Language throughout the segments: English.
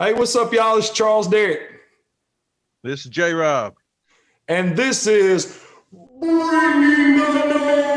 Hey, what's up, y'all? It's Charles Derrick. This is J-Rob. And this is Bringing the Noise.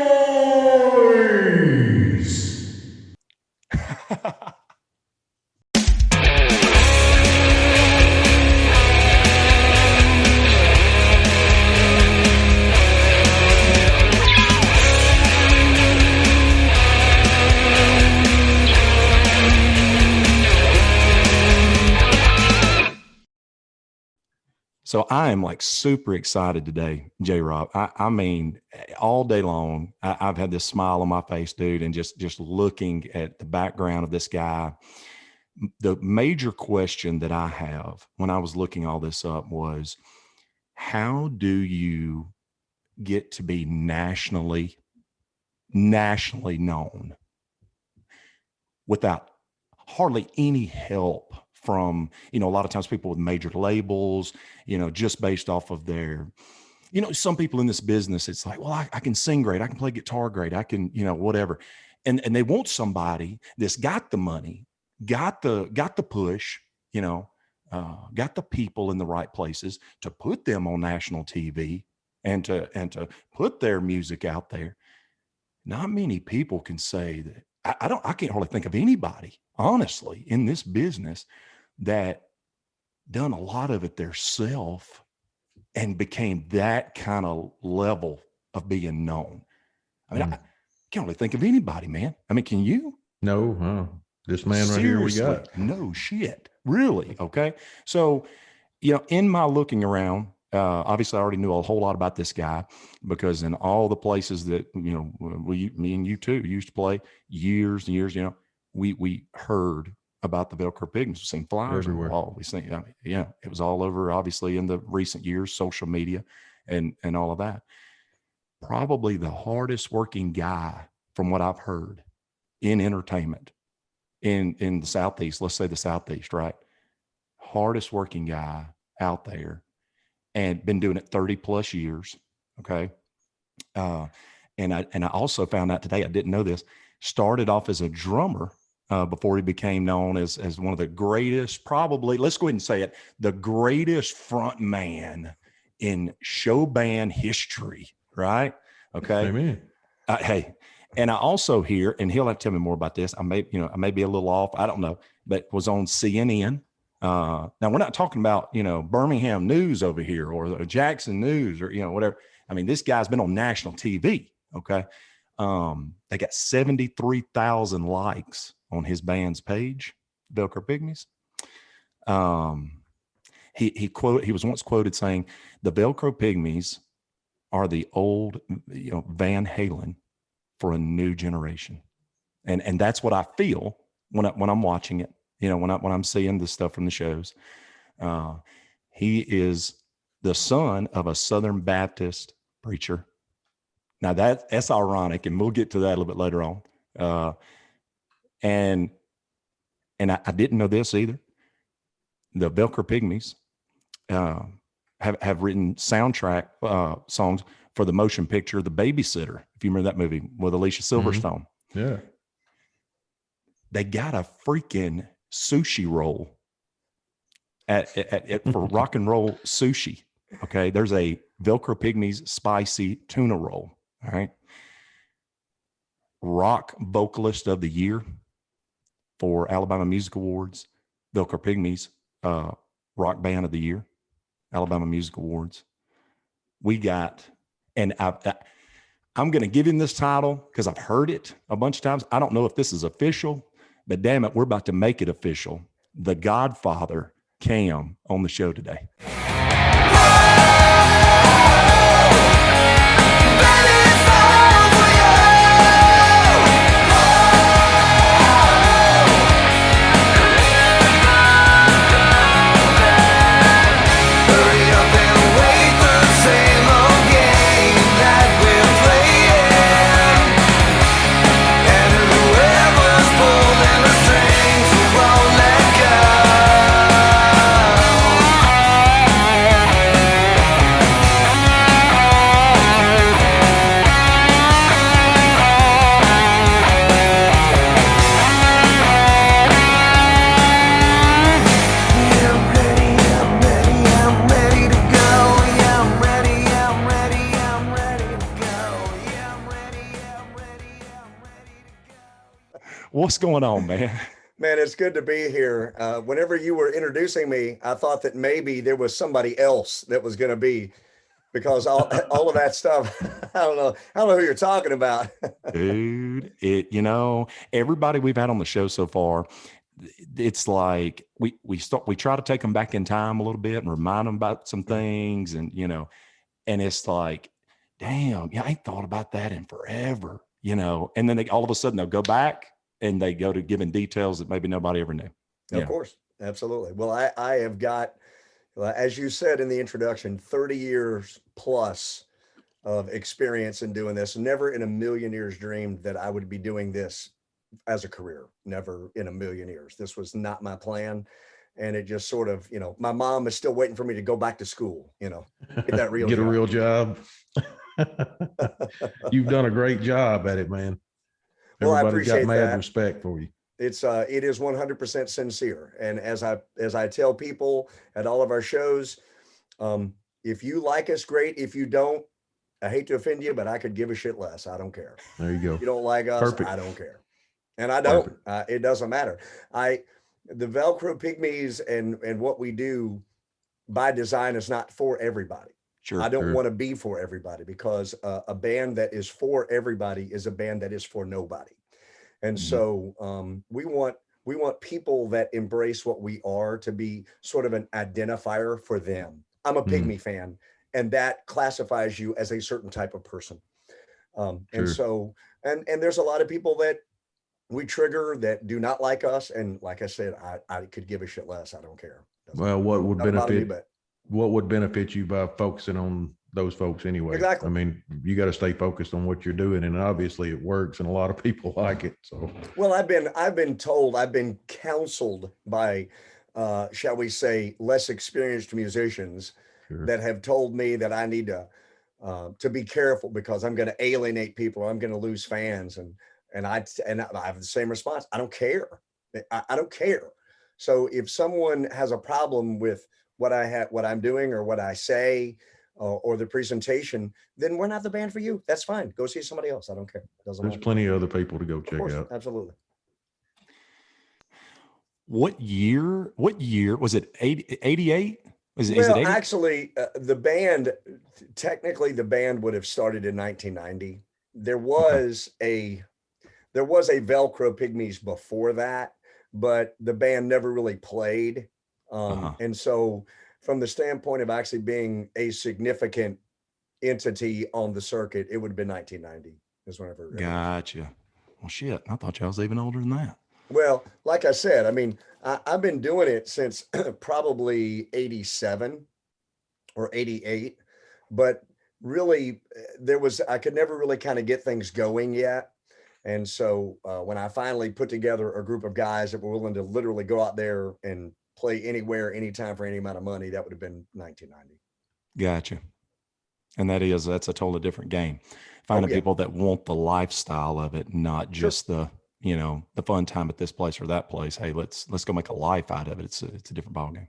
So I am like super excited today, J-Rob. I mean, all day long, I've had this smile on my face, dude, and just looking at the background of this guy. The major question that I have when I was looking all this up was, how do you get to be nationally known without hardly any help from, a lot of times people with major labels, just based off of their, some people in this business, it's like, well, I can sing great. I can play guitar great. I can, whatever. And they want somebody that's got the money, got the push, got the people in the right places to put them on national TV and to put their music out there. Not many people can say that. I can't hardly think of anybody, honestly, in this business that done a lot of it theirself and became that kind of level of being known. I mean, I can't really think of anybody, man. I mean, can you? No, this man right here we got. No shit. Really? Okay. So, in my looking around, obviously I already knew a whole lot about this guy because in all the places that, me and you too used to play years and years, we heard about the Velcro Pygmies. We've seen flyers everywhere. It was all over, obviously, in the recent years, social media and all of that. Probably the hardest working guy, from what I've heard, in entertainment in the Southeast. Let's say the Southeast, right? Hardest working guy out there, and been doing it 30 plus years. Okay. And I also found out today, I didn't know this, started off as a drummer before he became known as one of the greatest, probably, let's go ahead and say it, the greatest front man in show band history, right? Okay. Amen. Hey, and I also hear, and he'll have to tell me more about this. I may be a little off, I don't know, but was on CNN. Now we're not talking about, Birmingham news over here or the Jackson news or, whatever. I mean, this guy's been on national TV. Okay. They got 73,000 likes on his band's page, Velcro Pygmies. He was once quoted saying, the Velcro Pygmies are the old, Van Halen for a new generation. And that's what I feel when I'm watching it, when I'm seeing this stuff from the shows. He is the son of a Southern Baptist preacher. Now that's ironic, and we'll get to that a little bit later on. And I didn't know this either. The Velcro Pygmies have written soundtrack songs for the motion picture The Babysitter, if you remember that movie with Alicia Silverstone. Mm-hmm. Yeah. They got a freaking sushi roll at for rock and roll sushi. Okay. There's a Velcro Pygmies spicy tuna roll. All right. Rock vocalist of the year for Alabama Music Awards, Velcro Pygmies, rock band of the year, Alabama Music Awards. We got, and I'm going to give him this title because I've heard it a bunch of times. I don't know if this is official, but damn it, we're about to make it official. The Godfather, Cam, on the show today. What's going on, man? Man, it's good to be here. Whenever you were introducing me, I thought that maybe there was somebody else that was going to be, because all of that stuff, I don't know who you're talking about. Dude, everybody we've had on the show so far, it's like we try to take them back in time a little bit and remind them about some things, and and it's like, damn, yeah, I ain't thought about that in forever, and then they all of a sudden they'll go back and they go to giving details that maybe nobody ever knew. Of course. Absolutely. Well, I have got, as you said in the introduction, 30 years plus of experience in doing this. Never in a million years dreamed that I would be doing this as a career. Never in a million years. This was not my plan. And it just sort of, my mom is still waiting for me to go back to school, get that real get job. a real job. You've done a great job at it, man. Well, I Everybody's got appreciate mad that. respect for you. It is 100% sincere. And as I tell people at all of our shows, if you like us, great. If you don't, I hate to offend you, but I could give a shit less. I don't care. There you go. If you don't like us, Perfect. I don't care. And I don't, it doesn't matter. The Velcro Pygmies and what we do by design is not for everybody. Sure. I don't want to be for everybody, because a band that is for everybody is a band that is for nobody. And so we want people that embrace what we are to be sort of an identifier for them. I'm a Pygmy fan, and that classifies you as a certain type of person. And so, and there's a lot of people that we trigger that do not like us. And like I said, I could give a shit less. I don't care. Well, what would benefit? Me, what would benefit you by focusing on those folks anyway? Exactly. I mean, you got to stay focused on what you're doing, and obviously it works, and a lot of people like it. So, well, I've been told, I've been counseled by, shall we say, less experienced musicians that have told me that I need to be careful, because I'm going to alienate people. I'm going to lose fans, and I have the same response. I don't care. I don't care. So if someone has a problem with what I'm doing, or what I say, or the presentation, then we're not the band for you. That's fine. Go see somebody else. I don't care. There's plenty of other people to go check out. Absolutely. What year was it? 88? Is it 80? Actually, technically the band would have started in 1990. There was a Velcro Pygmies before that, but the band never really played. And so from the standpoint of actually being a significant entity on the circuit, it would have been 1990 is whenever. Gotcha. Well, shit, I thought y'all was even older than that. Well, like I said, I mean, I've been doing it since probably 87 or 88, but really I could never really kind of get things going yet. And so when I finally put together a group of guys that were willing to literally go out there and play anywhere, anytime, for any amount of money, that would have been 1990. Gotcha. And that's a totally different game. Finding people that want the lifestyle of it, not just the fun time at this place or that place. Hey, let's go make a life out of it. It's a different ballgame.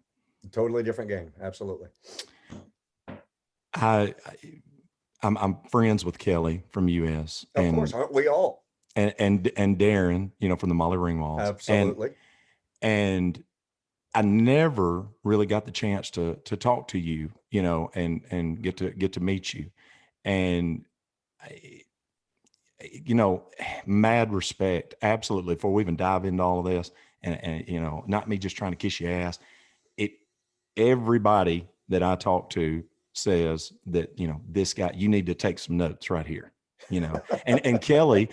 Totally different game. Absolutely. I'm friends with Kelly from US. Of course, aren't we all? And Darren, from the Molly Ringwalds. Absolutely. And I never really got the chance to talk to you, and get to meet you. And mad respect, absolutely, before we even dive into all of this. And not me just trying to kiss your ass. Everybody that I talk to says that, this guy, you need to take some notes right here. And Kelly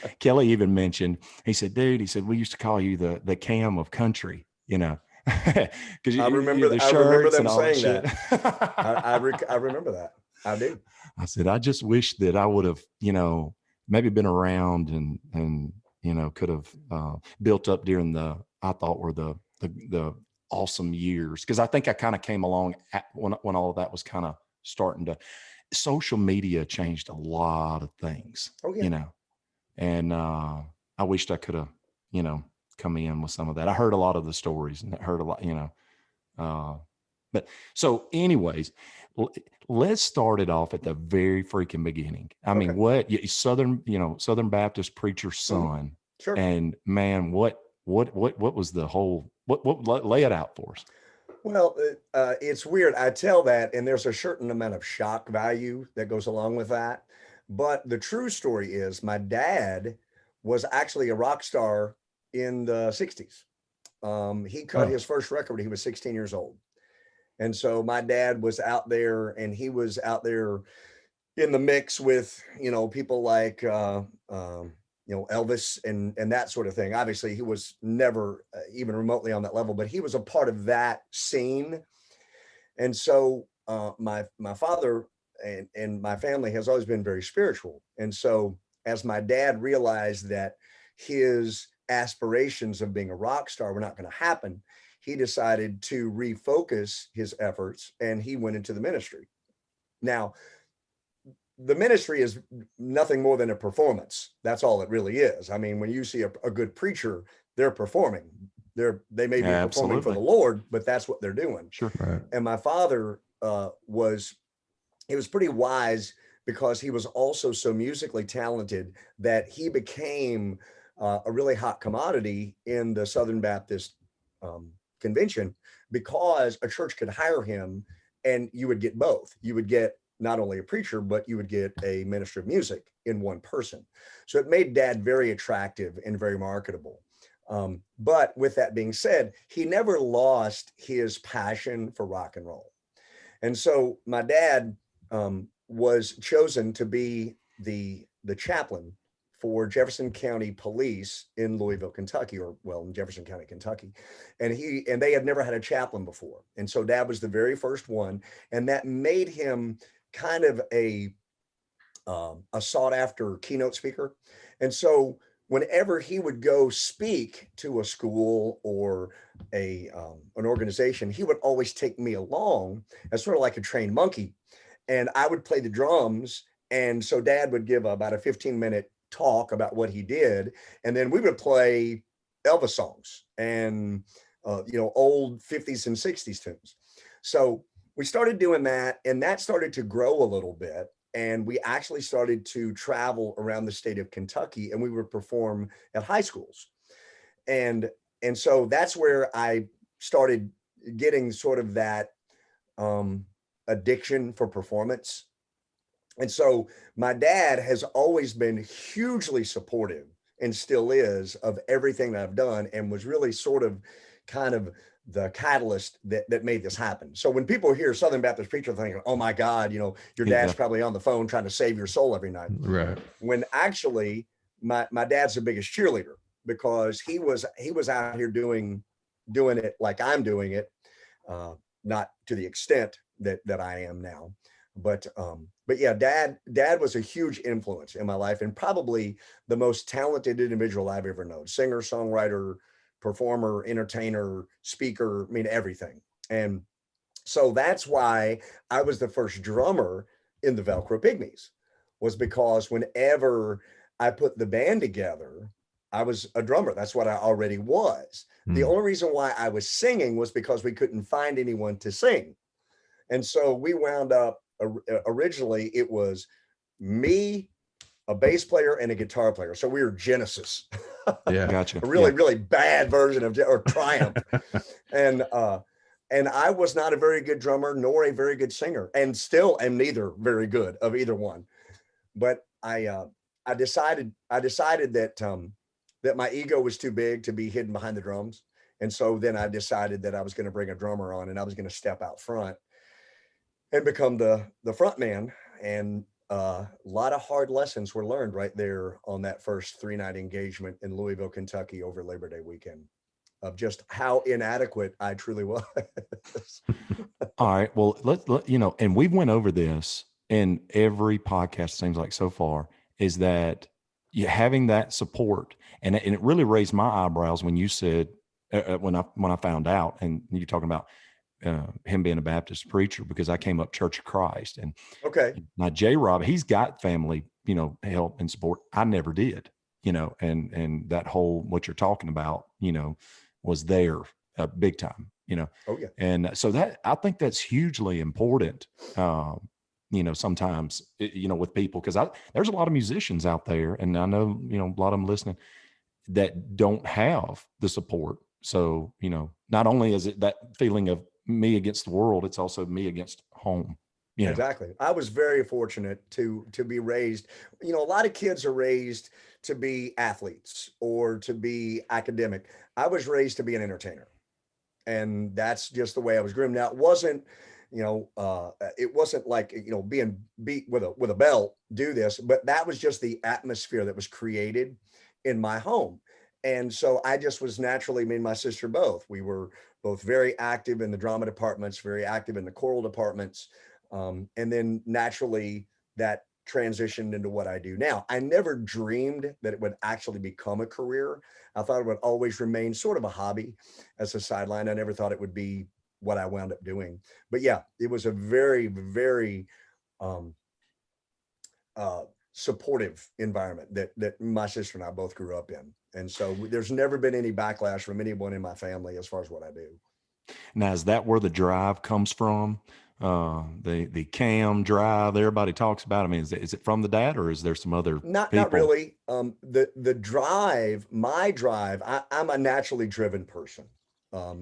even mentioned, he said, dude, we used to call you the Cam of country, because I remember them saying that. I remember that. I do. I said, I just wish that I would have, maybe been around and could have built up during I thought were the awesome years. Because I think I kind of came along when all of that was kind of starting to. Social media changed a lot of things, and I wished I could have, come in with some of that. I heard a lot of the stories and I heard a lot, but so anyways, let's start it off at the very freaking beginning. I mean, Southern Baptist preacher's son. Sure. And man, what was the whole, lay it out for us. Well, it's weird. I tell that, and there's a certain amount of shock value that goes along with that. But the true story is my dad was actually a rock star in the 60s. He cut Oh, his first record when he was 16 years old. And so my dad was out there, and he was out there in the mix with, people like, Elvis and that sort of thing. Obviously, he was never even remotely on that level, but he was a part of that scene. And so my father and my family has always been very spiritual. And so as my dad realized that his aspirations of being a rock star were not going to happen, he decided to refocus his efforts, and he went into the ministry. Now, the ministry is nothing more than a performance. That's all it really is. I mean, when you see a good preacher, they're performing. They may be performing for the Lord, but that's what they're doing. Sure. right. And my father was pretty wise, because he was also so musically talented that he became a really hot commodity in the Southern Baptist convention, because a church could hire him, and you would get both. You would get not only a preacher, but you would get a minister of music in one person. So it made Dad very attractive and very marketable. But with that being said, he never lost his passion for rock and roll. And so my dad was chosen to be the chaplain for Jefferson County Police in Louisville, Kentucky, in Jefferson County, Kentucky. And they had never had a chaplain before. And so Dad was the very first one. And that made him kind of a sought after keynote speaker. And so whenever he would go speak to a school or an organization, he would always take me along as sort of like a trained monkey. And I would play the drums. And so Dad would give about a 15-minute talk about what he did. And then we would play Elvis songs and, old 50s and 60s tunes. So we started doing that, and that started to grow a little bit. And we actually started to travel around the state of Kentucky, and we would perform at high schools. And so that's where I started getting sort of that addiction for performance. And so my dad has always been hugely supportive, and still is, of everything that I've done, and was really sort of kind of the catalyst that made this happen. So when people hear Southern Baptist preacher, thinking, oh my God, your dad's probably on the phone trying to save your soul every night. Right. When actually my dad's the biggest cheerleader, because he was out here doing it like I'm doing it, not to the extent that I am now. But yeah, dad was a huge influence in my life, and probably the most talented individual I've ever known. Singer, songwriter, performer, entertainer, speaker, I mean, everything. And so that's why I was the first drummer in the Velcro Pygmies, was because whenever I put the band together, I was a drummer. That's what I already was. The only reason why I was singing was because we couldn't find anyone to sing. And so we wound up, originally it was me, a bass player, and a guitar player. So we were Genesis. Yeah. Gotcha. A really bad version of, or Triumph. And I was not a very good drummer, nor a very good singer, and still am neither very good of either one. But I decided that my ego was too big to be hidden behind the drums. And so then I decided that I was going to bring a drummer on, and I was going to step out front and become the front man. And a lot of hard lessons were learned right there on that first 3-night engagement in Louisville, Kentucky over Labor Day weekend, of just how inadequate I truly was. All right. Well, and we've went over this in every podcast, seems like so far, is that you having that support. And it really raised my eyebrows when you said, when I found out, and you're talking about him being a Baptist preacher, because I came up Church of Christ. And Okay. now J-Rob, he's got family, help and support. I never did, and that whole, what you're talking about, was there big time, Oh yeah. And so that, I think that's hugely important, sometimes, with people, because there's a lot of musicians out there, and I know, a lot of them listening, that don't have the support. So, you know, not only is it that feeling of me against the world, it's also me against home. You know. Exactly. I was very fortunate to be raised. You know, a lot of kids are raised to be athletes or to be academic. I was raised to be an entertainer, and that's just the way I was groomed. Now, it wasn't like, you know, being beat with a belt, do this, but that was just the atmosphere that was created in my home. And so I just was naturally, me and my sister both, we were both very active in the drama departments, very active in the choral departments. And then naturally that transitioned into what I do now. I never dreamed that it would actually become a career. I thought it would always remain sort of a hobby as a sideline. I never thought it would be what I wound up doing. But yeah, it was a very, very um, supportive environment that my sister and I both grew up in. And so there's never been any backlash from anyone in my family as far as what I do. Now, is that where the drive comes from? The cam drive everybody talks about. I mean, is it from the dad, or is there some other Not people? really. The drive, my drive, I'm a naturally driven person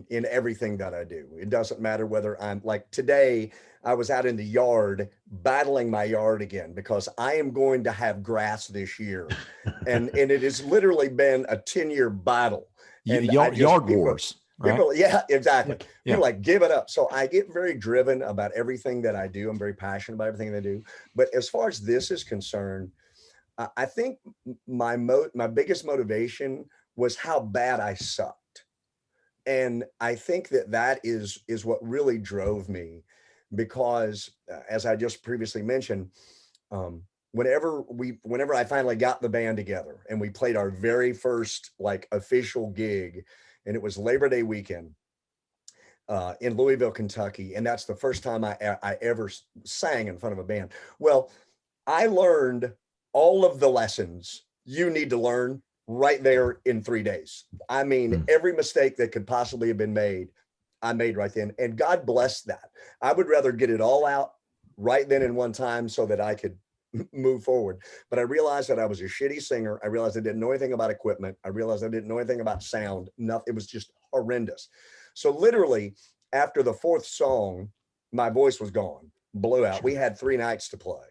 in everything that I do. It doesn't matter whether I'm like today, I was out in the yard battling my yard again because I am going to have grass this year. And it has literally been a 10-year battle. And Yard wars. Right? People, yeah, exactly. Yeah. People like, give it up. So I get very driven about everything that I do. I'm very passionate about everything that I do. But as far as this is concerned, I think my biggest motivation was how bad I sucked. And I think that is what really drove me, because as I just previously mentioned, whenever I finally got the band together and we played our very first like official gig, and it was Labor Day weekend in Louisville, Kentucky. And that's the first time I ever sang in front of a band. Well, I learned all of the lessons you need to learn right there in 3 days. I mean, every mistake that could possibly have been made, I made right then. And God bless that. I would rather get it all out right then in one time so that I could move forward. But I realized that I was a shitty singer. I realized I didn't know anything about equipment. I realized I didn't know anything about sound. Nothing. It was just horrendous. So literally after the fourth song, my voice was gone, blew out. We had 3 nights to play.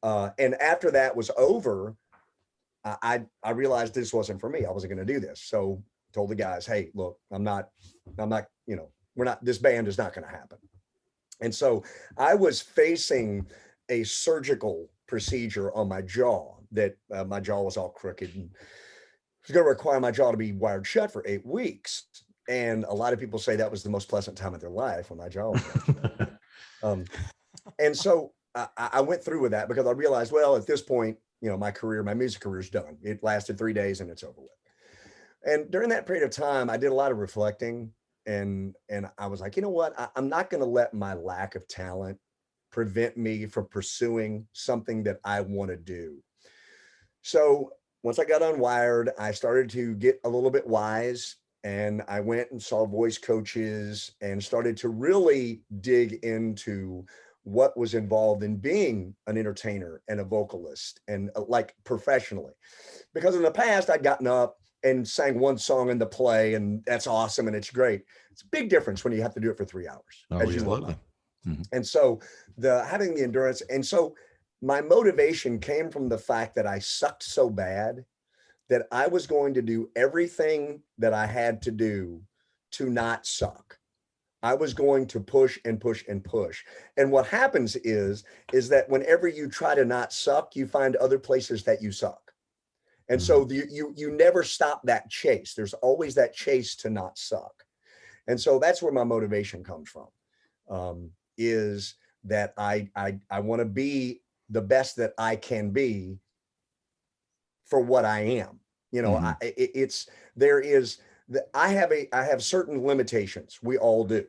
And after that was over, I realized this wasn't for me. I wasn't going to do this. So I told the guys, hey, look, I'm not, this band is not going to happen. And so I was facing a surgical procedure on my jaw that my jaw was all crooked, and it was going to require my jaw to be wired shut for 8 weeks. And a lot of people say that was the most pleasant time of their life when my jaw was wired shut. And so I went through with that because I realized, well, at this point, my music career is done. It lasted 3 days and it's over with. And during that period of time, I did a lot of reflecting, and I was like, you know what? I'm not going to let my lack of talent prevent me from pursuing something that I want to do. So once I got unwired, I started to get a little bit wise, and I went and saw voice coaches and started to really dig into what was involved in being an entertainer and a vocalist, and like professionally. Because in the past I'd gotten up and sang one song in the play, and that's awesome and it's great. It's a big difference when you have to do it for 3 hours. Absolutely. And so having the endurance, and so my motivation came from the fact that I sucked so bad that I was going to do everything that I had to do to not suck. I was going to push and push and push. And what happens is that whenever you try to not suck, you find other places that you suck. And so you never stop that chase. There's always that chase to not suck. And so that's where my motivation comes from, is that I want to be the best that I can be for what I am. I have certain limitations. We all do.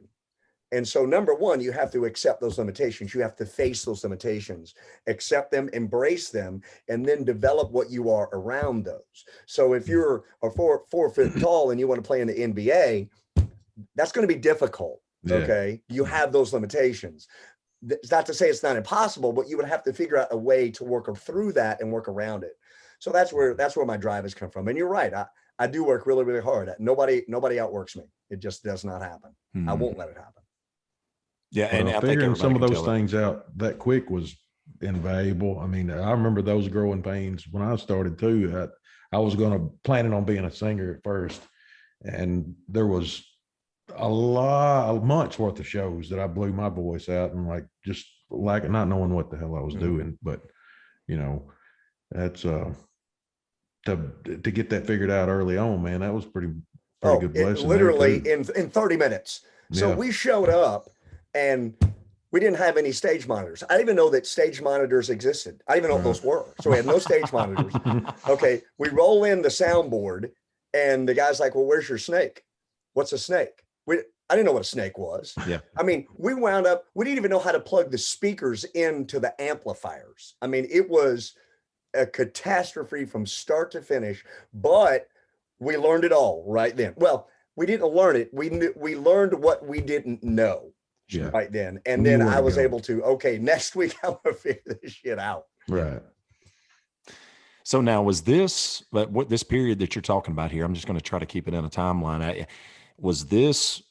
And so number one, you have to accept those limitations. You have to face those limitations, accept them, embrace them, and then develop what you are around those. So if you're a 4 foot tall and you want to play in the NBA, that's going to be difficult. Yeah. Okay. You have those limitations. It's not to say it's not impossible, but you would have to figure out a way to work through that and work around it. So that's where my drive has come from. And you're right. I do work really, really hard. Nobody outworks me. It just does not happen. I won't let it happen. Yeah. And I think figuring some of everybody can those tell it. things out that quick was invaluable. I mean, I remember those growing pains when I started too. I was planning on being a singer at first, and there was a month's worth of shows that I blew my voice out and like just like not knowing what the hell I was doing. But you know, that's to get that figured out early on, man, that was pretty good blessing. Literally in 30 minutes. So we showed up and we didn't have any stage monitors. I didn't even know that stage monitors existed. I didn't even know what those were. So we had no stage monitors. Okay. We roll in the soundboard and the guy's like, well, where's your snake? What's a snake? I didn't know what a snake was. Yeah. I mean, we didn't even know how to plug the speakers into the amplifiers. I mean, it was a catastrophe from start to finish, but we learned it all right then. Well, we didn't learn it. We learned what we didn't know right then. And then I was able to, okay, next week I'm going to figure this shit out. Right. So now was this, but what this period that you're talking about here, I'm just going to try to keep it in a timeline. Was this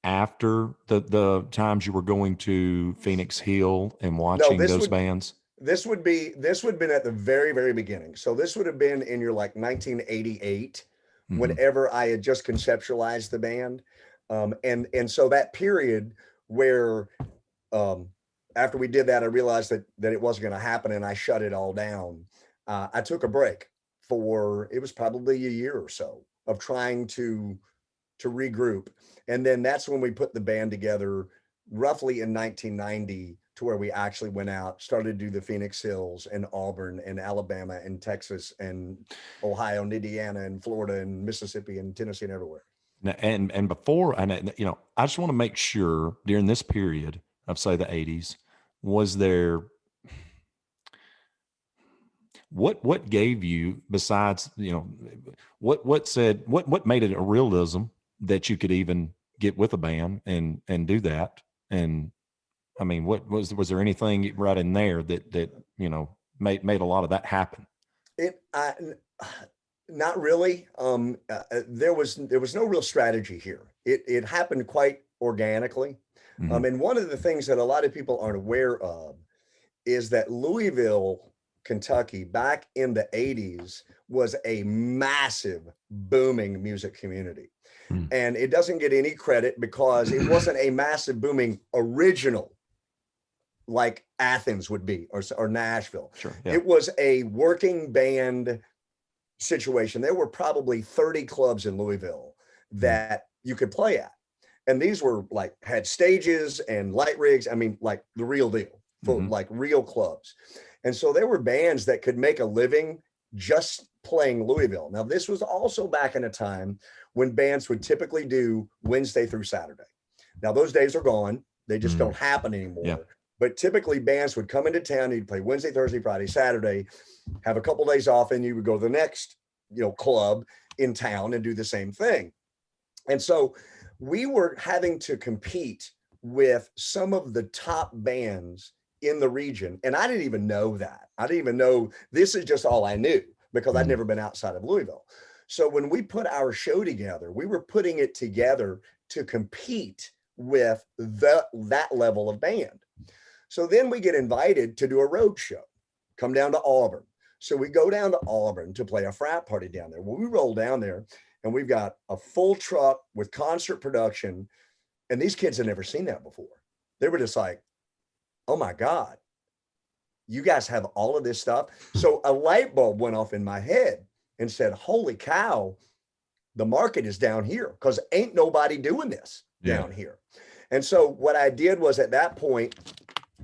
after the times you were going to Phoenix Hill and watching those bands? This would have been at the very, very beginning. So this would have been in your like 1988, whenever I had just conceptualized the band. And so that period where after we did that, I realized that it wasn't going to happen and I shut it all down. I took a break it was probably a year or so of trying to regroup. And then that's when we put the band together roughly in 1990 to where we actually went out, started to do the Phoenix Hills and Auburn and Alabama and Texas and Ohio and Indiana and Florida and Mississippi and Tennessee and everywhere. And before, and you know, I just want to make sure during this period of say the 80s, was there what gave you besides, you know, what made it a realism that you could even get with a band and do that? And I mean, what was there anything right in there that you know made a lot of that happen? Not really. There was no real strategy here. It happened quite organically. And one of the things that a lot of people aren't aware of is that Louisville, Kentucky, back in the 80s was a massive booming music community. And it doesn't get any credit because it wasn't a massive booming original like Athens would be or Nashville. Sure, yeah. It was a working band situation. There were probably 30 clubs in Louisville that you could play at. And these were like had stages and light rigs. I mean, like the real deal, like real clubs. And so there were bands that could make a living just playing Louisville. Now, this was also back in a time when bands would typically do Wednesday through Saturday. Now, those days are gone. They just don't happen anymore. Yeah. But typically bands would come into town, you'd play Wednesday, Thursday, Friday, Saturday, have a couple of days off, and you would go to the next, club in town and do the same thing. And so we were having to compete with some of the top bands in the region. And I didn't even know that. I didn't even know, this is just all I knew because I'd never been outside of Louisville. So when we put our show together, we were putting it together to compete with that level of band. So then we get invited to do a road show, come down to Auburn. So we go down to Auburn to play a frat party down there. Well, we roll down there and we've got a full truck with concert production. And these kids had never seen that before. They were just like, oh my God, you guys have all of this stuff. So a light bulb went off in my head and said, holy cow, the market is down here because ain't nobody doing this down here. And so what I did was at that point,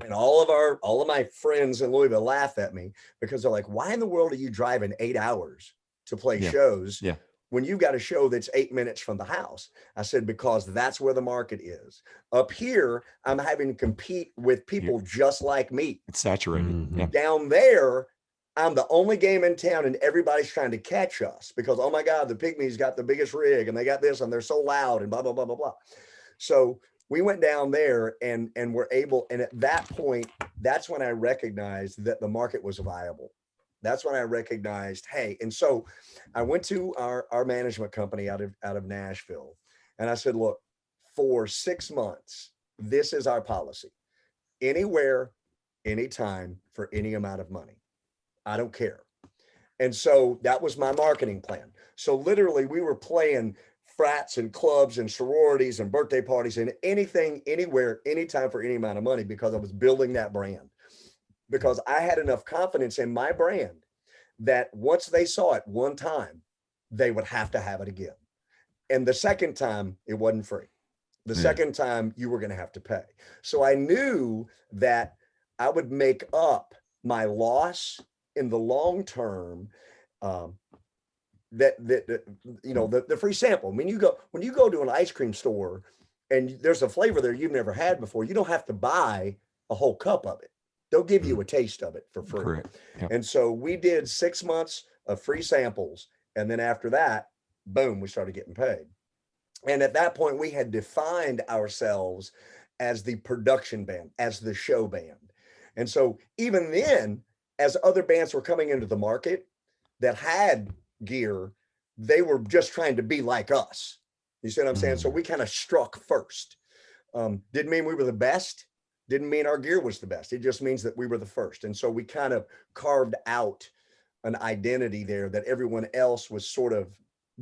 and all of my friends in Louisville laughed at me because they're like, why in the world are you driving 8 hours to play shows when you've got a show that's 8 minutes from the house? I said, because that's where the market is. Up here, I'm having to compete with people just like me. It's saturated. Down there, I'm the only game in town and everybody's trying to catch us because, oh my God, the Pygmies got the biggest rig and they got this and they're so loud and blah, blah, blah, blah, blah. So we went down there and were able, and at that point, that's when I recognized that the market was viable. That's when I recognized, hey, and so I went to our management company out of Nashville, and I said, look, for 6 months, this is our policy. Anywhere, anytime, for any amount of money. I don't care. And so that was my marketing plan. So literally we were playing frats and clubs and sororities and birthday parties and anything, anywhere, anytime for any amount of money, because I was building that brand. Because I had enough confidence in my brand that once they saw it one time, they would have to have it again. And the second time, it wasn't free. The second time, you were going to have to pay. So I knew that I would make up my loss in the long term. The free sample. I mean, when you go to an ice cream store and there's a flavor there you've never had before, you don't have to buy a whole cup of it. They'll give you a taste of it for free. Correct. Yep. And so we did 6 months of free samples. And then after that, boom, we started getting paid. And at that point, we had defined ourselves as the production band, as the show band. And so even then, as other bands were coming into the market that had gear, they were just trying to be like us. You see what I'm saying? So we kind of struck first. Didn't mean we were the best. Didn't mean our gear was the best. It just means that we were the first. And so we kind of carved out an identity there that everyone else was sort of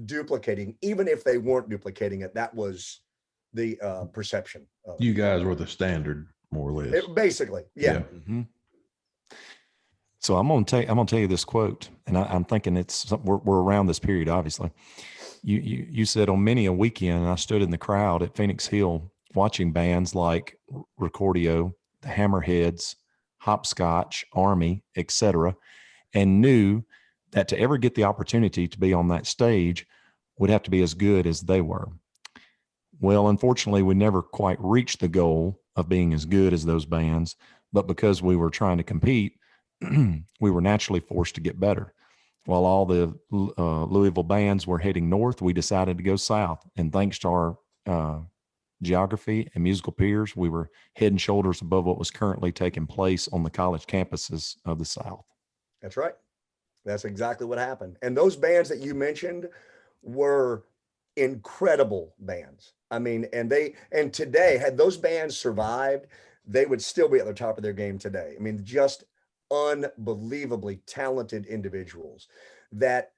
duplicating, even if they weren't duplicating it. That was the perception. You guys were the standard, more or less. Basically, yeah. Mm-hmm. So I'm gonna tell you this quote, and I'm thinking we're around this period. Obviously, you said, on many a weekend I stood in the crowd at Phoenix Hill watching bands like Recordio, the Hammerheads, Hopscotch, Army, etc., and knew that to ever get the opportunity to be on that stage would have to be as good as they were. Well, unfortunately, we never quite reached the goal of being as good as those bands, but because we were trying to compete, we were naturally forced to get better. While all the Louisville bands were heading north, we decided to go south. And thanks to our geography and musical peers, we were head and shoulders above what was currently taking place on the college campuses of the South. That's right. That's exactly what happened. And those bands that you mentioned were incredible bands. I mean, and today, had those bands survived, they would still be at the top of their game today. I mean, just unbelievably talented individuals that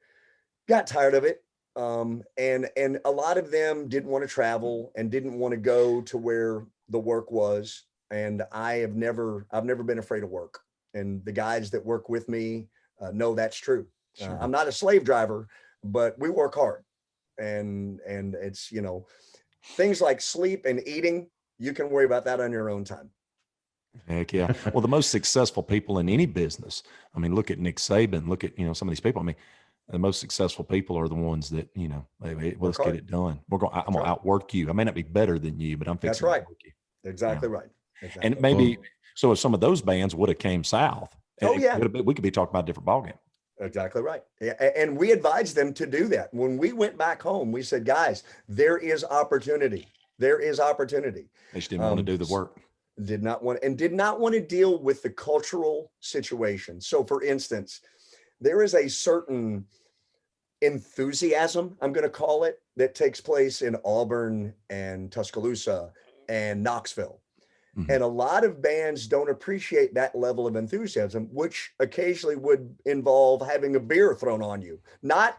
got tired of it. And a lot of them didn't want to travel and didn't want to go to where the work was. And I've never been afraid of work. And the guys that work with me know that's true. Sure. I'm not a slave driver, but we work hard. And it's, things like sleep and eating, you can worry about that on your own time. Heck yeah. Well, the most successful people in any business, I mean, look at Nick Saban, look at, some of these people. I mean, the most successful people are the ones that, hey, let's get it done. I'm going to outwork you. I may not be better than you, but I'm fixing to outwork you. Exactly right. Exactly. And maybe, so if some of those bands would have came south, we could be talking about a different ballgame. Exactly right. And we advised them to do that. When we went back home, we said, guys, there is opportunity. There is opportunity. They just didn't want to do the work. Did not want to deal with the cultural situation. So for instance, there is a certain enthusiasm, I'm going to call it, that takes place in Auburn and Tuscaloosa and Knoxville. Mm-hmm. And a lot of bands don't appreciate that level of enthusiasm, which occasionally would involve having a beer thrown on you, not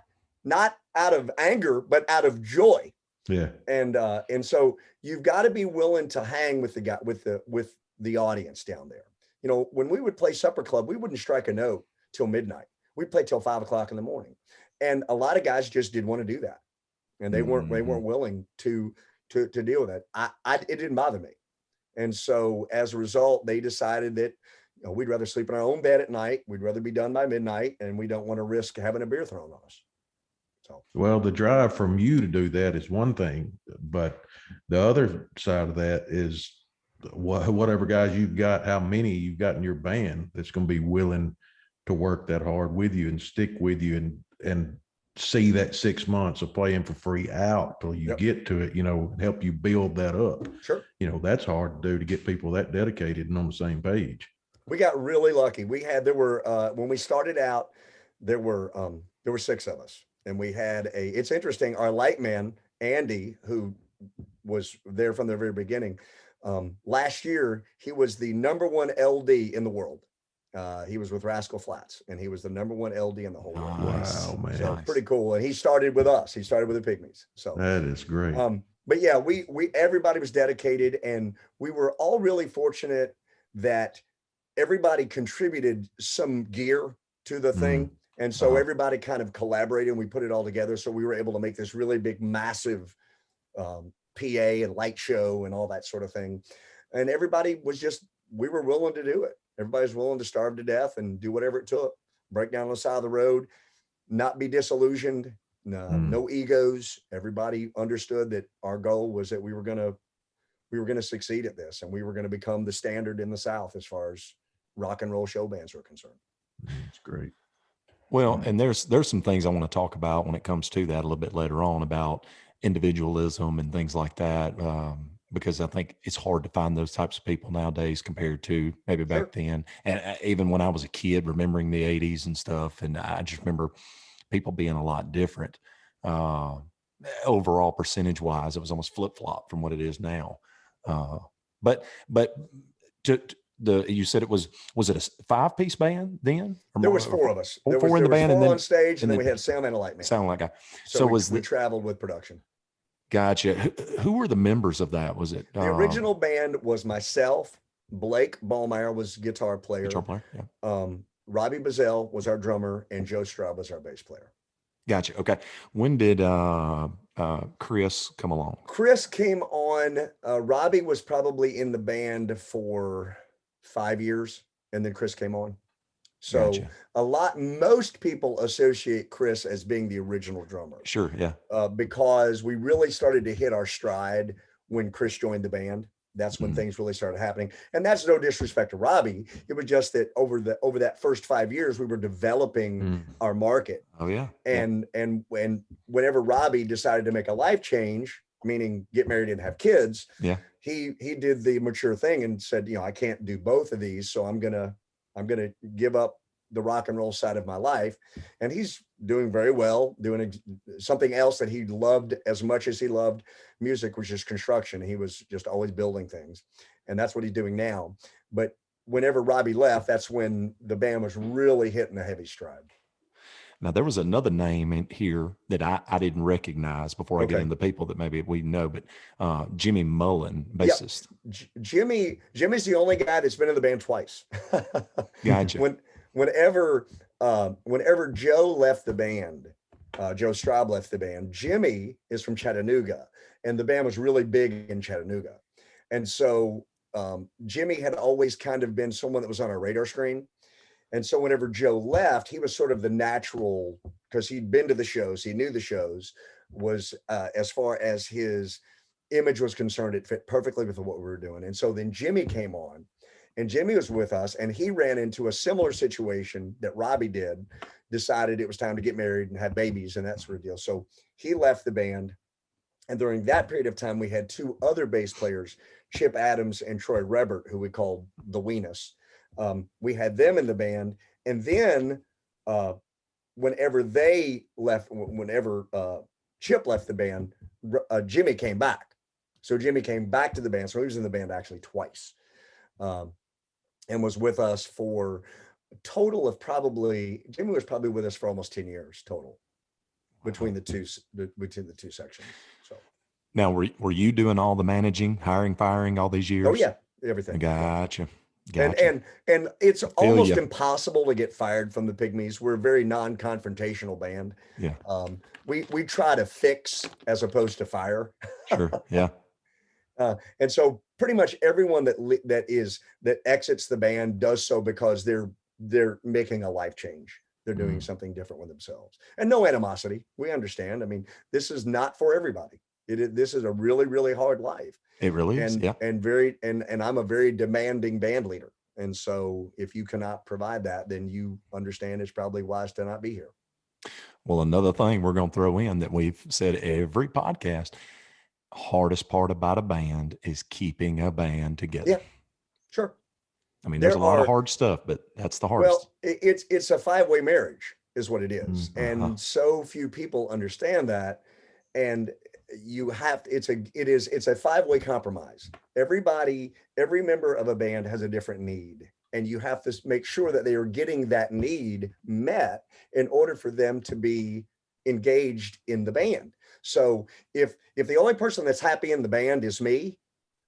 out of anger, but out of joy. Yeah. And so you've got to be willing to hang with the audience down there. When we would play supper club, we wouldn't strike a note till midnight. We'd play till 5 o'clock in the morning. And a lot of guys just didn't want to do that. And they weren't willing to deal with it. It didn't bother me. And so as a result, they decided that, we'd rather sleep in our own bed at night. We'd rather be done by midnight, and we don't want to risk having a beer thrown on us. So, well, the drive from you to do that is one thing, but the other side of that is whatever guys you've got, how many you've got in your band that's going to be willing to work that hard with you and stick with you and see that 6 months of playing for free out till you get to it, help you build that up. Sure. That's hard to do, to get people that dedicated and on the same page. We got really lucky. When we started out, there were 6 of us, and we had it's interesting. Our light man, Andy, who was there from the very beginning, last year, he was the #1 LD in the world. He was with Rascal Flatts, and he was the #1 LD in the whole world. Nice. Wow, man. So Nice. pretty cool. And he started with us. He started with the Pygmies. So That is great. but yeah, we everybody was dedicated, and we were all really fortunate that everybody contributed some gear to the thing. And so everybody kind of collaborated, and we put it all together. So we were able to make this really big, massive PA and light show and all that sort of thing. And everybody was we were willing to do it. Everybody's willing to starve to death and do whatever it took, break down on the side of the road, not be disillusioned, no egos. Everybody understood that our goal was that we were going to succeed at this, and we were going to become the standard in the South as far as rock and roll show bands are concerned. That's great. Well, and there's some things I want to talk about when it comes to that a little bit later on about individualism and things like that, because I think it's hard to find those types of people nowadays compared to maybe back then. And even when I was a kid, remembering the 80s and stuff, and I just remember people being a lot different. Overall, percentage wise, it was almost flip flop from what it is now. But you said it was it a 5-piece band then? There was 4 of us. There Four in the band, four and then on stage, and then we had sound and a light man. Sound like a. So we traveled with production. Gotcha. Who were the members of that? Was it the original band? Was myself, Blake Ballmeyer was guitar player. Yeah. Robbie Bazell was our drummer, and Joe Straub was our bass player. Gotcha. Okay. When did Chris come along? Chris came on. Robbie was probably in the band for 5 years, and then Chris came on. So Gotcha. Most people associate Chris as being the original drummer. Sure. Yeah. Because we really started to hit our stride when Chris joined the band. That's when things really started happening. And that's no disrespect to Robbie. It was just that over that first 5 years, we were developing our market. Oh yeah. And whenever Robbie decided to make a life change, meaning get married and have kids, he did the mature thing and said, I can't do both of these. So I'm gonna give up the rock and roll side of my life. And he's doing very well, doing something else that he loved as much as he loved music, which is construction. He was just always building things. And that's what he's doing now. But whenever Robbie left, that's when the band was really hitting a heavy stride. Now, there was another name in here that I didn't recognize before I get into the people that maybe we know, but Jimmy Mullen, bassist. Yep. Jimmy's the only guy that's been in the band twice. Gotcha. Whenever Joe left the band, Joe Straub left the band, Jimmy is from Chattanooga, and the band was really big in Chattanooga. And so Jimmy had always kind of been someone that was on our radar screen. And so whenever Joe left, he was sort of the natural, because he'd been to the shows, he knew the shows, was as far as his image was concerned, it fit perfectly with what we were doing. And so then Jimmy came on, and Jimmy was with us, and he ran into a similar situation that Robbie did, decided it was time to get married and have babies and that sort of deal. So he left the band. And during that period of time, we had 2 other bass players, Chip Adams and Troy Rebert, who we called the Weenus. We had them in the band. And then whenever Chip left the band, Jimmy came back. So Jimmy came back to the band. So he was in the band actually twice. And was with us for a total of Jimmy was probably with us for almost 10 years total between the two sections. So now, were you doing all the managing, hiring, firing all these years? Oh yeah, everything. Gotcha. And it's almost impossible to get fired from the Pygmies. We're a very non-confrontational band. Yeah. We try to fix as opposed to fire. Sure. Yeah. And so pretty much everyone that exits the band does so because they're making a life change. They're doing something different with themselves, and no animosity. We understand. I mean, this is not for everybody. This is a really, really hard life. It really is. Yeah. And I'm a very demanding band leader. And so if you cannot provide that, then you understand it's probably wise to not be here. Well, another thing we're going to throw in that we've said every podcast, hardest part about a band is keeping a band together. Yeah, sure. I mean, there's a There lot of are, hard stuff, but that's the hardest. well, it's a five-way marriage is what it is. Uh-huh. And so few people understand that. And you have to, it's a five-way compromise. Every member of a band has a different need. And you have to make sure that they are getting that need met in order for them to be engaged in the band. So if the only person that's happy in the band is me,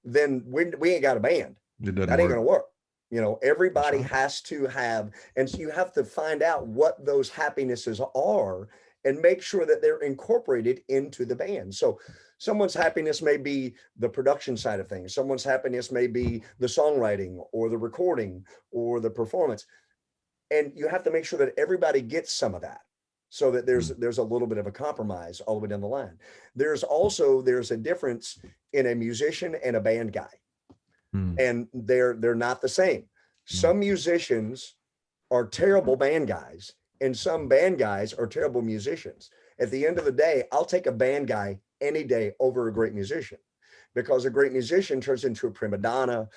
then we ain't got a band. It doesn't That ain't work. gonna work. You know, everybody right. has to have, and so you have to find out what those happinesses are and make sure that they're incorporated into the band. So someone's happiness may be the production side of things. Someone's happiness may be the songwriting or the recording or the performance. And you have to make sure that everybody gets some of that so that there's a little bit of a compromise all the way down the line. There's a difference in a musician and a band guy, Hmm. and they're not the same. Some musicians are terrible band guys, and some band guys are terrible musicians. At the end of the day, I'll take a band guy any day over a great musician, because a great musician turns into a prima donna.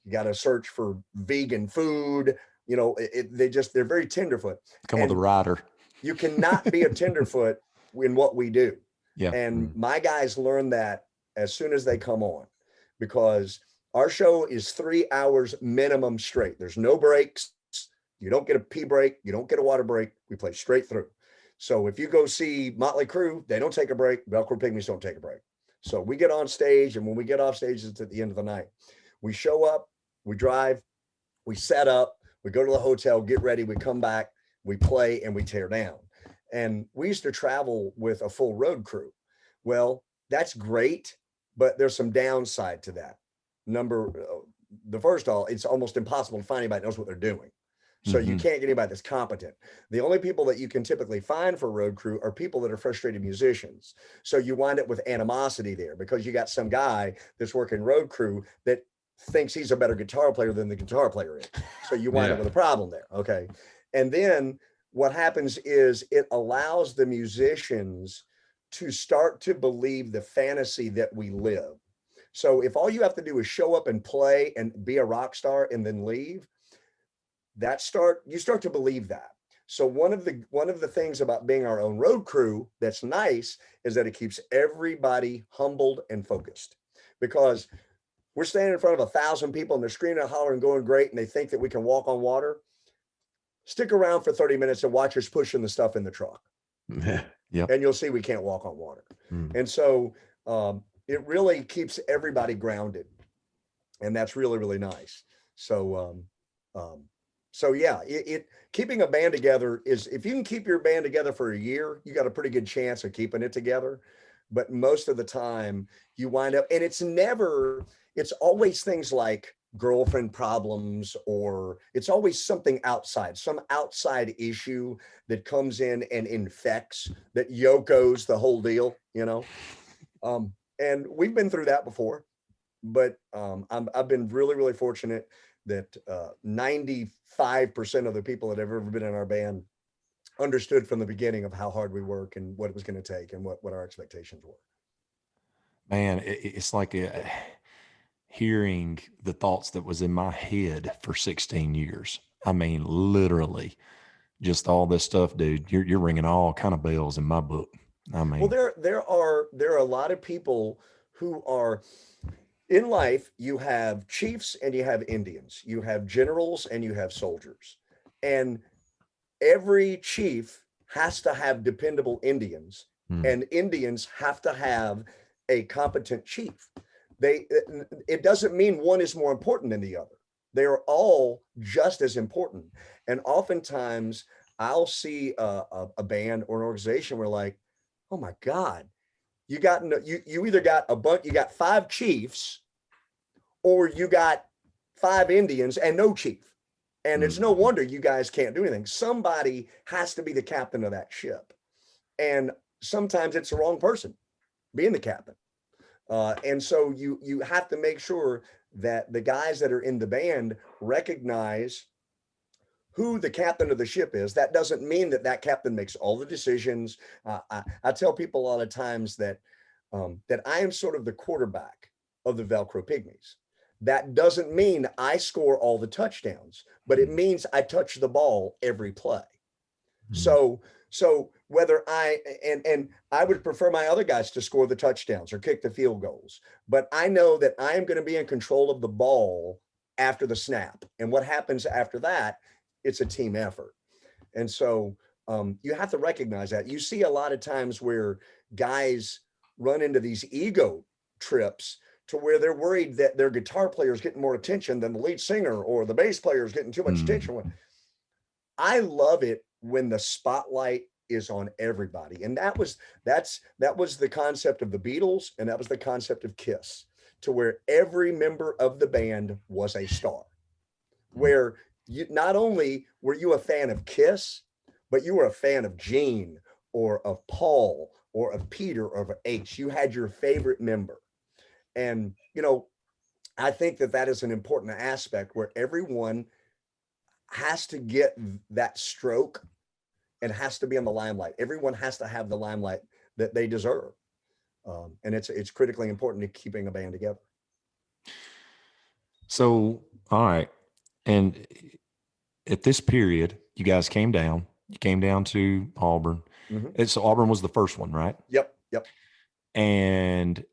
You got to search for vegan food. You know, they're very tenderfoot. Come with a And rider. you cannot be a tenderfoot in what we do. Yeah. And my guys learn that as soon as they come on, because our show is 3 hours minimum straight. There's no breaks. You don't get a pee break. You don't get a water break. We play straight through. So if you go see Motley Crue, they don't take a break. Velcro Pygmies don't take a break. So we get on stage, and when we get off stage, it's at the end of the night. We show up, we drive, we set up, we go to the hotel, get ready, we come back, we play, and we tear down. And we used to travel with a full road crew. Well, that's great, but there's some downside to that. The first all, it's almost impossible to find anybody that knows what they're doing. So you can't get anybody that's competent. The only people that you can typically find for road crew are people that are frustrated musicians. So you wind up with animosity there, because you got some guy that's working road crew that thinks he's a better guitar player than the guitar player is. So you wind up with a problem there. Okay. And then what happens is it allows the musicians to start to believe the fantasy that we live. So if all you have to do is show up and play and be a rock star and then leave, you start to believe that. So one of the things about being our own road crew that's nice is that it keeps everybody humbled and focused, because we're standing in front of 1,000 people and they're screaming and hollering, going great, and they think that we can walk on water. Stick around for 30 minutes and watch us pushing the stuff in the truck. Yep. And you'll see we can't walk on water. And so it really keeps everybody grounded. And that's really, really nice. So yeah, keeping a band together is, if you can keep your band together for a year, you got a pretty good chance of keeping it together. But most of the time you wind up, and it's always things like girlfriend problems, or it's always something outside, some outside issue that comes in and infects, that Yoko's the whole deal, you know? And we've been through that before, but I've been really, really fortunate that 95% of the people that have ever been in our band understood from the beginning of how hard we work and what it was going to take and what our expectations were. Man, it's like hearing the thoughts that was in my head for 16 years. I mean, literally just all this stuff, dude. You're ringing all kind of bells in my book. I mean, well, there are a lot of people who are in life. You have chiefs and you have Indians, you have generals and you have soldiers, and every chief has to have dependable Indians, and Indians have to have a competent chief. It doesn't mean one is more important than the other. They are all just as important. And oftentimes I'll see a band or an organization where, like, oh my God, you either got you got 5 chiefs, or you got 5 Indians and no chief. And it's no wonder you guys can't do anything. Somebody has to be the captain of that ship. And sometimes it's the wrong person being the captain. And so you have to make sure that the guys that are in the band recognize who the captain of the ship is. That doesn't mean that captain makes all the decisions. I tell people a lot of times that I am sort of the quarterback of the Velcro Pygmies. that doesn't mean I score all the touchdowns, but it means I touch the ball every play. So whether and I would prefer my other guys to score the touchdowns or kick the field goals, but I know that I am going to be in control of the ball after the snap. And what happens after that, it's a team effort. And so you have to recognize that. You see a lot of times where guys run into these ego trips to where they're worried that their guitar player is getting more attention than the lead singer, or the bass player is getting too much attention. I love it when the spotlight is on everybody. And that was the concept of the Beatles, and that was the concept of Kiss, to where every member of the band was a star. Where you not only were you a fan of Kiss, but you were a fan of Gene or of Paul or of Peter or of H. You had your favorite member. And, you know, I think that that is an important aspect where everyone has to get that stroke and has to be in the limelight. Everyone has to have the limelight that they deserve. And it's critically important to keeping a band together. So, all right. And at this period, you guys came down. You came down to Auburn. And so Auburn was the first one, right? Yep. And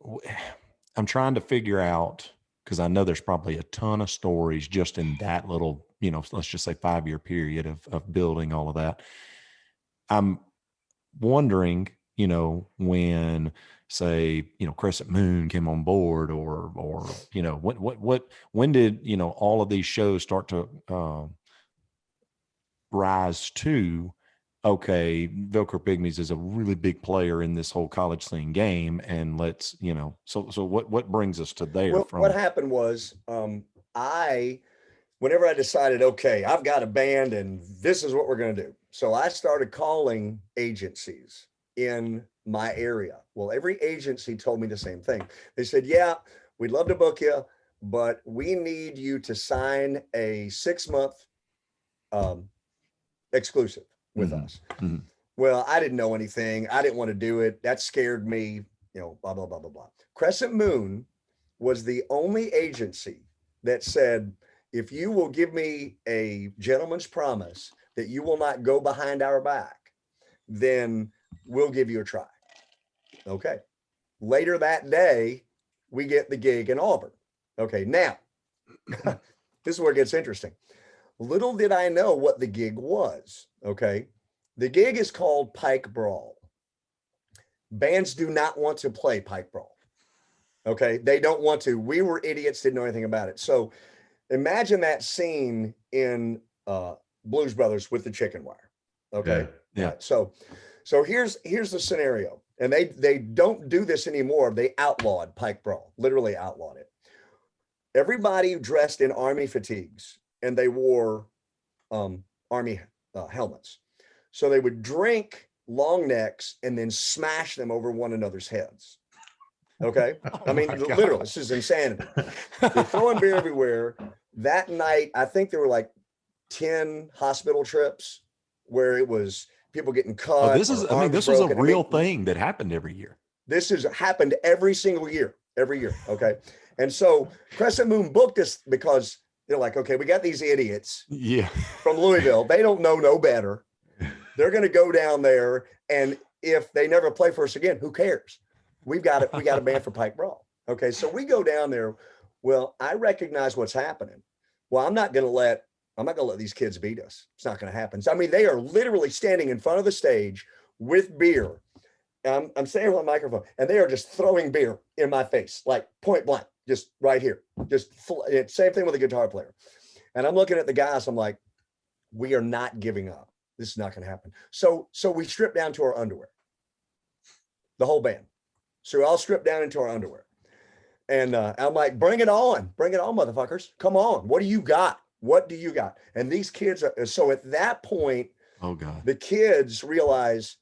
I'm trying to figure out, because I know there's probably a ton of stories just in that little, you know, let's just say 5-year period of building all of that. I'm wondering, you know, when, say, you know, Crescent Moon came on board, or you know, when did, you know, all of these shows start to rise to, okay, Velcro Pygmies is a really big player in this whole college thing game, and let's, you know, so what brings us to there? Well, what happened was, whenever I decided, okay, I've got a band and this is what we're going to do. So I started calling agencies in my area. Well, every agency told me the same thing. They said, yeah, we'd love to book you, but we need you to sign a 6-month exclusive with us. Well, I didn't know anything. I didn't want to do it. That scared me, you know, blah, blah, blah, blah, blah. Crescent Moon was the only agency that said, if you will give me a gentleman's promise that you will not go behind our back, then we'll give you a try. Okay. Later that day, we get the gig in Auburn. Okay. Now, this is where it gets interesting. Little did I know what the gig was. Okay. The gig is called Pike Brawl. Bands do not want to play Pike Brawl. Okay. They don't want to. We were idiots, didn't know anything about it. So imagine that scene in Blues Brothers with the chicken wire. Okay. Yeah. Right. So here's the scenario. And they don't do this anymore. They outlawed Pike Brawl, literally outlawed it. Everybody dressed in Army fatigues, and they wore Army helmets. So they would drink long necks and then smash them over one another's heads. Okay. I mean, literally, this is insanity. They're throwing beer everywhere. That night, I think there were like 10 hospital trips where it was people getting cut. This is a real thing that happened every year. This has happened every single year, every year. Okay. And so Crescent Moon booked us because they're like, okay, we got these idiots from Louisville. They don't know no better. They're going to go down there. And if they never play for us again, who cares? We got a band for Pike Brawl. Okay. So we go down there. Well, I recognize what's happening. Well, I'm not going to let these kids beat us. It's not going to happen. So, I mean, they are literally standing in front of the stage with beer. I'm standing on the microphone, and they are just throwing beer in my face, like point blank, just right here. Same thing with a guitar player. And I'm looking at the guys. I'm like, we are not giving up. This is not going to happen. So we stripped down to our underwear, the whole band. So we all stripped down into our underwear. And I'm like, bring it on, motherfuckers. Come on. What do you got? What do you got? And these kids are, so at that point, oh God, the kids realize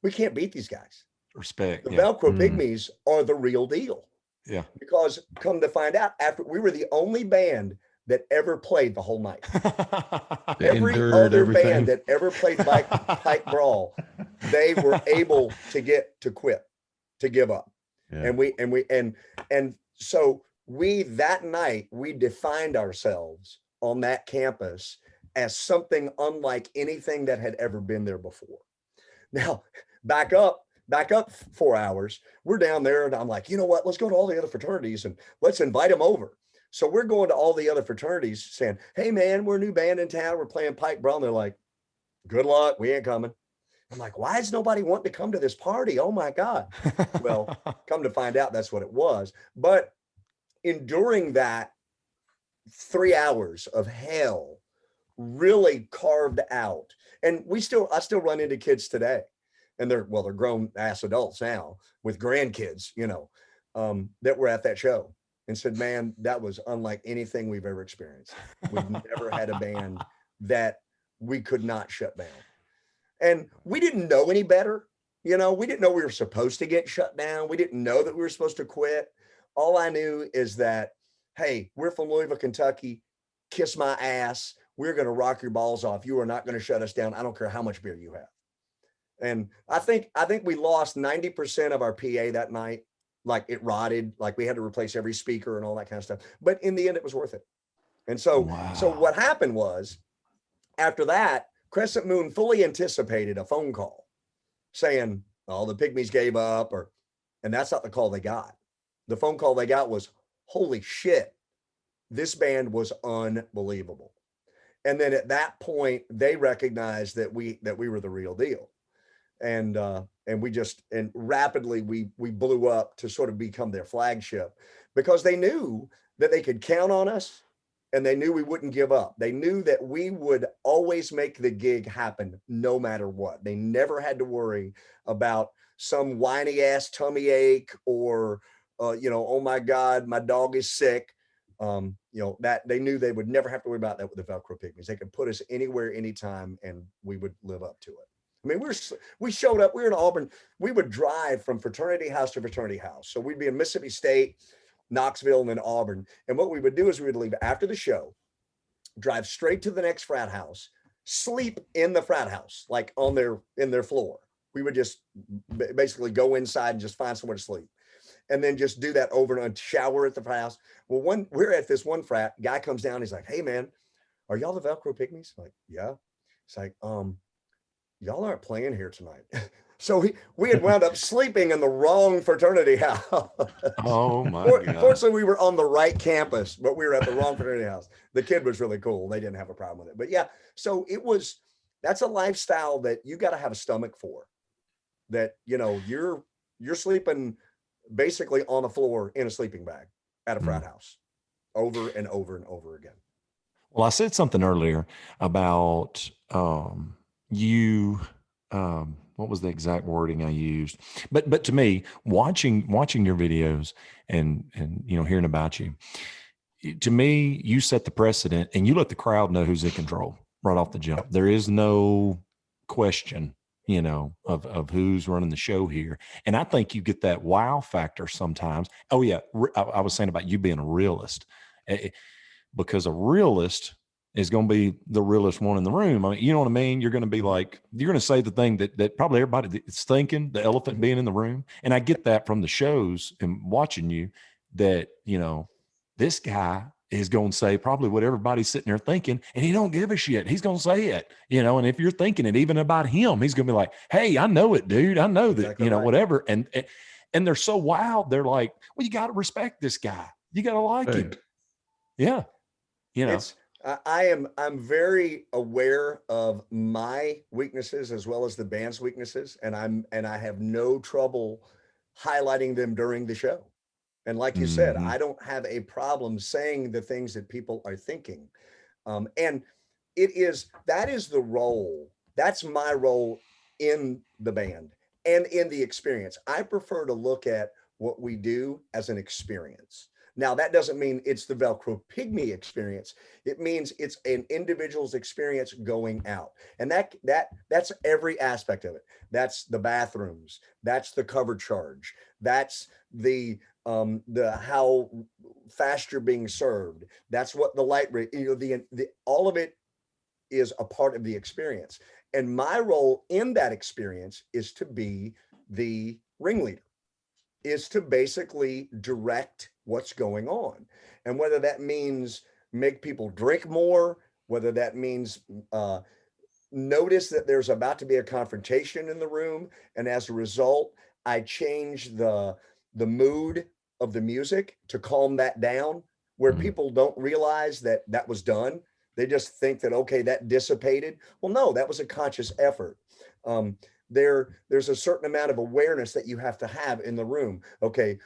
we can't beat these guys. Respect. The Velcro Pygmies are the real deal. Yeah. Because come to find out, after we were the only band that ever played the whole night. Every other band that ever played Pike Brawl, they were able to quit, to give up. Yeah. And so that night, we defined ourselves on that campus as something unlike anything that had ever been there before. Now, back up 4 hours. We're down there, and I'm like, you know what? Let's go to all the other fraternities and let's invite them over. So we're going to all the other fraternities saying, hey, man, we're a new band in town. We're playing Pike Brown. They're like, good luck. We ain't coming. I'm like, why is nobody wanting to come to this party? Oh, my God. Well, come to find out, that's what it was. But enduring that 3 hours of hell really carved out. And I still run into kids today, and they're grown ass adults now with grandkids, that were at that show and said, man, that was unlike anything we've ever experienced. We've never had a band that we could not shut down. And we didn't know any better. We didn't know we were supposed to get shut down. We didn't know that we were supposed to quit. All I knew is that, hey, we're from Louisville, Kentucky. Kiss my ass. We're going to rock your balls off. You are not going to shut us down. I don't care how much beer you have. And I think we lost 90% of our PA that night. Like, it rotted, like we had to replace every speaker and all that kind of stuff. But in the end, it was worth it. And so, Wow. So what happened was, after that, Crescent Moon fully anticipated a phone call saying, oh, the Pygmies gave up, and that's not the call they got. The phone call they got was, holy shit, this band was unbelievable. And then at that point, they recognized that we were the real deal. And rapidly we blew up to sort of become their flagship, because they knew that they could count on us, and they knew we wouldn't give up. They knew that we would always make the gig happen no matter what. They never had to worry about some whiny ass tummy ache or, oh my God, my dog is sick. That they knew they would never have to worry about that with the Velcro Pygmies. They could put us anywhere, anytime, and we would live up to it. I mean, we showed up, we were in Auburn. We would drive from fraternity house to fraternity house. So we'd be in Mississippi State, Knoxville, and then Auburn. And what we would do is we would leave after the show, drive straight to the next frat house, sleep in the frat house, like in their floor. We would just basically go inside and just find somewhere to sleep. And then just do that over and shower at the frat house. Well, we're at this one frat, guy comes down, he's like, hey man, are y'all the Velcro Pygmies? I'm like, yeah. It's like, y'all aren't playing here tonight. So we had wound up sleeping in the wrong fraternity house. Oh my God. Fortunately, we were on the right campus, but we were at the wrong fraternity house. The kid was really cool. They didn't have a problem with it. But yeah, so that's a lifestyle that you got to have a stomach for. That, you're sleeping basically on the floor in a sleeping bag at a frat house over and over and over again. Well, I said something earlier about you. What was the exact wording I used? But to me, watching your videos and hearing about you, to me, you set the precedent, and you let the crowd know who's in control right off the jump. There is no question, of who's running the show here. And I think you get that wow factor sometimes. Oh yeah, I was saying about you being a realist, because a realist is going to be the realest one in the room. I mean, you know what I mean? You're going to be like, you're going to say the thing that probably everybody is thinking, the elephant being in the room. And I get that from the shows and watching you, that, this guy is going to say probably what everybody's sitting there thinking, and he don't give a shit. He's going to say it, and if you're thinking it even about him, he's going to be like, hey, I know it, dude. I know that, Exactly right. Whatever. And they're so wild. They're like, well, you got to respect this guy. You got to like him. Yeah. I'm very aware of my weaknesses as well as the band's weaknesses, and I have no trouble highlighting them during the show. And like you said, I don't have a problem saying the things that people are thinking. And that is the role. That's my role in the band and in the experience. I prefer to look at what we do as an experience. Now, that doesn't mean it's the Velcro Pygmy experience. It means it's an individual's experience going out. And that's every aspect of it. That's the bathrooms. That's the cover charge. That's the how fast you're being served. That's what the light rate, all of it is a part of the experience. And my role in that experience is to be the ringleader, is to basically direct what's going on. And whether that means make people drink more, whether that means notice that there's about to be a confrontation in the room, and as a result, I change the mood of the music to calm that down, where Mhm. people don't realize that that was done. They just think that, okay, that dissipated. Well, no, that was a conscious effort. There's a certain amount of awareness that you have to have in the room. Okay,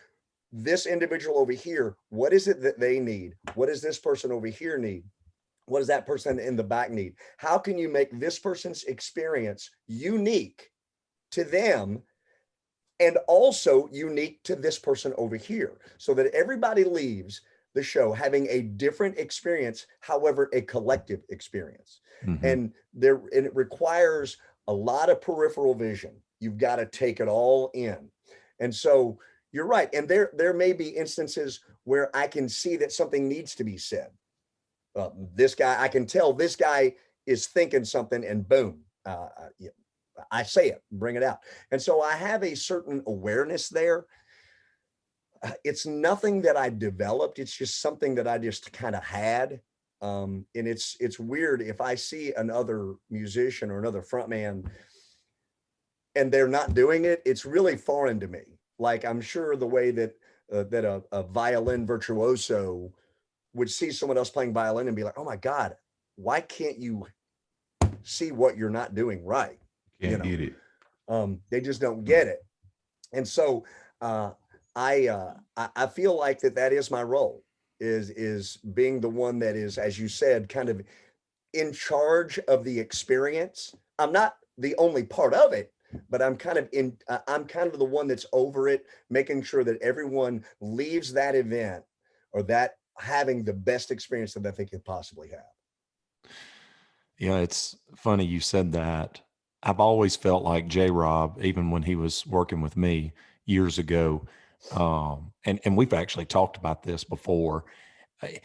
this individual over here, what is it that they need? What does this person over here need? What does that person in the back need? How can you make this person's experience unique to them and also unique to this person over here, so that everybody leaves the show having a different experience, however, a collective experience. Mhm. And it requires a lot of peripheral vision. You've got to take it all in. And so you're right. And there may be instances where I can see that something needs to be said. This guy, I can tell this guy is thinking something, and boom, yeah, I say it, bring it out. And so I have a certain awareness there. It's nothing that I developed. It's just something that I just kind of had. And it's weird if I see another musician or another frontman and they're not doing it. It's really foreign to me. Like, I'm sure the way that a violin virtuoso would see someone else playing violin and be like, "Oh my God, why can't you see what you're not doing right?" You Can't know, get it. they just don't get it. And so uh, I feel like that is my role, is being the one that is, as you said, kind of in charge of the experience. I'm not the only part of it, but I'm kind of the one that's over it, making sure that everyone leaves that event or that having the best experience that they could possibly have. Yeah, it's funny you said that. I've always felt like J Rob, even when he was working with me years ago. And we've actually talked about this before. I-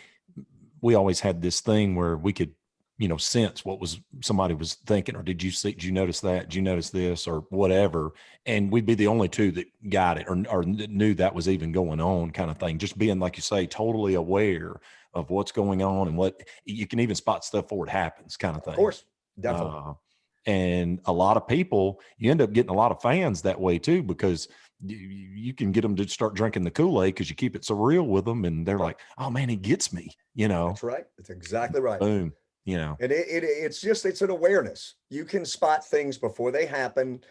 We always had this thing where we could, sense what was somebody was thinking, or did you notice that? Did you notice this or whatever? And we'd be the only two that got it or knew that was even going on, kind of thing. Just being, like you say, totally aware of what's going on and what you can even spot stuff before it happens, kind of Of thing. course, definitely. Uh, and a lot of people, you end up getting a lot of fans that way too, because you can get them to start drinking the Kool-Aid because you keep it so real with them. And they're Right. like, oh man, he gets me, That's right. That's exactly right. boom, you know, And it's an awareness. You can spot things before they happen,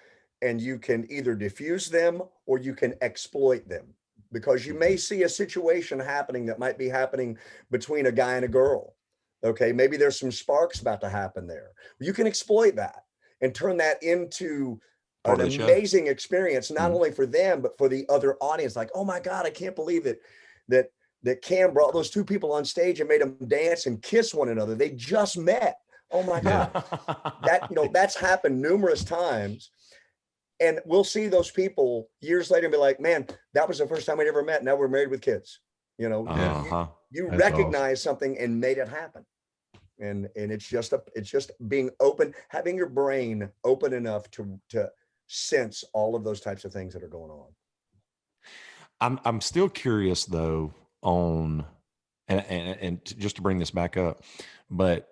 and you can either diffuse them or you can exploit them, because you may Mhm. see a situation happening that might be happening between a guy and a girl. Okay, maybe there's some sparks about to happen there. You can exploit that and turn that into Part an of the show. amazing experience, not Mhm. only for them but for the other audience. Like, oh my God, I can't believe that that Cam brought those two people on stage and made them dance and kiss one another. They just met. Oh my Yeah. God. That's happened numerous times. And we'll see those people years later and be like, man, that was the first time we'd ever met. Now we're married with kids. Yeah. Uh-huh. You That's awesome. recognize something and made it happen. And it's just being open, having your brain open enough to sense all of those types of things that are going on. I'm still curious though on just to bring this back up, but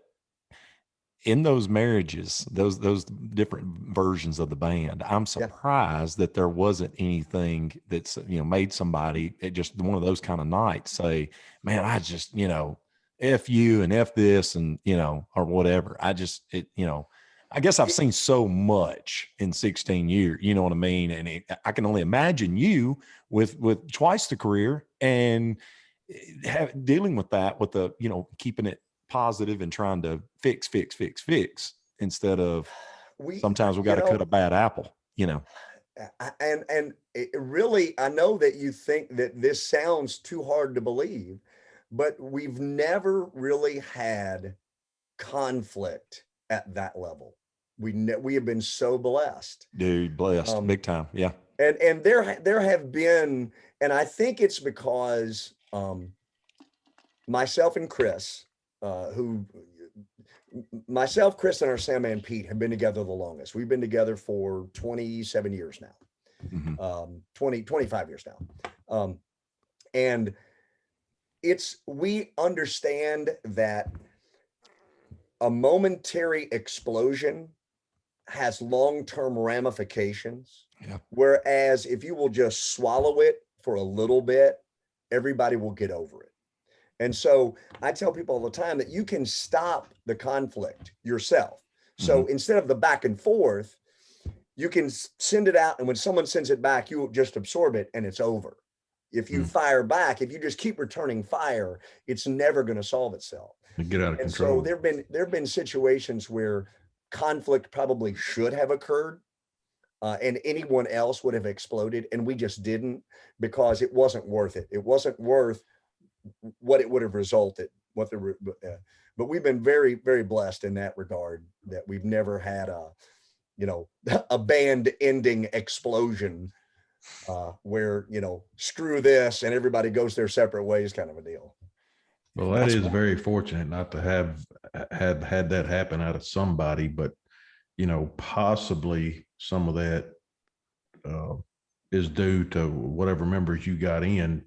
in those marriages, those different versions of the band, I'm Yeah. surprised that there wasn't anything that's made somebody at just one of those kind of nights say, "Man, I just f you and f this and or whatever." I guess I've It, seen so much in 16 years. You know what I mean? And I can only imagine you with twice the career and dealing with that with the keeping it positive and trying to fix instead of we, sometimes we got you to cut a know, bad apple. and it really, I know that you think that this sounds too hard to believe, but we've never really had conflict at that level. We have been so blessed. Dude, blessed Um, big time. Yeah. and there have been, and I think it's because myself and Chris, who myself, Chris, and our Sandman Pete have been together the longest. We've been together for 27 years now. Hmm. 25 years now. And we understand that a momentary explosion has long-term ramifications. Yeah. Whereas if you will just swallow it for a little bit, everybody will get over it. And so I tell people all the time that you can stop the conflict yourself. So instead of the back and forth, you can send it out. And when someone sends it back, you just absorb it and it's over. If you fire back, if you just keep returning fire, it's never going to solve itself. Get out of And control. so there've been situations where conflict probably should have occurred, and anyone else would have exploded, and we just didn't, because it wasn't worth it. It wasn't worth what it would have resulted. But we've been very, very blessed in that regard, that we've never had a band ending explosion where, screw this and everybody goes their separate ways kind of a deal. Well, that is very fortunate not to have had that happen out of somebody, but possibly some of that is due to whatever members you got in,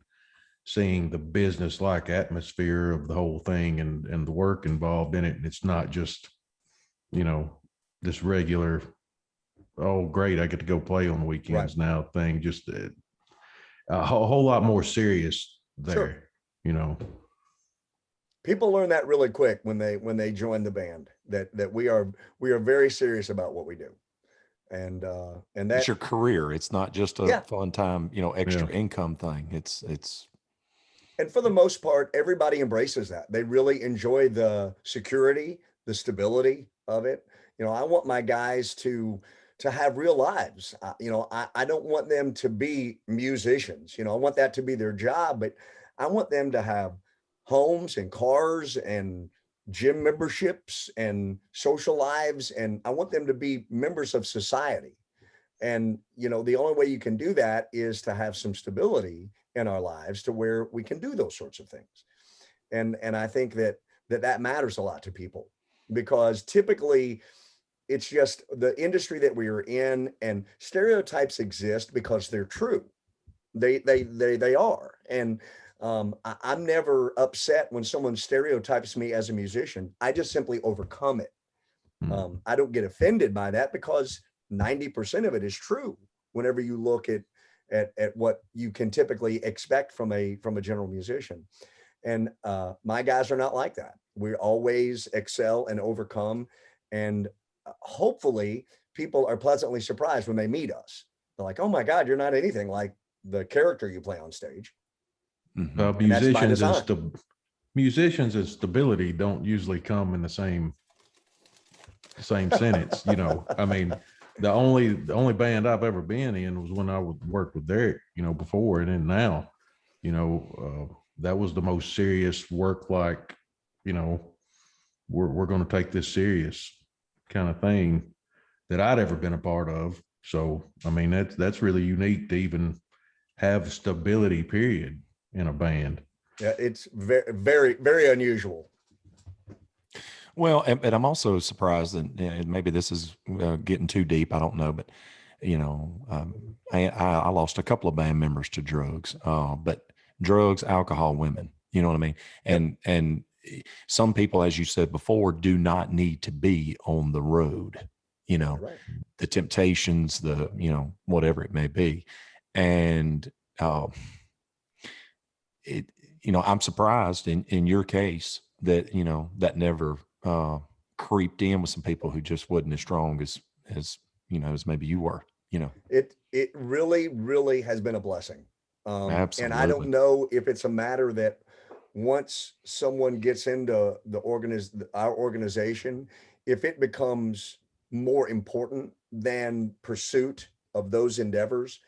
seeing the business-like atmosphere of the whole thing and the work involved in it. And it's not just, this regular, oh, great, I get to go play on the weekends now thing. Just a whole lot more serious there, People learn that really quick when they join the band, that we are very serious about what we do. And it's your career. It's not just a fun time, extra income thing. It's and for the most part, everybody embraces that. They really enjoy the security, the stability of it. I want my guys to have real lives. I don't want them to be musicians. I want that to be their job, but I want them to have homes and cars and gym memberships and social lives. And I want them to be members of society. And, the only way you can do that is to have some stability in our lives to where we can do those sorts of things. And I think that matters a lot to people, because typically it's just the industry that we are in, and stereotypes exist because they're true. They are. And I'm never upset when someone stereotypes me as a musician. I just simply overcome it. I don't get offended by that, because 90% of it is true whenever you look at what you can typically expect from a general musician. And my guys are not like that. We always excel and overcome. And hopefully people are pleasantly surprised when they meet us. They're like, oh my God, you're not anything like the character you play on stage. Musicians and stability don't usually come in the same sentence. I mean, the only band I've ever been in was when I would work with Derek, before, and then now, that was the most serious work, like, we're going to take this serious kind of thing that I'd ever been a part of. So, I mean, that's really unique to even have stability, period, in a band. Yeah, it's very, very, very unusual. Well, and I'm also surprised that, and maybe this is getting too deep. I don't know, but I lost a couple of band members to drugs, but drugs, alcohol, women. You know what I mean? And some people, as you said before, do not need to be on the road. The temptations, whatever it may be, and I'm surprised in your case that that never creeped in with some people who just wasn't as strong as maybe you were. It really, really has been a blessing. Absolutely. And I don't know if it's a matter that once someone gets into our organization, if it becomes more important than pursuit of those endeavors,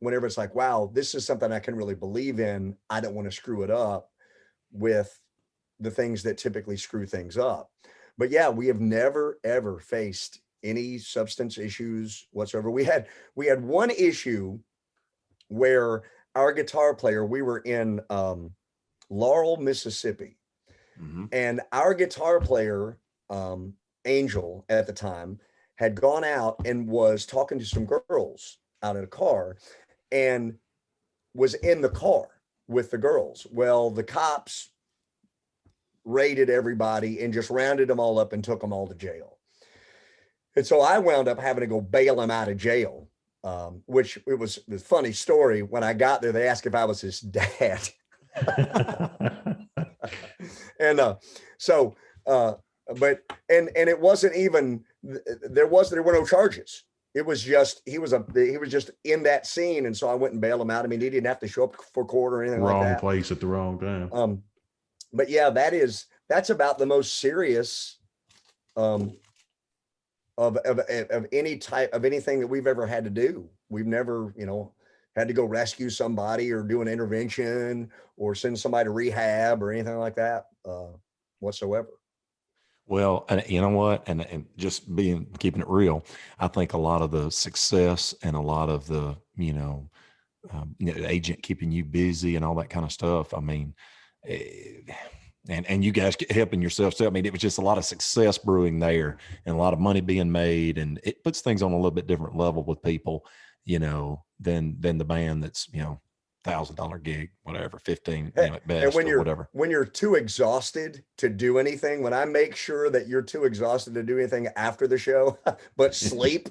whenever it's like, wow, this is something I can really believe in. I don't want to screw it up with the things that typically screw things up. But yeah, we have never, ever faced any substance issues whatsoever. We had one issue where our guitar player, we were in Laurel, Mississippi, and our guitar player, Angel, at the time, had gone out and was talking to some girls out in a car, and was in the car. with the girls. Well, the cops raided everybody and just rounded them all up and took them all to jail. And so I wound up having to go bail him out of jail, which it was a funny story. When I got there, they asked if I was his dad. And but it wasn't even, there were no charges. It was just, he was just in that scene. And so I went and bailed him out. I mean, he didn't have to show up for court or anything like that. Wrong place at the wrong time. But yeah, that's about the most serious of any type of anything that we've ever had to do. We've never, had to go rescue somebody or do an intervention or send somebody to rehab or anything like that whatsoever. Well, and you know what? And just keeping it real, I think a lot of the success and a lot of the, agent keeping you busy and all that kind of stuff. I mean, and you guys helping yourself. So, I mean, it was just a lot of success brewing there and a lot of money being made, and it puts things on a little bit different level with people, than the band that's, $1,000 gig, whatever, 15 at best, and or whatever. When you're too exhausted to do anything, when I make sure that you're too exhausted to do anything after the show, but sleep,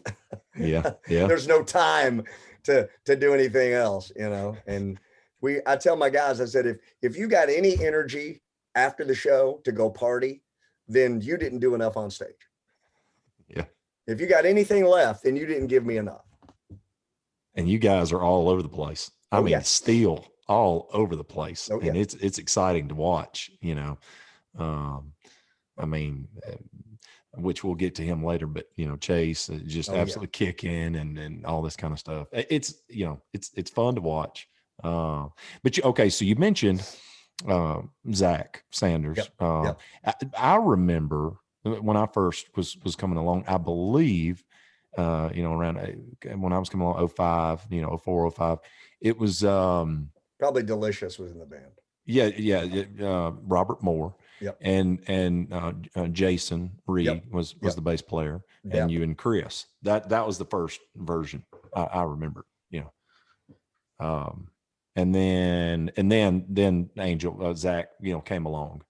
yeah, there's no time to do anything else, and I tell my guys, I said, if you got any energy after the show to go party, then you didn't do enough on stage. Yeah. If you got anything left, then you didn't give me enough. And you guys are all over the place. I mean, still all over the place. And it's exciting to watch, I mean, which we'll get to him later, but Chase just absolutely kick in and all this kind of stuff. It's, it's fun to watch. But so you mentioned Zach Sanders. I remember when I first was coming along, I believe, around when I was coming along 05, 04, 05, it was probably Delicious was in the band. Robert Moore. Yep. And Jason Reed was the bass player, and you and Chris. That was the first version I remember. And then Angel Zach came along,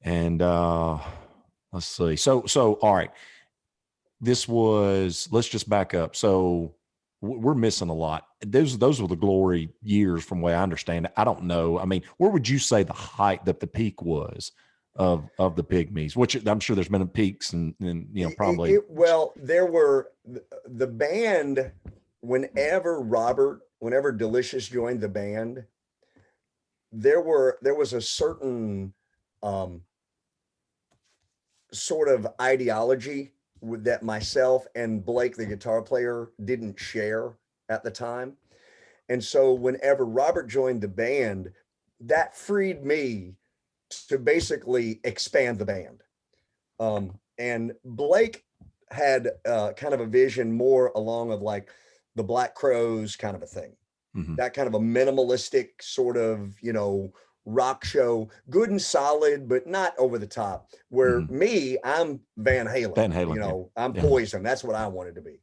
and let's see. So all right, let's just back up. So we're missing a lot. Those were the glory years from the way I understand it. I don't know. I mean, where would you say the height, that the peak was of the Pygmies, which I'm sure there's been peaks and probably. There were the band, whenever Delicious joined the band, there was a certain sort of ideology that myself and Blake, the guitar player, didn't share at the time. And so whenever Robert joined the band, that freed me to basically expand the band. And Blake had kind of a vision more along of like the Black Crowes kind of a thing, that kind of a minimalistic sort of, rock show, good and solid, but not over the top. Where me, I'm Van Halen, I'm Poison. That's what I wanted to be.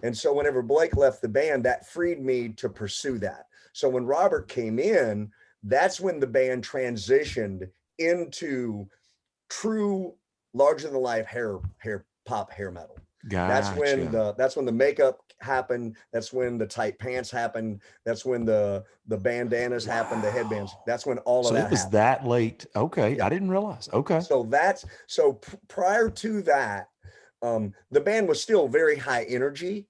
And so whenever Blake left the band, that freed me to pursue that. So when Robert came in, that's when the band transitioned into true larger than life hair metal. Gotcha. That's when the makeup happened. That's when the tight pants happened. That's when the bandanas happened, the headbands. That's when all of that happened. So it was that late. Okay. Yeah. I didn't realize. Okay. So prior to that, the band was still very high energy,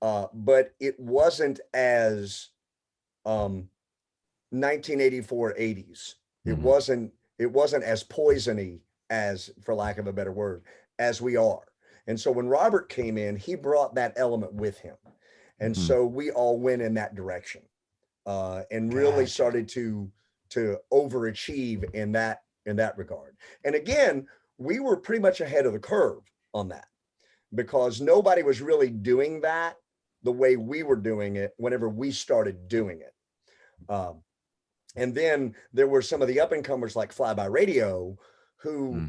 but it wasn't as 1984 80s. It wasn't as poisony as, for lack of a better word, as we are. And so when Robert came in, he brought that element with him. And so we all went in that direction and really started to overachieve in that regard. And again, we were pretty much ahead of the curve on that because nobody was really doing that the way we were doing it whenever we started doing it. And then there were some of the up and comers like Fly By Radio who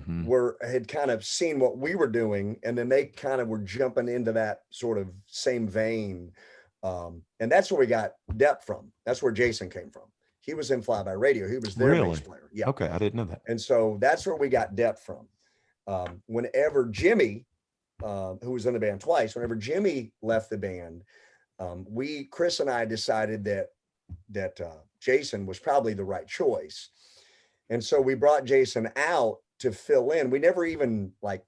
had kind of seen what we were doing, and then they kind of were jumping into that sort of same vein. And that's where we got Depp from. That's where Jason came from. He was in Fly By Radio. He was their bass player. Yeah. Okay, I didn't know that. And so that's where we got Depp from. Whenever Jimmy, who was in the band twice, whenever Jimmy left the band, Chris and I decided that Jason was probably the right choice. And so we brought Jason out to fill in. We never even like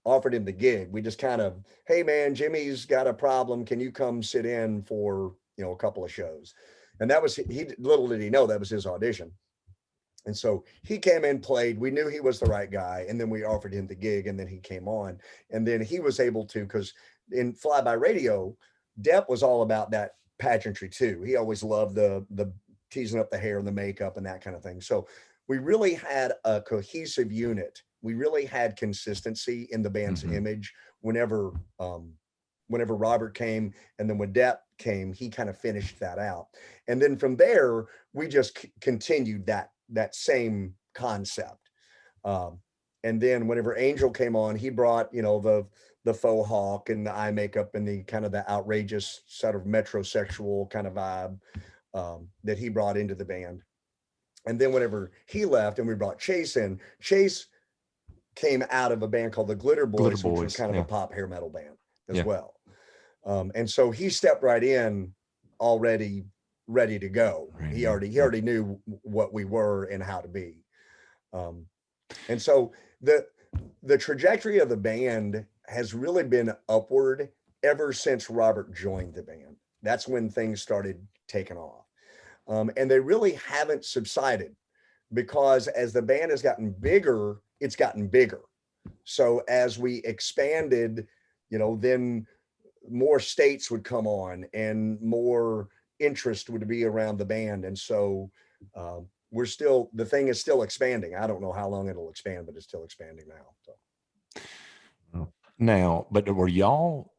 offered him the gig. We just kind of, hey man, Jimmy's got a problem. Can you come sit in for, a couple of shows? And that was, little did he know that was his audition. And so he came in, played, we knew he was the right guy. And then we offered him the gig and then he came on and then he was able to, because in Fly By Radio, Depp was all about that pageantry too. He always loved the teasing up the hair and the makeup and that kind of thing. So we really had a cohesive unit. We really had consistency in the band's image whenever Robert came, and then when Depp came, he kind of finished that out. And then from there, we just continued that same concept. And then whenever Angel came on, he brought, the faux hawk and the eye makeup and the kind of the outrageous sort of metrosexual kind of vibe that he brought into the band. And then whenever he left and we brought Chase in, Chase came out of a band called the Glitter Boys, which was kind of a pop hair metal band as well. And so he stepped right in already ready to go. He already knew what we were and how to be. And so the trajectory of the band has really been upward ever since Robert joined the band. That's when things started taking off. And they really haven't subsided because as the band has gotten bigger, it's gotten bigger. So as we expanded, then more states would come on and more interest would be around the band. And so the thing is still expanding. I don't know how long it'll expand, but it's still expanding now. So. Now, but were y'all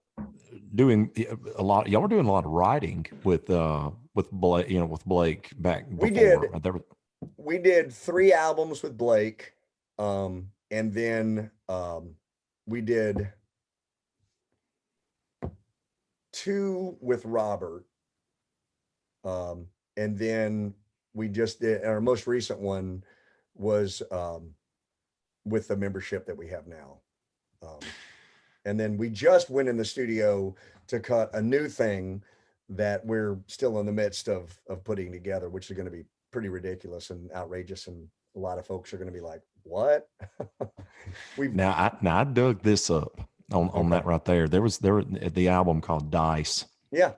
doing a lot? Y'all were doing a lot of writing with Blake, with Blake back before. We did 3 albums with Blake, and then we did 2 with Robert, and then we just did our most recent one was with the membership that we have now. And then we just went in the studio to cut a new thing that we're still in the midst of putting together, which is going to be pretty ridiculous and outrageous. And a lot of folks are going to be like, what? Now I dug this up on that right there. There was the album called Dice. Yeah.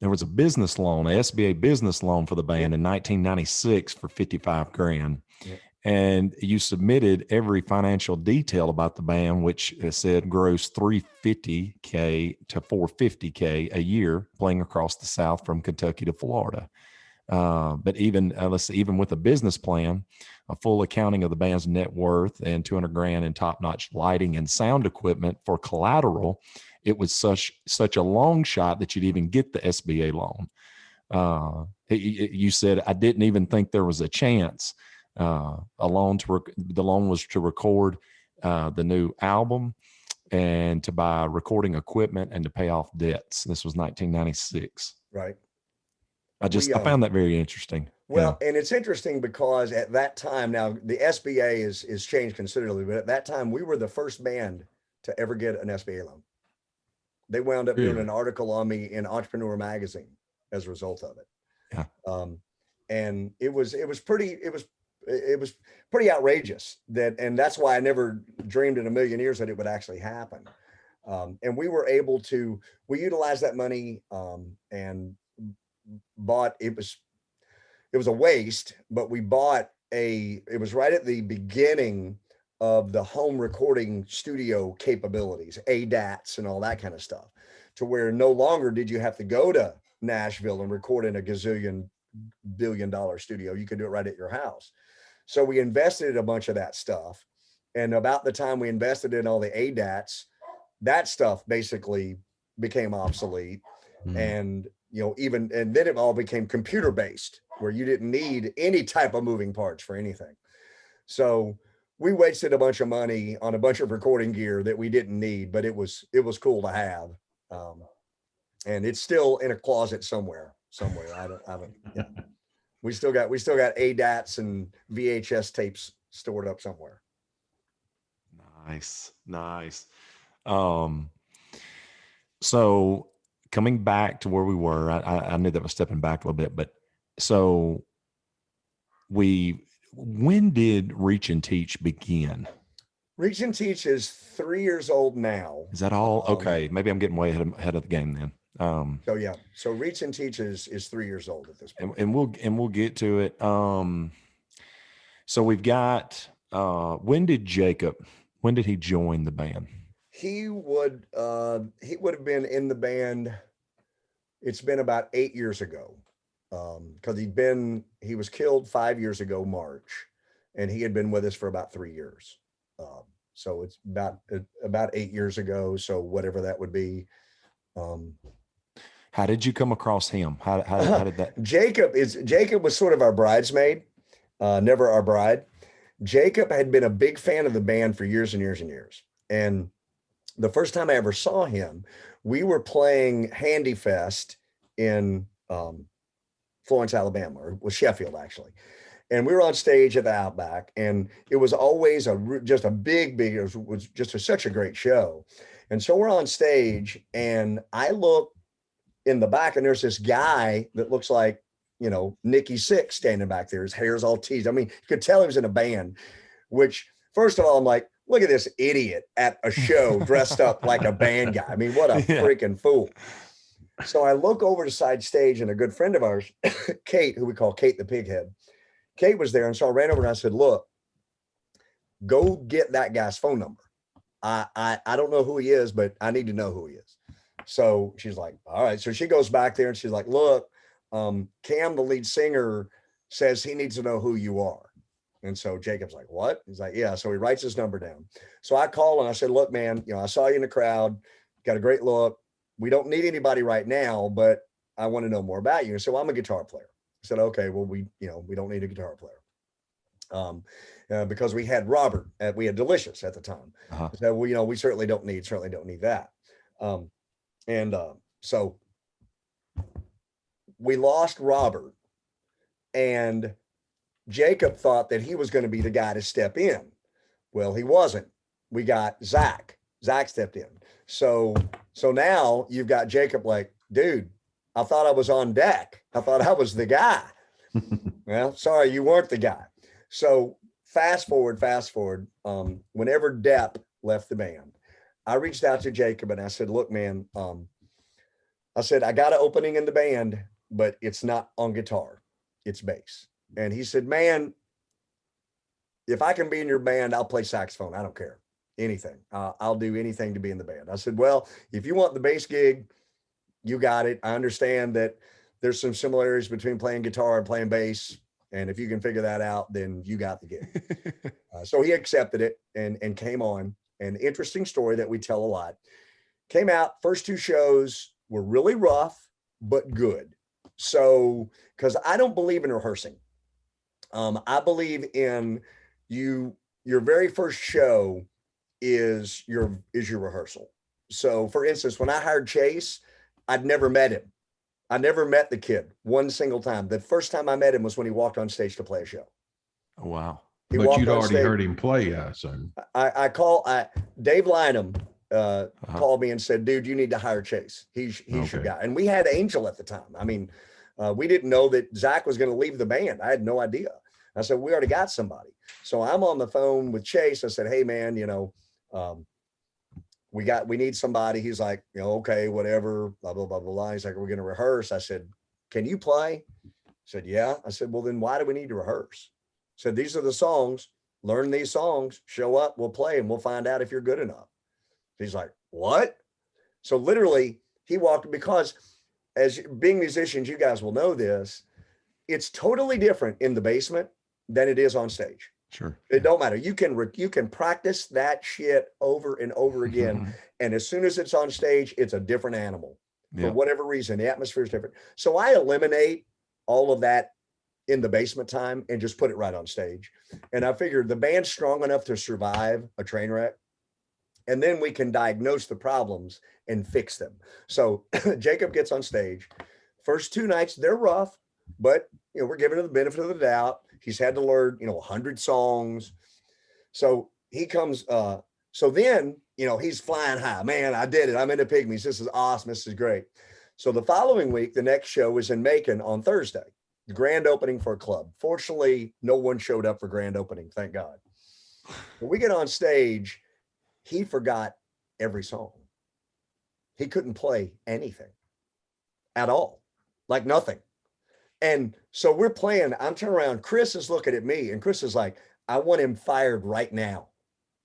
There was a business loan, a SBA business loan for the band in 1996 for $55,000. Yeah. And you submitted every financial detail about the band, which said gross $350K to $450K a year playing across the South from Kentucky to Florida. But even even with a business plan, a full accounting of the band's net worth and $200,000 in top-notch lighting and sound equipment for collateral, it was such a long shot that you'd even get the SBA loan. You said, I didn't even think there was a chance. The loan was to record the new album and to buy recording equipment and to pay off debts. This was 1996. Right. I found that very interesting. Well, and it's interesting because at that time, now the SBA is changed considerably, but at that time we were the first band to ever get an SBA loan. They wound up doing an article on me in Entrepreneur magazine as a result of it. Yeah. And it was pretty outrageous and that's why I never dreamed in a million years that it would actually happen. And we were able to, we utilized that money and bought, it was a waste, but we bought it was right at the beginning of the home recording studio capabilities, ADATs and all that kind of stuff, to where no longer did you have to go to Nashville and record in a $1 billion studio. You could do it right at your house. So we invested in a bunch of that stuff. And about the time we invested in all the ADATs, that stuff basically became obsolete. And, and then it all became computer based where you didn't need any type of moving parts for anything. So we wasted a bunch of money on a bunch of recording gear that we didn't need, but it was cool to have. and it's still in a closet somewhere. I don't. Yeah. We still got ADATs and VHS tapes stored up somewhere. Nice, nice. Um, so coming back to where we were, I knew that was stepping back a little bit, but so when did Reach and Teach begin? Reach and Teach is 3 years old now. Is that all? Okay, maybe I'm getting way ahead of the game then. So yeah, so Reach and Teach is 3 years old at this point. And we'll get to it. So we've got when did he join the band? He would have been in the band. It's been about 8 years ago. Because he was killed 5 years ago, March, and he had been with us for about 3 years. So it's about 8 years ago. So whatever that would be. How did you come across him? How did that? Jacob was sort of our bridesmaid, never our bride. Jacob had been a big fan of the band for years and years and years. And the first time I ever saw him, we were playing Handy Fest in Florence, Alabama, or was Sheffield actually. And we were on stage at the Outback, and it was always just a big, it was just such a great show. And so we're on stage, and I look in the back, and there's this guy that looks like, Nikki Sixx standing back there. His hair's all teased. I mean, you could tell he was in a band, which first of all, I'm like, look at this idiot at a show dressed up like a band guy. I mean, what a freaking fool. So I look over to side stage, and a good friend of ours, Kate, who we call Kate the Pighead, Kate was there. And so I ran over and I said, look, go get that guy's phone number. I don't know who he is, but I need to know who he is. So she's like, all right. So she goes back there and she's like, look, Cam, the lead singer, says he needs to know who you are. And so Jacob's like, what? He's like, yeah. So he writes his number down. So I call and I said, look, man, I saw you in the crowd, got a great look. We don't need anybody right now, but I want to know more about you. And so I'm a guitar player. I said, okay, well, we don't need a guitar player. Because we had Robert, we had Delicious at the time. So we certainly don't need that. So we lost Robert, and Jacob thought that he was going to be the guy to step in. Well, he wasn't. We got Zach. Zach stepped in. So now you've got Jacob like, dude, I thought I was on deck. I thought I was the guy. Well, sorry, you weren't the guy. So fast forward. Whenever Depp left the band, I reached out to Jacob and I said, look, man, I said, I got an opening in the band, but it's not on guitar, it's bass. And he said, man, if I can be in your band, I'll play saxophone. I don't care. Anything. I'll do anything to be in the band. I said, well, if you want the bass gig, you got it. I understand that there's some similarities between playing guitar and playing bass. And if you can figure that out, then you got the gig. So he accepted it and came on. An interesting story that we tell a lot. Came out, first two shows were really rough, but good. So, because I don't believe in rehearsing. I believe in your very first show is your rehearsal. So for instance, when I hired Chase, I'd never met him. I never met the kid one single time. The first time I met him was when he walked on stage to play a show. Oh, wow. But you'd already heard him play, I assume. Dave Lynham called me and said, dude, you need to hire Chase. He's your guy. And we had Angel at the time. I mean, we didn't know that Zach was going to leave the band. I had no idea. I said, we already got somebody. So I'm on the phone with Chase. I said, hey man, we need somebody. He's like, okay, whatever, blah, blah, blah, blah. He's like, we're going to rehearse. I said, can you play? I said, yeah. I said, well, then why do we need to rehearse? I said, these are the songs, learn these songs, show up, we'll play, and we'll find out if you're good enough. He's like, what? So literally he walked, because as being musicians, you guys will know this, it's totally different in the basement than it is on stage. Sure. It don't matter. You can practice that shit over and over again. And as soon as it's on stage, it's a different animal for whatever reason. The atmosphere is different. So I eliminate all of that in the basement time and just put it right on stage. And I figured the band's strong enough to survive a train wreck. and then we can diagnose the problems and fix them. So Jacob gets on stage. First 2 nights, they're rough, but we're giving him the benefit of the doubt. He's had to learn, 100 songs. So he comes, so then, he's flying high. Man, I did it. I'm into Pygmies. This is awesome. This is great. So the following week, the next show is in Macon on Thursday, the grand opening for a club. Fortunately, no one showed up for grand opening. Thank God. When we get on stage, he forgot every song. He couldn't play anything at all, like nothing. And so we're playing, I'm turning around, Chris is looking at me, and Chris is like, I want him fired right now.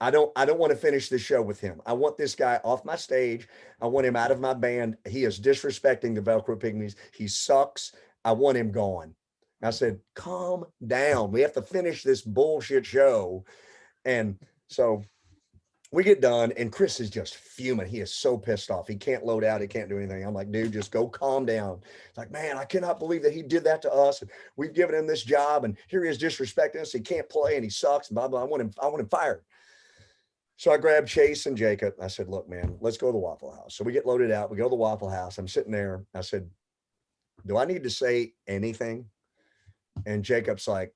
I don't want to finish the show with him. I want this guy off my stage. I want him out of my band. He is disrespecting the Velcro Pygmies. He sucks. I want him gone. I said, calm down. We have to finish this bullshit show. And so we get done, and Chris is just fuming. He is so pissed off. He can't load out. He can't do anything. I'm like, dude, just go calm down. It's like, man, I cannot believe that he did that to us. And we've given him this job, and here he is disrespecting us. He can't play, and he sucks, and blah, blah. I want him fired. So I grabbed Chase and Jacob. I said, look, man, let's go to the Waffle House. So we get loaded out. We go to the Waffle House. I'm sitting there. I said, do I need to say anything? And Jacob's like,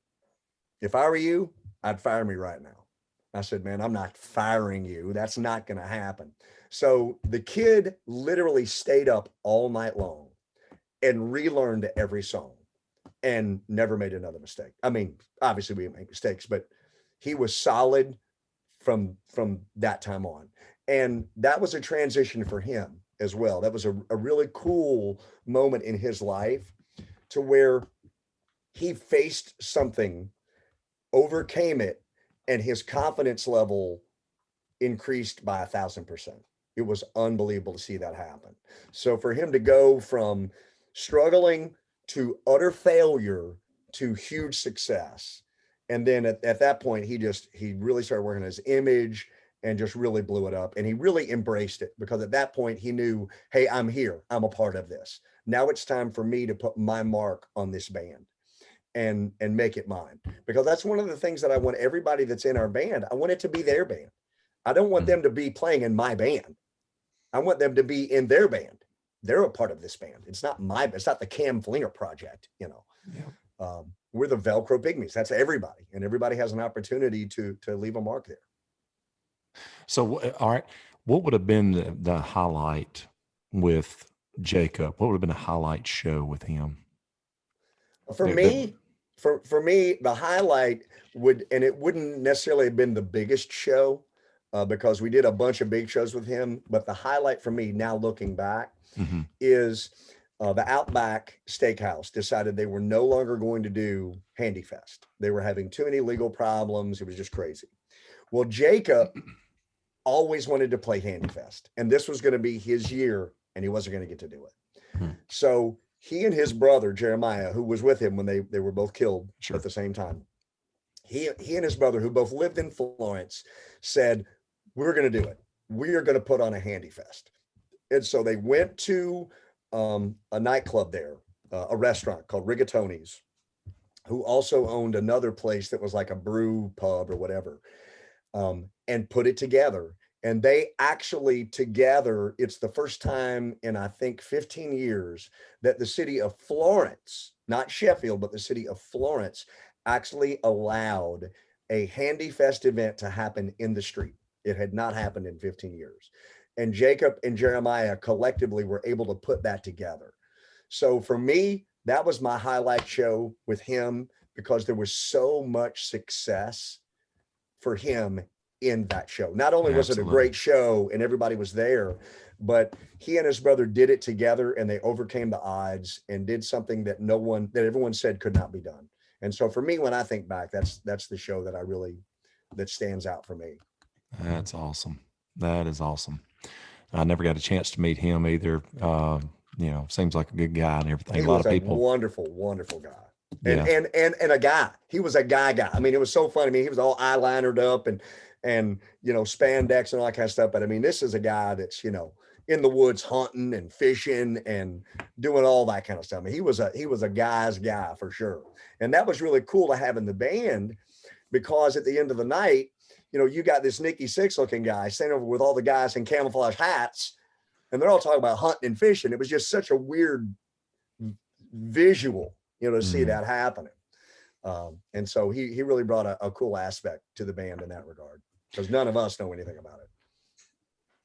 if I were you, I'd fire me right now. I said, man, I'm not firing you. That's not going to happen. So the kid literally stayed up all night long and relearned every song and never made another mistake. I mean, obviously we make mistakes, but he was solid from that time on. And that was a transition for him as well. That was a really cool moment in his life to where he faced something, overcame it, and his confidence level increased by 1,000%. It was unbelievable to see that happen. So for him to go from struggling to utter failure to huge success. And then at that point, he really started working on his image and just really blew it up. And he really embraced it, because at that point he knew, hey, I'm here. I'm a part of this. Now it's time for me to put my mark on this band and make it mine. Because that's one of the things that I want everybody that's in our band. I want it to be their band. I don't want them to be playing in my band. I want them to be in their band. They're a part of this band. It's not the Cam Flinger project, Yeah. We're the Velcro Pygmies. That's everybody. And everybody has an opportunity to leave a mark there. So, all right, what would have been the highlight with Jacob? What would have been a highlight show with him? For me, the highlight it wouldn't necessarily have been the biggest show because we did a bunch of big shows with him. But the highlight for me now looking back is the Outback Steakhouse decided they were no longer going to do Handy Fest. They were having too many legal problems. It was just crazy. Well, Jacob always wanted to play Handy Fest, and this was going to be his year, and he wasn't going to get to do it. So he and his brother, Jeremiah, who was with him when they were both killed at the same time, he and his brother, who both lived in Florence, said, we're going to do it. We are going to put on a Handy Fest. And so they went to a nightclub there, a restaurant called Rigatoni's, who also owned another place that was like a brew pub or whatever, and put it together. And they actually together, it's the first time in, I think, 15 years that the city of Florence, not Sheffield, but the city of Florence actually allowed a Handy Fest event to happen in the street. It had not happened in 15 years. And Jacob and Jeremiah collectively were able to put that together. So for me, that was my highlight show with him, because there was so much success for him in that show. Not only was it a great show and everybody was there, but he and his brother did it together, and they overcame the odds and did something that everyone said could not be done. And so for me, when I think back, that's the show that stands out for me. That's awesome. That is awesome. I never got a chance to meet him either. Seems like a good guy and everything. He a lot was of people. Wonderful, wonderful guy. And a guy. He was a guy. I mean, it was so funny. I mean, he was all eyelinered up and spandex and all that kind of stuff. But I mean, this is a guy that's, in the woods hunting and fishing and doing all that kind of stuff. I mean, he was a guy's guy for sure. And that was really cool to have in the band, because at the end of the night, you got this Nikki Sixx looking guy standing over with all the guys in camouflage hats, and they're all talking about hunting and fishing. It was just such a weird visual, to see that happening. And so he really brought a cool aspect to the band in that regard, because none of us know anything about it.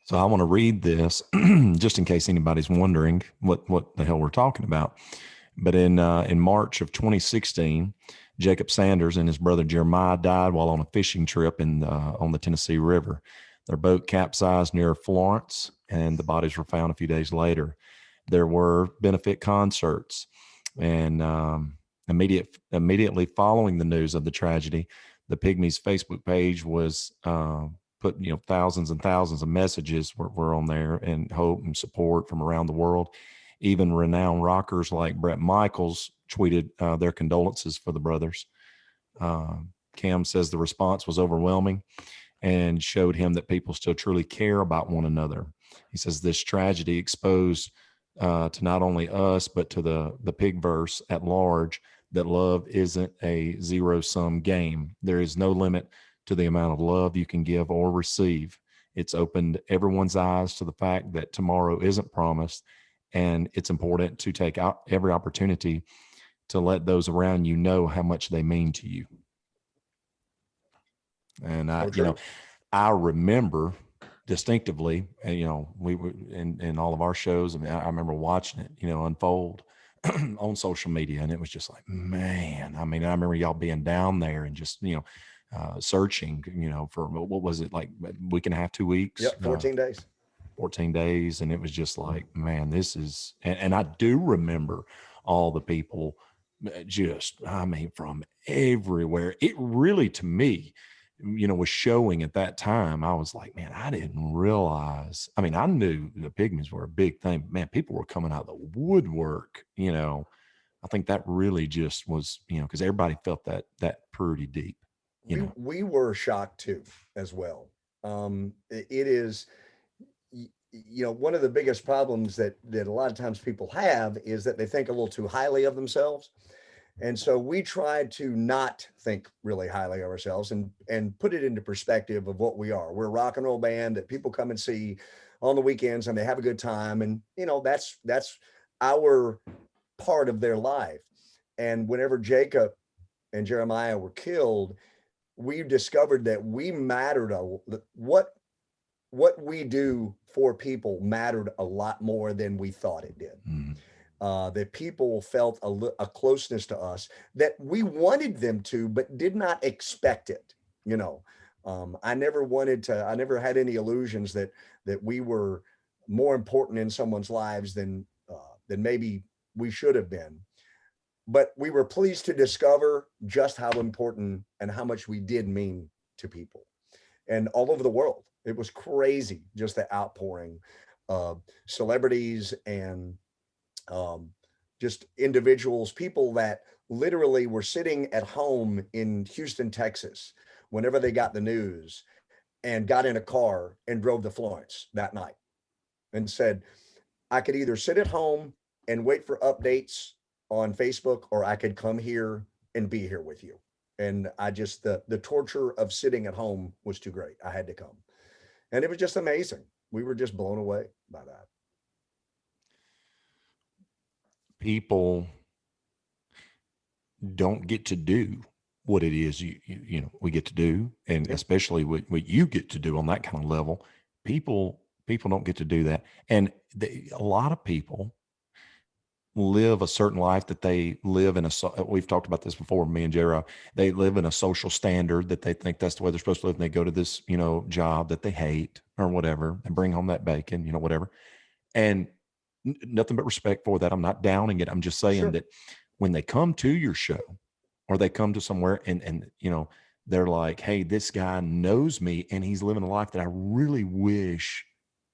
So I want to read this just in case anybody's wondering what the hell we're talking about. But in March of 2016, Jacob Sanders and his brother Jeremiah died while on a fishing trip on the Tennessee River. Their boat capsized near Florence, and the bodies were found a few days later. There were benefit concerts, and immediately following the news of the tragedy, the Pygmies Facebook page was put, thousands and thousands of messages were on there, and hope and support from around the world. Even renowned rockers like Bret Michaels tweeted their condolences for the brothers. Cam says the response was overwhelming and showed him that people still truly care about one another. He says this tragedy exposed to not only us, but to the Pygverse at large, that love isn't a zero-sum game. There is no limit to the amount of love you can give or receive. It's opened everyone's eyes to the fact that tomorrow isn't promised, and it's important to take out every opportunity to let those around you know how much they mean to you. And I remember distinctively, and we were in all of our shows. I mean, I remember watching it, unfold on social media, and it was just like, man. I mean, I remember y'all being down there and just searching, for what was it, like a week and a half, 2 weeks? Yep, 14 days. 14 days, and it was just like, man, this is. And I do remember all the people, from everywhere. It really, to me, was showing at that time. I was like, man, I didn't realize. I mean, I knew the Pygmies were a big thing, but man, people were coming out of the woodwork. I think that really just was, because everybody felt that pretty deep. We were shocked too, as well. It is, one of the biggest problems that a lot of times people have is that they think a little too highly of themselves. And so we tried to not think really highly of ourselves and put it into perspective of what we are. We're a rock and roll band that people come and see on the weekends, and they have a good time. And, that's our part of their life. And whenever Jacob and Jeremiah were killed, we discovered that we mattered. What we do for people mattered a lot more than we thought it did. Mm-hmm. That people felt a closeness to us that we wanted them to, but did not expect it. I never had any illusions that we were more important in someone's lives than maybe we should have been. But we were pleased to discover just how important and how much we did mean to people, and all over the world. It was crazy, just the outpouring of celebrities and just individuals, people that literally were sitting at home in Houston, Texas, whenever they got the news, and got in a car and drove to Florence that night and said, I could either sit at home and wait for updates on Facebook, or I could come here and be here with you. And I just, the torture of sitting at home was too great. I had to come. And it was just amazing. We were just blown away by that. People don't get to do what it is we get to do, and especially what you get to do on that kind of level. People don't get to do that, and a lot of people live a certain life that they live in we've talked about this before, me and J-Rob. They live in a social standard that they think that's the way they're supposed to live, and they go to this job that they hate or whatever, and bring home that bacon, whatever. And nothing but respect for that. I'm not downing it. I'm just saying that when they come to your show, or they come to somewhere and they're like, hey, this guy knows me and he's living a life that I really wish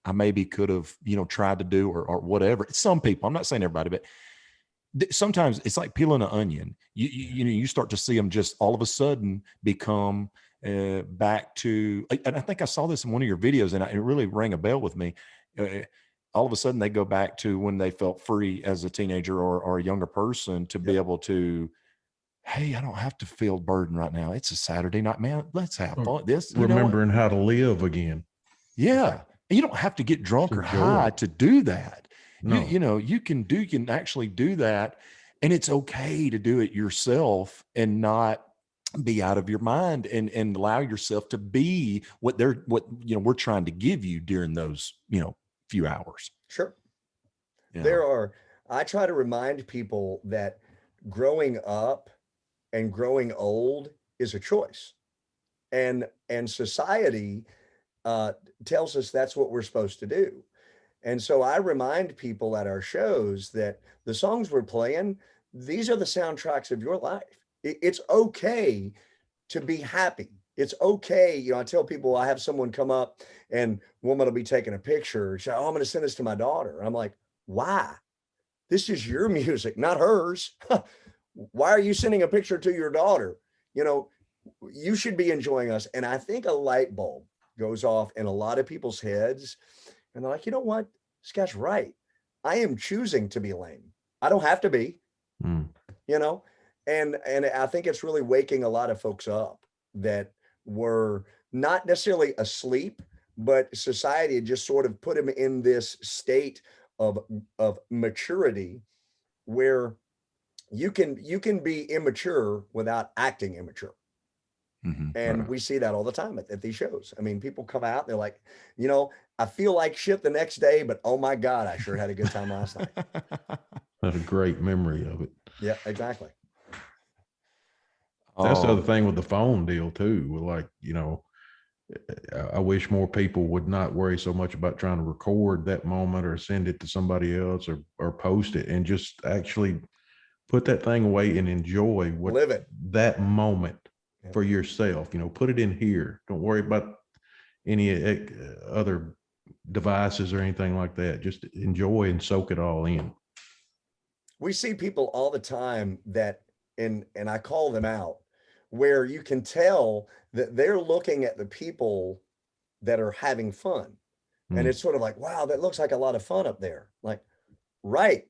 I maybe could have, tried to do or whatever. Some people, I'm not saying everybody, but sometimes it's like peeling an onion. You start to see them just all of a sudden become back to, and I think I saw this in one of your videos, and it really rang a bell with me. All of a sudden they go back to when they felt free as a teenager or a younger person to be able to hey, I don't have to feel burden right now. It's a Saturday night, man. Let's have fun. This, you know what? Remembering how to live again. Yeah. You don't have to get drunk or Enjoy high it. to do that. No. You can actually do that. And it's okay to do it yourself and not be out of your mind and allow yourself to be what we're trying to give you during those, few hours. Sure. Yeah. I try to remind people that growing up and growing old is a choice. And society uh, tells us that's what we're supposed to do. And so I remind people at our shows that the songs we're playing, these are the soundtracks of your life. It's okay to be happy. It's okay. I tell people I have someone come up and woman will be taking a picture. She's like, oh, I'm going to send this to my daughter. I'm like, why? This is your music, not hers. Why are you sending a picture to your daughter? You should be enjoying us. And I think a light bulb goes off in a lot of people's heads. And they're like, you know what? This guy's right. I am choosing to be lame. I don't have to be, Mm. and I think it's really waking a lot of folks up that were not necessarily asleep, but society had just sort of put them in this state of maturity where you can be immature without acting immature. And Right. we see that all the time at these shows. I mean, people come out, they're like, I feel like shit the next day, but oh my God, I sure had a good time last night. Had a great memory of it. Yeah, exactly. That's the other Um, thing with the phone deal too. Like, I wish more people would not worry so much about trying to record that moment or send it to somebody else or post it, and just actually put that thing away and enjoy Live it. that moment Yeah. for yourself. Put it in here. Don't worry about any other devices or anything like that. Just enjoy and soak it all in. We see people all the time that, and I call them out, where you can tell that they're looking at the people that are having fun. And Mm. it's sort of like, wow, that looks like a lot of fun up there. Like, right.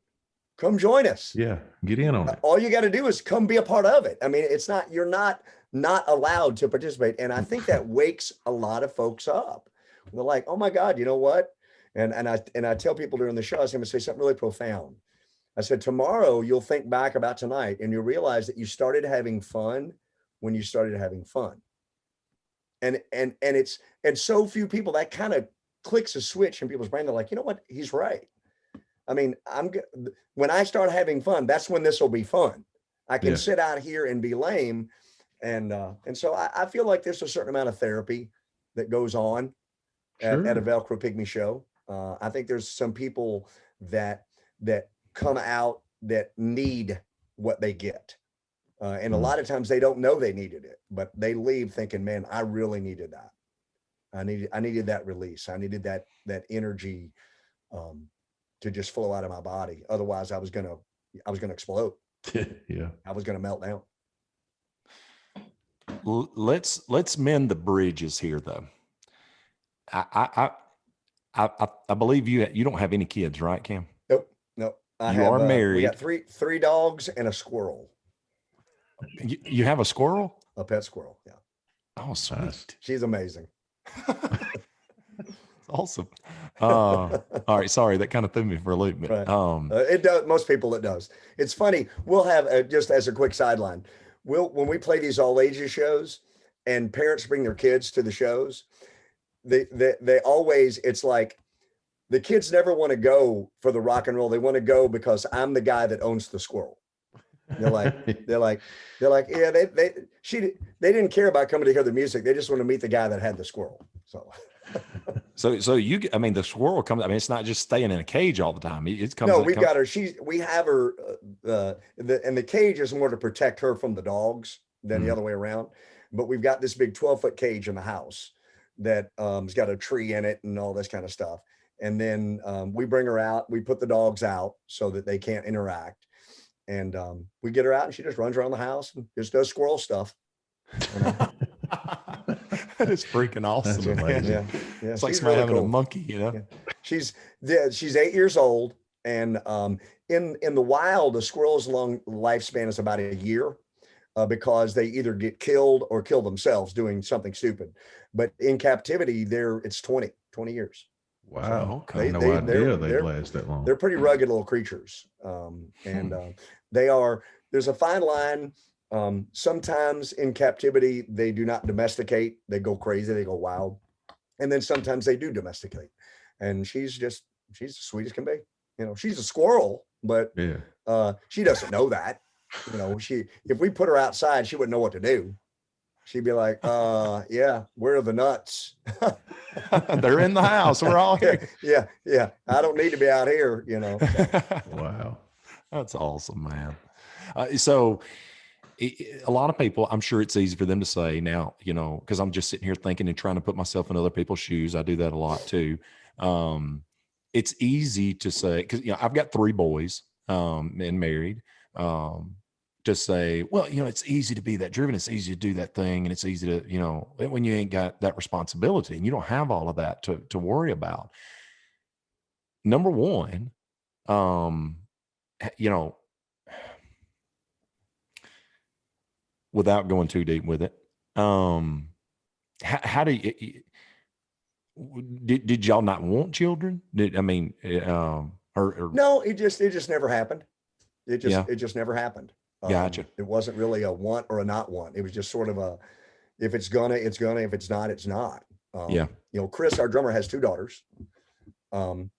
Come join us. Yeah, get in on it. All you got to do is come be a part of it. I mean, you're not allowed to participate. And I think that wakes a lot of folks up. They're like, oh my God, you know what? And I tell people during the show, I was going to say something really profound. I said, tomorrow you'll think back about tonight and you'll realize that you started having fun when you started having fun. And so few people, that kind of clicks a switch in people's brain. They're like, you know what? He's right. I mean, when I start having fun, that's when this will be fun. I can Yeah. sit out here and be lame. And so I feel like there's a certain amount of therapy that goes on at a Sure. Velcro Pygmy show. I think there's some people that come out that need what they get. And a Mm. lot of times they don't know they needed it, but they leave thinking, man, I really needed that. I needed that release. I needed that energy to just flow out of my body. Otherwise I was gonna explode. Yeah. I was gonna melt down. let's mend the bridges here, though. I believe you don't have any kids, right, Cam? Nope. Nope. You are We married. got three dogs and a squirrel, You have a squirrel? a pet squirrel. Yeah. Oh, sweet. She's amazing. Awesome. All right. Sorry, that kind of threw me for a loop. But, Right. It does. Most people it does. It's funny. We'll have just as a quick sideline. When we play these all ages shows and parents bring their kids to the shows, they always, it's like the kids never want to go for the rock and roll. They want to go because I'm the guy that owns the squirrel. They're like, yeah, they didn't care about coming to hear the music. They just want to meet the guy that had the squirrel. So I mean, the squirrel comes, I mean, it's not just staying in a cage all the time. It comes. no, we've got her. We have her, and the cage is more to protect her from the dogs than the other way around. But we've got this big 12-foot cage in the house that has got a tree in it and all this kind of stuff. And then we bring her out. We put the dogs out so that they can't interact. And we get her out and she just runs around the house and just does squirrel stuff. That is freaking awesome. That's Man. amazing. Yeah. It's like She's somebody really having cool. a monkey, you know? Yeah. She's 8 years old. And in the wild, a squirrel's long lifespan is about a year. because they either get killed or kill themselves doing something stupid. But in captivity, it's 20 years. Wow. okay. I had no idea they'd last that long. They're pretty rugged little creatures. There's a fine line. Sometimes in captivity, they do not domesticate. They go crazy. They go wild. And then sometimes they do domesticate. And she's as sweet as can be. You know, she's a squirrel, but she doesn't know that. You know, if we put her outside, she wouldn't know what to do. She'd be like, yeah, where are the nuts? They're in the house. We're all here. Yeah. I don't need to be out here, you know. Wow. That's awesome, man. So a lot of people, I'm sure it's easy for them to say now, you know, because I'm just sitting here thinking and trying to put myself in other people's shoes. I do that a lot too. It's easy to say, because, you know, I've got 3 boys and married, to say, well, you know, it's easy to be that driven. It's easy to do that thing. And it's easy to, you know, when you ain't got that responsibility and you don't have all of that to worry about. Number one, you know, without going too deep with it, how do you, did y'all not want children? No, it just never happened. It just never happened. Gotcha. It wasn't really a want or a not want. It was just sort of if it's gonna, it's gonna, if it's not, it's not. You know, Chris, our drummer, has 2 daughters. And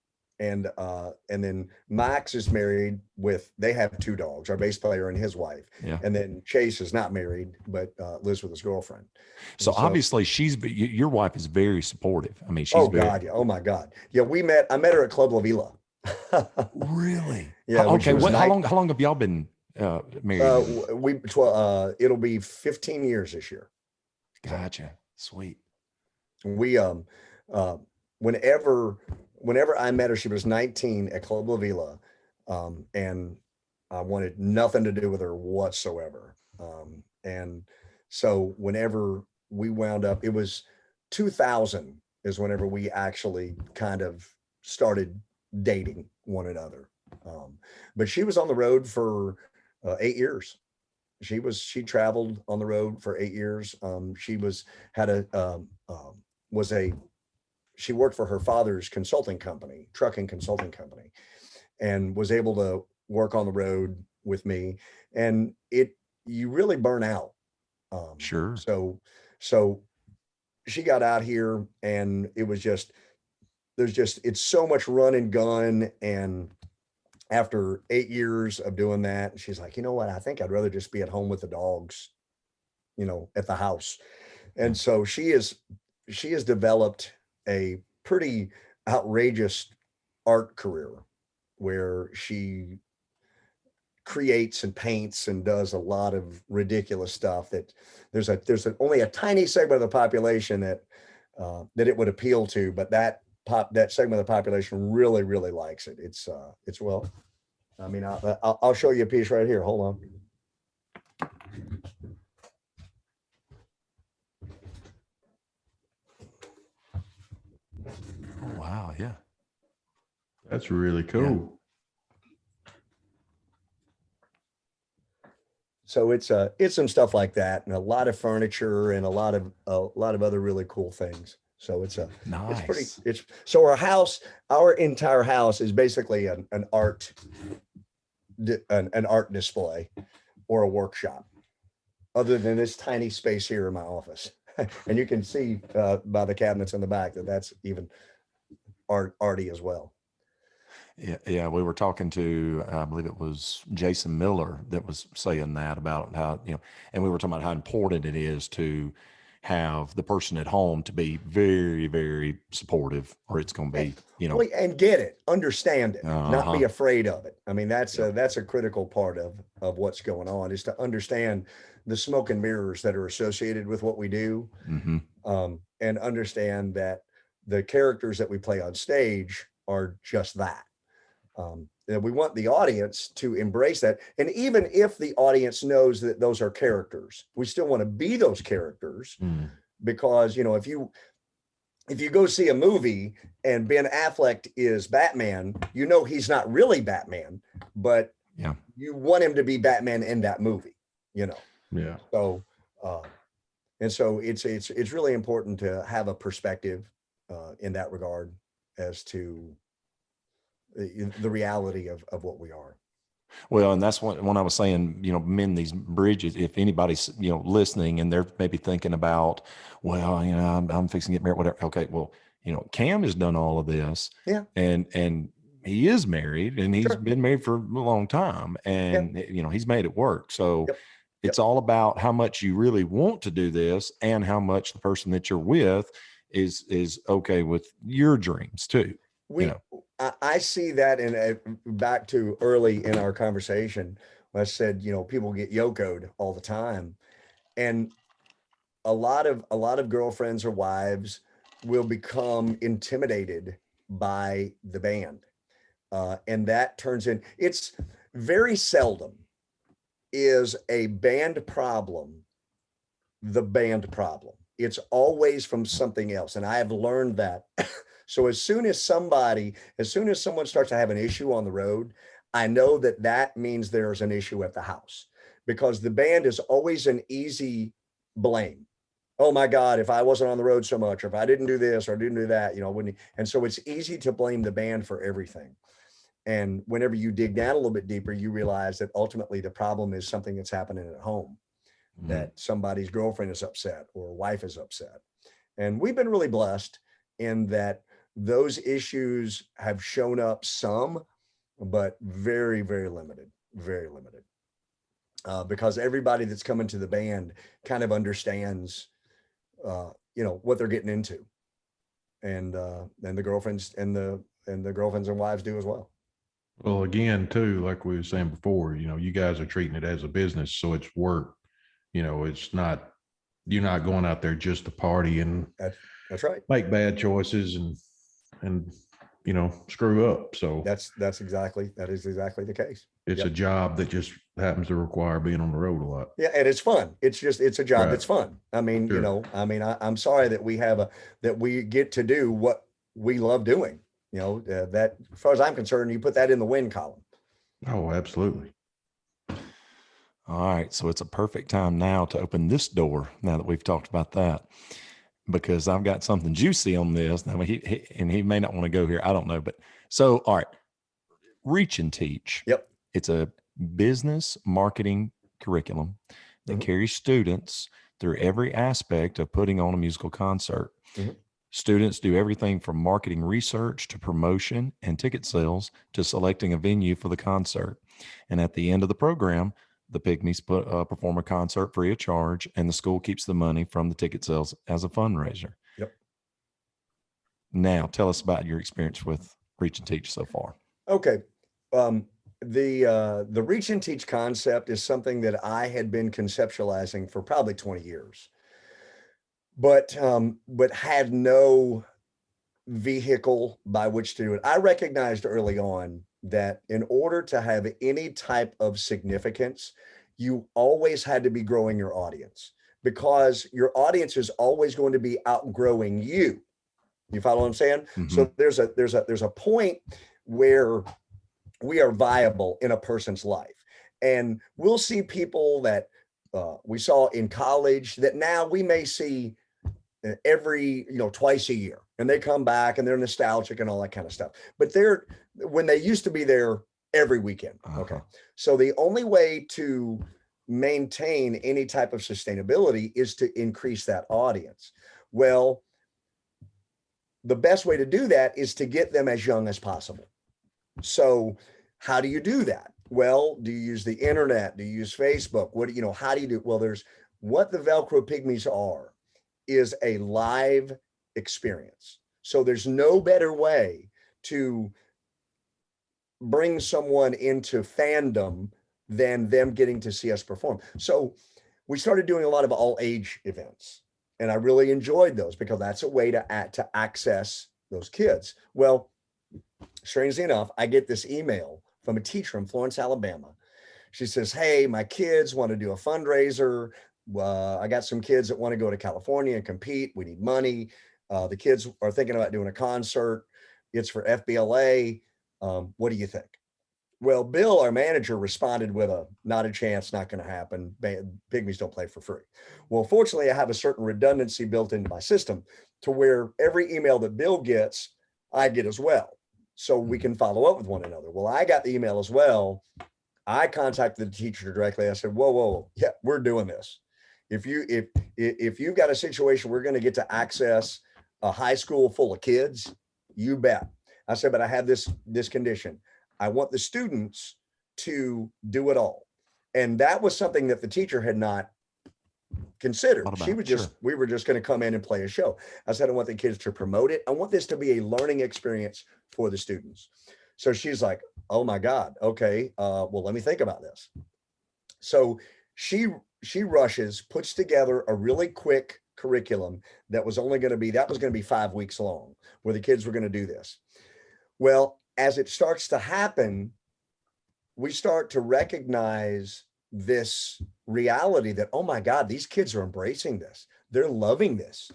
then Max is married they have 2 dogs, our bass player and his wife. Yeah. And then Chase is not married, but lives with his girlfriend. So obviously your wife is very supportive. I mean, she's God. Yeah. Oh my God. Yeah. I met her at Club La Vila. Really? Yeah. Okay. How long have y'all been married? It'll be 15 years this year. Gotcha. Sweet. We, whenever I met her, she was 19 at Club La Vila, and I wanted nothing to do with her whatsoever. And so whenever we wound up, it was 2000 is whenever we actually kind of started dating one another. But she was on the road for 8 years. She traveled on the road for 8 years. She worked for her father's trucking consulting company, and was able to work on the road with me. And you really burn out. Sure. So she got out here, and it was it's so much run and gun. And after 8 years of doing that, she's like, you know what? I think I'd rather just be at home with the dogs, you know, at the house. And so she has developed a pretty outrageous art career where she creates and paints and does a lot of ridiculous stuff that there's only a tiny segment of the population that it would appeal to, but that segment of the population really, really likes it. It's well, I mean, I'll show you a piece right here. Hold on. Oh, wow. Yeah. That's really cool. So it's some stuff like that, and a lot of furniture, and a lot of other really cool things. So it's nice. So our entire house is basically an art display or a workshop, other than this tiny space here in my office. And you can see by the cabinets in the back that's even arty as well. Yeah. We were talking to, I believe it was Jason Miller that was saying that about how, you know, and we were talking about how important it is to have the person at home to be very, very supportive, or it's going to be, you know, and get it, understand it, not be afraid of it. I mean, that's a critical part of what's going on, is to understand the smoke and mirrors that are associated with what we do. Mm-hmm. And understand that the characters that we play on stage are just that. And we want the audience to embrace that. And even if the audience knows that those are characters, we still want to be those characters, because, you know, if you go see a movie and Ben Affleck is Batman, you know, he's not really Batman, but you want him to be Batman in that movie, you know? Yeah. So, and so it's really important to have a perspective in that regard as to the reality of what we are. Well, and that's when I was saying, mend these bridges. If anybody's, listening and they're maybe thinking about, well, I'm fixing to get married, whatever. Okay. Well, Cam has done all of this, Yeah, and he is married and he's sure. been married for a long time, Yeah, and, he's made it work. So yep, it's yep. all about how much you really want to do this and how much the person that you're with is okay with your dreams too, you We, know. I see that in back to early in our conversation, when I said, people get yokoed all the time. And a lot of girlfriends or wives will become intimidated by the band. And that turns in, it's very seldom is a band problem the band problem. It's always from something else. And I have learned that. So as soon as someone starts to have an issue on the road, I know that means there's an issue at the house, because the band is always an easy blame. Oh my God, if I wasn't on the road so much, or if I didn't do this or didn't do that, wouldn't. And so it's easy to blame the band for everything. And whenever you dig down a little bit deeper, you realize that ultimately the problem is something that's happening at home, Mhm. that somebody's girlfriend is upset or wife is upset. And we've been really blessed in that those issues have shown up some, but very, very limited, very limited. Because everybody that's coming to the band kind of understands, what they're getting into, and the girlfriends and the girlfriends and wives do as well. Well, again, too, like we were saying before, you guys are treating it as a business, so it's work. It's not, you're not going out there just to party and That's right. make bad choices and screw up. So That is exactly the case. it's Yep. a job that just happens to require being on the road a lot. Yeah, and it's fun. It's a job Right. that's fun. I mean, Sure. I'm sorry that we get to do what we love doing. That, as far as I'm concerned, you put that in the win column. Oh, absolutely. All right, so it's a perfect time now to open this door, now that we've talked about that, because I've got something juicy on this. Now, he may not want to go here. I don't know. But so, all right, Reach and Teach. Yep. It's a business marketing curriculum that Mhm. carries students through every aspect of putting on a musical concert. Mhm. Students do everything from marketing research to promotion and ticket sales to selecting a venue for the concert. And at the end of the program, the Pygmies perform a concert free of charge, and the school keeps the money from the ticket sales as a fundraiser. Yep. Now, tell us about your experience with Reach and Teach so far. Okay. Um, the Reach and Teach concept is something that I had been conceptualizing for probably 20 years, but had no vehicle by which to do it. I recognized early on that in order to have any type of significance, you always had to be growing your audience, because your audience is always going to be outgrowing you. You follow what I'm saying? Mm-hmm. So there's a point where we are viable in a person's life, and we'll see people that we saw in college that now we may see every twice a year, and they come back and they're nostalgic and all that kind of stuff, but they're when they used to be there every weekend. Okay. So the only way to maintain any type of sustainability is to increase that audience. Well, the best way to do that is to get them as young as possible. So how do you do that? Well, do you use the internet? Do you use Facebook? How do you do? Well, there's what the Velcro Pygmies are is a live experience. So there's no better way to bring someone into fandom than them getting to see us perform. So we started doing a lot of all age events, and I really enjoyed those because that's a way to access those kids. Well, strangely enough, I get this email from a teacher in Florence, Alabama. She says, "Hey, my kids want to do a fundraiser. I got some kids that want to go to California and compete. We need money. The kids are thinking about doing a concert. It's for FBLA. What do you think?" Well, Bill, our manager, responded with a not a chance, not going to happen. Pygmies don't play for free. Well, fortunately, I have a certain redundancy built into my system to where every email that Bill gets, I get as well. So we can follow up with one another. Well, I got the email as well. I contacted the teacher directly. I said, whoa, yeah, we're doing this. If you've got a situation we're going to get to access a high school full of kids, you bet. I said, but I have this condition. I want the students to do it all. And that was something that the teacher had not considered. She was just, we were just going to come in and play a show. I said, I want the kids to promote it. I want this to be a learning experience for the students. So she's like, oh my God. Okay. Well, let me think about this. So she rushes, puts together a really quick curriculum that was going to be 5 weeks long, where the kids were going to do this. Well, as it starts to happen, we start to recognize this reality that, oh my God, these kids are embracing this. They're loving this.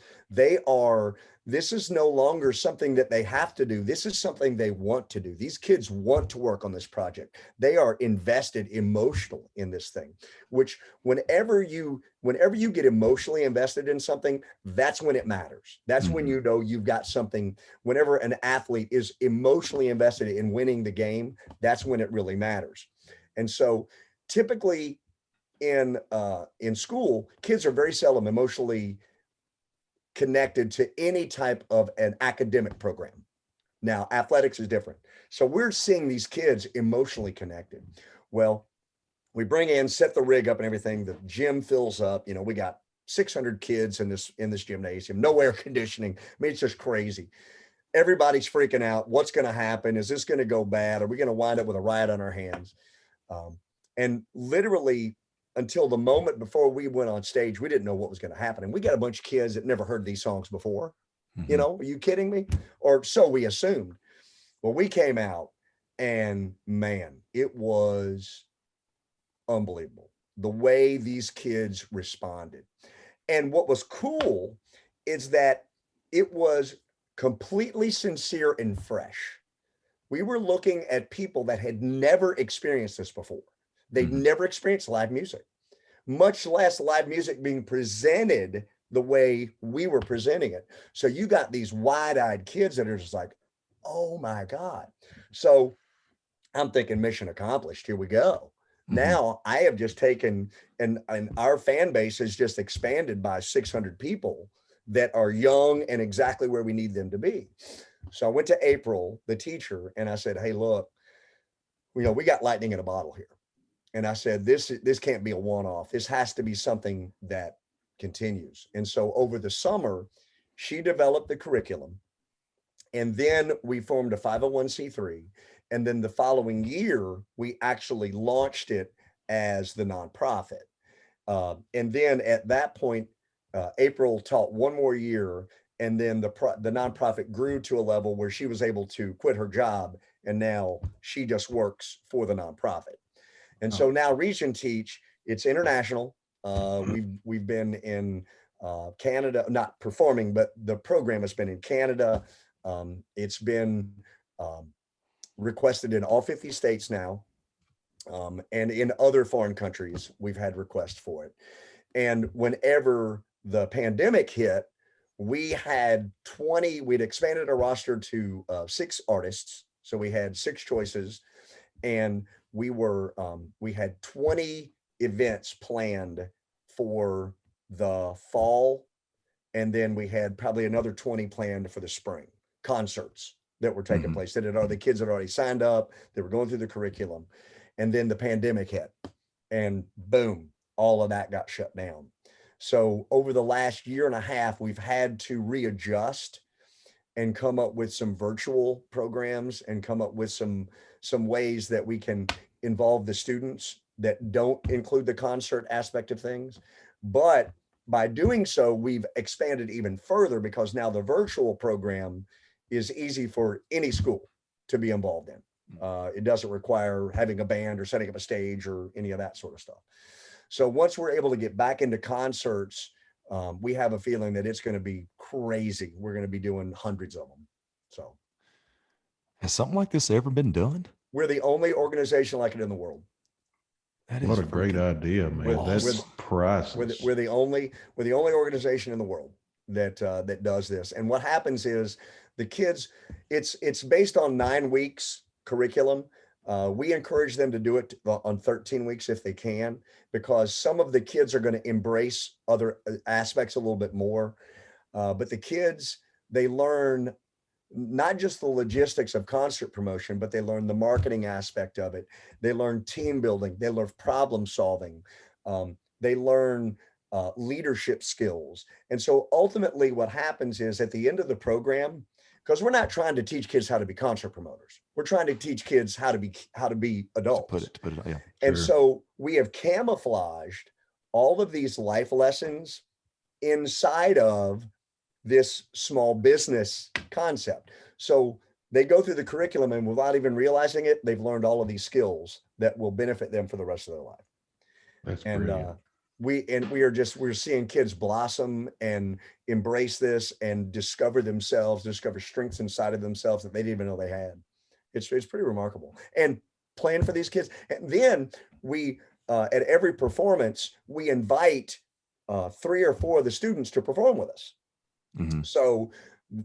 This is no longer something that they have to do. This is something they want to do. These kids want to work on this project. They are invested emotionally in this thing, which whenever you get emotionally invested in something, that's when it matters. That's when you know you've got something. Whenever an athlete is emotionally invested in winning the game, that's when it really matters. And so typically in school, kids are very seldom emotionally connected to any type of an academic program. Now, athletics is different. So we're seeing these kids emotionally connected. Well, we bring in, set the rig up and everything. The gym fills up. You know, we got 600 kids in this gymnasium, no air conditioning. I mean, it's just crazy. Everybody's freaking out. What's going to happen? Is this going to go bad? Are we going to wind up with a riot on our hands? And literally, until the moment before we went on stage, we didn't know what was going to happen. And we got a bunch of kids that never heard these songs before. You know, are you kidding me? Or so we assumed. Well, we came out and man, it was unbelievable the way these kids responded. And what was cool is that it was completely sincere and fresh. We were looking at people that had never experienced this before. They'd never experienced live music, much less live music being presented the way we were presenting it. So you got these wide-eyed kids that are just like, oh my God. So I'm thinking mission accomplished. Here we go. Now I have just taken, and our fan base has just expanded by 600 people that are young and exactly where we need them to be. So I went to April, the teacher, and I said, hey, look, you know, we got lightning in a bottle here. And I said, this can't be a one-off. This has to be something that continues. And so over the summer, she developed the curriculum. And then we formed a 501c3. And then the following year, we actually launched it as the nonprofit. And then at that point, April taught one more year. And then the nonprofit grew to a level where she was able to quit her job. And now she just works for the nonprofit. And so now Region Teach, it's international. We've been in Canada, not performing, but the program has been in Canada. It's been requested in all 50 states now. And in other foreign countries, we've had requests for it. And whenever the pandemic hit, we'd expanded our roster to 6 artists. So we had 6 choices, and we had 20 events planned for the fall. And then we had probably another 20 planned for the spring, concerts that were taking place, the kids had already signed up. They were going through the curriculum. And then the pandemic hit, and boom, all of that got shut down. So over the last year and a half, we've had to readjust and come up with some virtual programs and come up with some ways that we can involve the students that don't include the concert aspect of things. But by doing so, we've expanded even further, because now the virtual program is easy for any school to be involved in. It doesn't require having a band or setting up a stage or any of that sort of stuff. So once we're able to get back into concerts, we have a feeling that it's going to be crazy. We're going to be doing hundreds of them. So has something like this ever been done? We're the only organization like it in the world. That What is a great idea, man. That's with- priceless. We're the only organization in the world that that does this. And what happens is the kids, it's based on 9 weeks curriculum. We encourage them to do it on 13 weeks if they can, because some of the kids are going to embrace other aspects a little bit more. But the kids, they learn not just the logistics of concert promotion, but they learn the marketing aspect of it. They learn team building. They learn problem solving. They learn leadership skills. And so ultimately what happens is at the end of the program, because we're not trying to teach kids how to be concert promoters. We're trying to teach kids how to be adults. To put it, yeah. And Sure. so we have camouflaged all of these life lessons inside of this small business concept. So they go through the curriculum and without even realizing it, they've learned all of these skills that will benefit them for the rest of their life. That's And brilliant. we're seeing kids blossom and embrace this and discover themselves, discover strengths inside of themselves that they didn't even know they had. It's pretty remarkable. And playing for these kids. And then we at every performance, we invite 3 or 4 of the students to perform with us. Mhm. So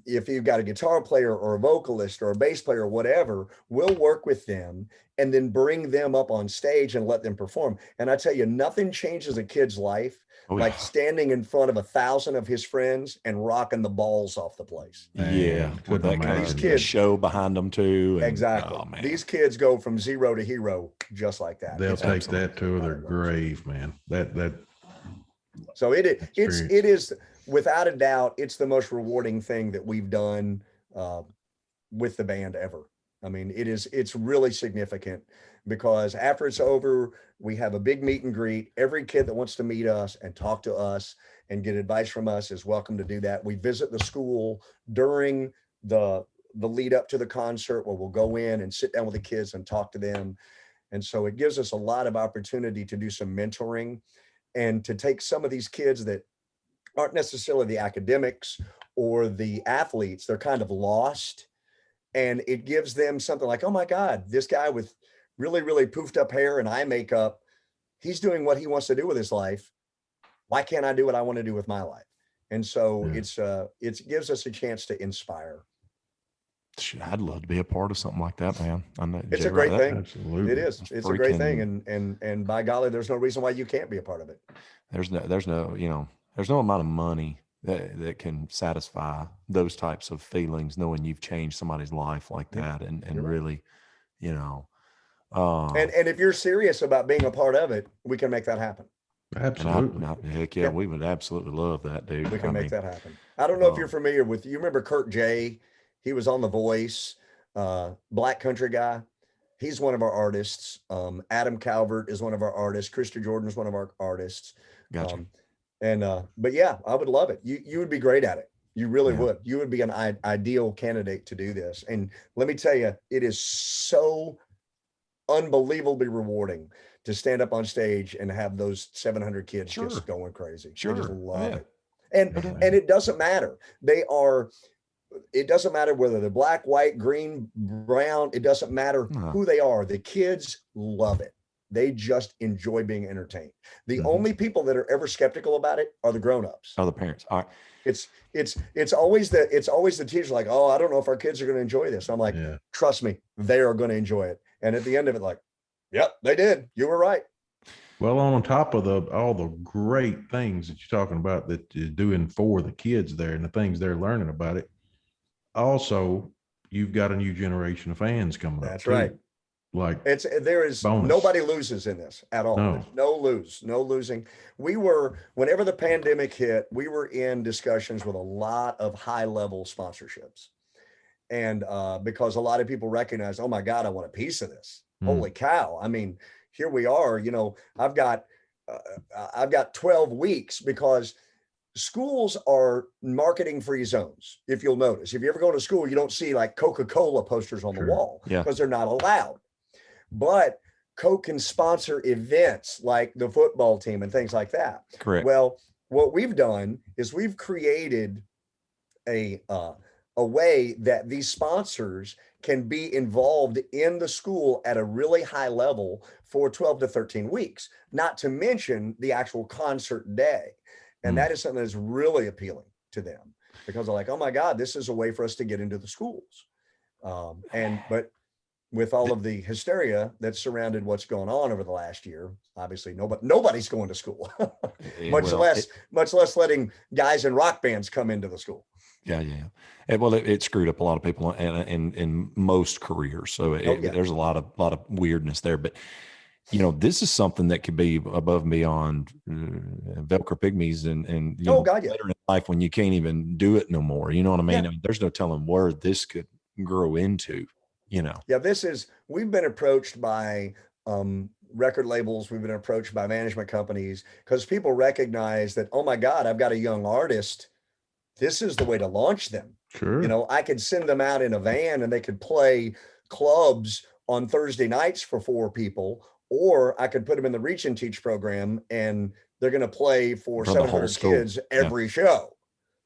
if you've got a guitar player or a vocalist or a bass player or whatever, we'll work with them and then bring them up on stage and let them perform. And I tell you, nothing changes a kid's life Oh, like yeah. standing in front of 1,000 of his friends and rocking the balls off the place. Yeah, Man, with couldn't that kind imagine of that. show behind them too. And, Exactly. Oh, man. These kids go from zero to hero just like that. They'll It's take that absolutely to their how it works. grave, man. That So it experience. is without a doubt, it's the most rewarding thing that we've done with the band ever. I mean, it's really significant because after it's over, we have a big meet and greet. Every kid that wants to meet us and talk to us and get advice from us is welcome to do that. We visit the school during the lead up to the concert where we'll go in and sit down with the kids and talk to them. And so it gives us a lot of opportunity to do some mentoring and to take some of these kids that aren't necessarily the academics or the athletes, they're kind of lost. And it gives them something like, oh my God, this guy with really, really poofed up hair and eye makeup, he's doing what he wants to do with his life. Why can't I do what I want to do with my life? And so Yeah. it gives us a chance to inspire. Shit, I'd love to be a part of something like that, man. I know It's Jay, a great right, that- thing. absolutely. It is. That's It's a great thing. freaking- And by golly, there's no reason why you can't be a part of it. There's no, there's no amount of money that can satisfy those types of feelings, knowing you've changed somebody's life like Yeah, that, and you're right. really, And if you're serious about being a part of it, we can make that happen. Absolutely. heck yeah, Yeah. we would absolutely love that, dude. We can I make mean, that happen. I don't know if you're um, familiar with, you remember Kurt J? He was on The Voice, black country guy. He's one of our artists. Adam Calvert is one of our artists. Krista Jordan is one of our artists. Gotcha. But yeah, I would love it. You would be great at it. You really Yeah. would. You would be an ideal candidate to do this. And let me tell you, it is so unbelievably rewarding to stand up on stage and have those 700 kids Sure. just going crazy. They Sure. just Oh, love yeah. it. And No doubt. and it doesn't matter. It doesn't matter whether they're black, white, green, brown. It doesn't matter No. who they are. The kids love it. They just enjoy being entertained. The Mhm. only people that are ever skeptical about it are the grown-ups. Other parents. All right. It's always the teacher like, oh, I don't know if our kids are going to enjoy this. I'm like, Yeah. trust me, they are going to enjoy it. And at the end of it, like, yep, they did. You were right. Well, on top of all the great things that you're talking about that you're doing for the kids there and the things they're learning about it, also you've got a new generation of fans coming up. That's too. right. Like There is bonus. nobody loses in this at all. No. There's no losing. Whenever the pandemic hit, we were in discussions with a lot of high level sponsorships. And because a lot of people recognize, oh my God, I want a piece of this. Holy cow. I mean, here we are, I've got 12 weeks because schools are marketing free zones. If you'll notice, if you ever go to school, you don't see like Coca-Cola posters on Sure. the wall Yeah. because they're not allowed. But Coke can sponsor events like the football team and things like that. Correct. Well, what we've done is we've created a a way that these sponsors can be involved in the school at a really high level for 12 to 13 weeks, not to mention the actual concert day. And that is something that's really appealing to them because they're like, oh my God, this is a way for us to get into the schools. But with all of the hysteria that surrounded what's going on over the last year, obviously nobody's going to school, much less letting guys in rock bands come into the school. Yeah. Well, it screwed up a lot of people in most careers. So there's a lot of weirdness there. But this is something that could be above and beyond Velcro Pygmies and later in life when you can't even do it no more. You know what I mean? I mean, there's no telling where this could grow into. Yeah, we've been approached by record labels. We've been approached by management companies because people recognize that, oh my God, I've got a young artist. This is the way to launch them. Sure. I could send them out in a van and they could play clubs on Thursday nights for 4 people, or I could put them in the Reach and Teach program and they're going to play for 700 kids every show.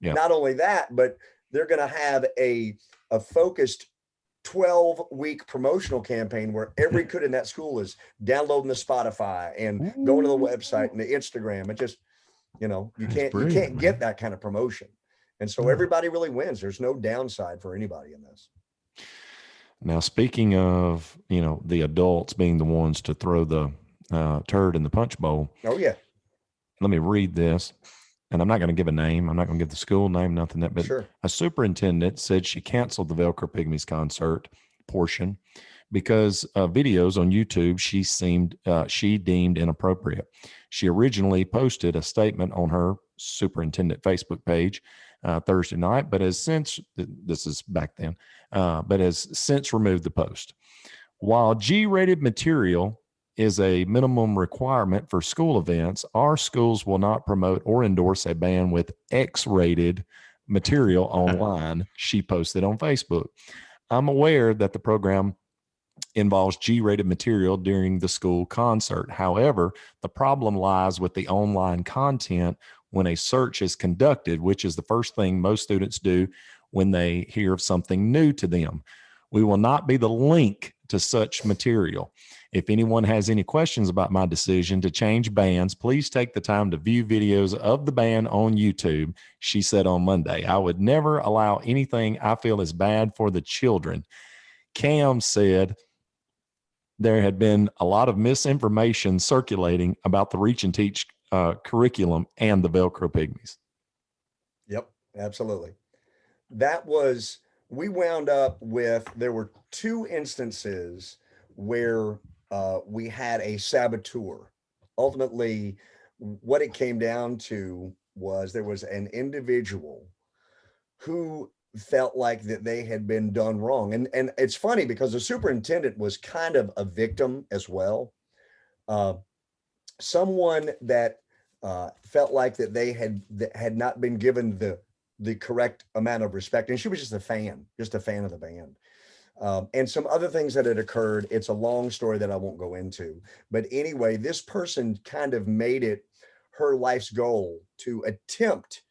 Yeah. Not only that, but they're going to have a focused 12-week promotional campaign where every kid in that school is downloading the Spotify and going to the website and the Instagram. It just, you can't get that kind of promotion. And so everybody really wins. There's no downside for anybody in this. Now, speaking of, the adults being the ones to throw the turd in the punch bowl. Oh, yeah. Let me read this. And I'm not going to give a name. I'm not going to give the school name, nothing that, but sure. A superintendent said she canceled the Velcro Pygmies concert portion because videos on YouTube she deemed inappropriate. She originally posted a statement on her superintendent Facebook page Thursday night, but has since, this is back then, but has since removed the post. While G-rated material is a minimum requirement for school events, our schools will not promote or endorse a band with X-rated material online, she posted on Facebook. I'm aware that the program involves G-rated material during the school concert. However, the problem lies with the online content when a search is conducted, which is the first thing most students do when they hear of something new to them. We will not be the link to such material. If anyone has any questions about my decision to change bands, please take the time to view videos of the band on YouTube, she said on Monday. I would never allow anything I feel is bad for the children. Cam said there had been a lot of misinformation circulating about the Reach and Teach curriculum and the Velcro Pygmies. Yep, absolutely. We wound up with, there were 2 instances where we had a saboteur. Ultimately, what it came down to was there was an individual who felt like that they had been done wrong. And it's funny because the superintendent was kind of a victim as well. Someone that felt like that they had not been given the correct amount of respect. And she was just a fan of the band. And some other things that had occurred. It's a long story that I won't go into. But anyway, this person kind of made it her life's goal to attempt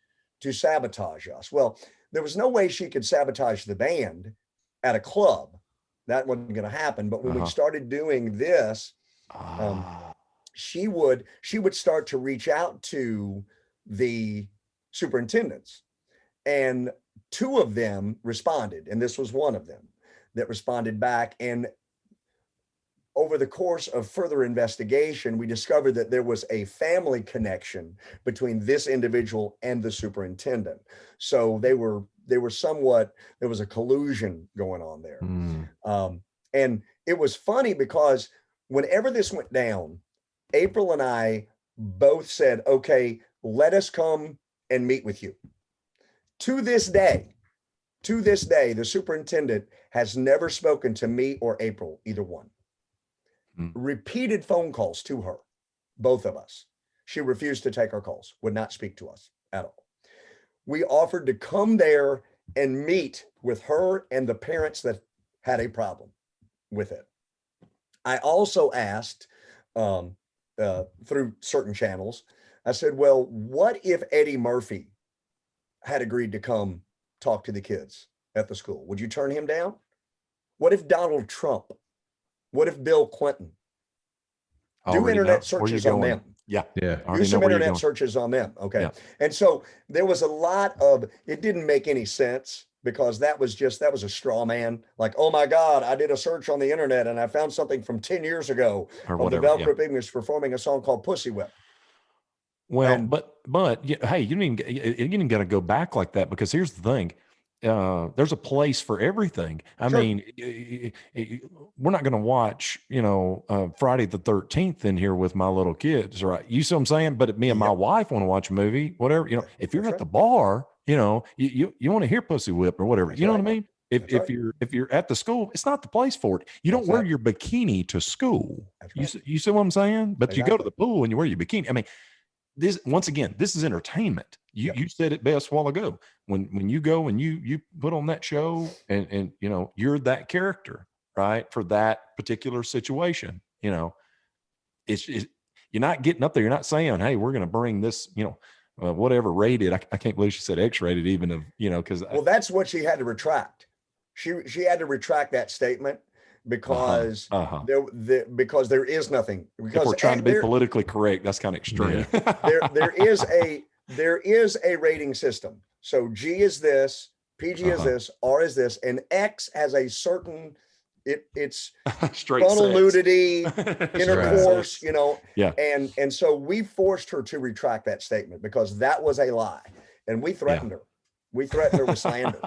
to sabotage us. Well, there was no way she could sabotage the band at a club. That wasn't going to happen. But when we started doing this, she would start to reach out to the superintendents, and 2 of them responded. And this was one of them that responded back. And over the course of further investigation, we discovered that there was a family connection between this individual and the superintendent. So there was a collusion going on there. And it was funny because whenever this went down, April and I both said, okay, let us come and meet with you. To this day, the superintendent has never spoken to me or April, either one. Repeated phone calls to her, both of us. She refused to take our calls, would not speak to us at all. We offered to come there and meet with her and the parents that had a problem with it. I also asked through certain channels, I said, well, what if Eddie Murphy had agreed to come talk to the kids at the school? Would you turn him down? What if Donald Trump? What if Bill Clinton? Do Already know internet where you're searches on going. them. Yeah. Yeah. I Do already know some where you're internet going. searches on them. Okay. Yeah. And so there was a lot of, it didn't make any sense because that was a straw man. Like, oh my God, I did a search on the internet and I found something from 10 years ago Or of the whatever. Yeah. Velcro Pygmies performing a song called Pussy Whip. Well, And- but hey, you didn't got to go back like that, because here's the thing. There's a place for everything. I Sure. mean, we're not going to watch, Friday the 13th in here with my little kids, right? You see what I'm saying? But me and my Yep. wife want to watch a movie, whatever, if you're That's at the bar, you want to hear Pussy Whip or whatever, That's you know right. what I mean? That's right. If you're at the school, it's not the place for it. You don't That's wear right. your bikini to school. That's You right. you see what I'm saying? But you go to Exactly. the pool and you wear your bikini. I mean, this, once again, this is entertainment. Yep. You said it best a while ago. When you go and you put on that show and you're that character, right? For that particular situation, it's you're not getting up there. You're not saying, hey, we're going to bring this, whatever rated. I can't believe she said X-rated even of, because Well, that's what she had to retract. She had to retract that statement because because there is nothing. Because if we're trying to be politically correct, that's kind of extreme. there is a rating system. So G is this, PG is this, R is this, and X has a certain it's straight frontal sex. nudity, intercourse, Yeah. And so we forced her to retract that statement because that was a lie. And we threatened her. We threatened her with slander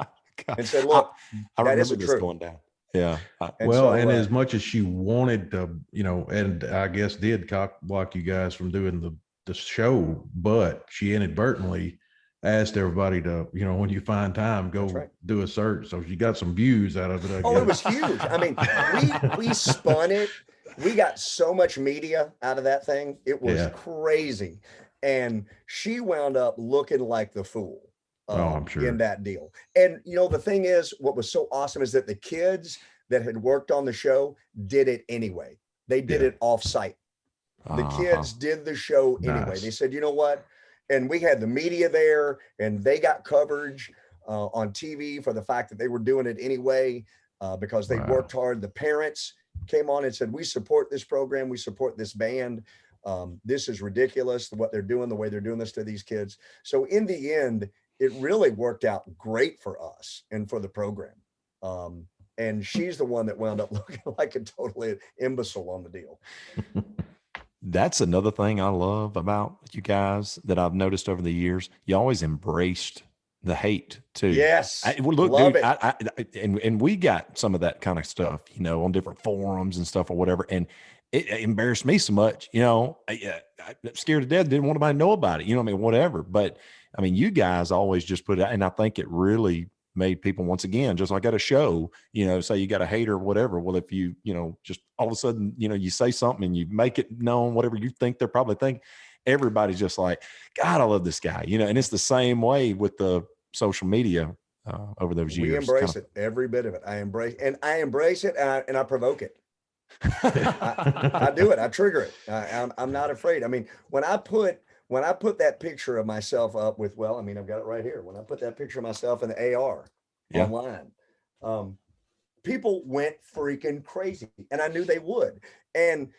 and said, look, I that remember isn't this true. going down. Yeah. And Well, so, and as much as she wanted to, and I guess did cock block you guys from doing the show, but she inadvertently asked everybody to, when you find time, go do a search. So she got some views out of it. I guess. It was huge. I mean, we spun it. We got so much media out of that thing. It was crazy. And she wound up looking like the fool. I'm sure. In that deal. And the thing is, what was so awesome is that the kids that had worked on the show did it anyway. They did it off site. The kids did the show anyway. Nice. They said, you know what? And we had the media there and they got coverage on TV for the fact that they were doing it anyway because they worked hard. The parents came on and said, we support this program. We support this band. This is ridiculous, what they're doing, the way they're doing this to these kids. So in the end, it really worked out great for us and for the program. And she's the one that wound up looking like a totally imbecile on the deal. That's another thing I love about you guys that I've noticed over the years. You always embraced the hate too. Yes. Look, love dude, and we got some of that kind of stuff, on different forums and stuff or whatever. And it embarrassed me so much, I'm scared to death. Didn't want anybody to know about it. Whatever. But I mean, you guys always just put it out, and I think it really made people, once again, just like at a show, say you got a hater or whatever. Well, if you, just all of a sudden, you say something and you make it known, whatever you think they're probably thinking, everybody's just like, God, I love this guy, and it's the same way with the social media over those years. We embrace it, every bit of it. I embrace it and I provoke it. I do it. I trigger it. I'm not afraid. I mean, when I put that picture of myself up with, I've got it right here. When I put that picture of myself in the AR online, people went freaking crazy, and I knew they would. And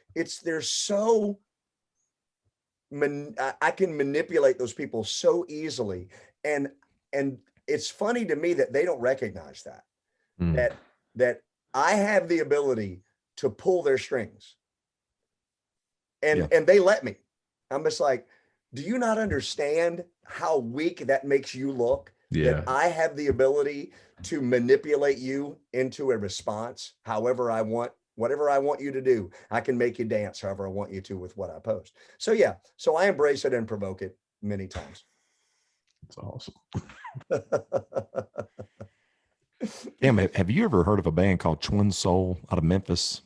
I can manipulate those people so easily. And it's funny to me that they don't recognize that I have the ability to pull their strings, and they let me. I'm just like, do you not understand how weak that makes you look? Yeah. That I have the ability to manipulate you into a response however I want, whatever I want you to do. I can make you dance however I want you to with what I post. So so I embrace it and provoke it many times. That's awesome. Damn, have you ever heard of a band called Twin Soul out of Memphis?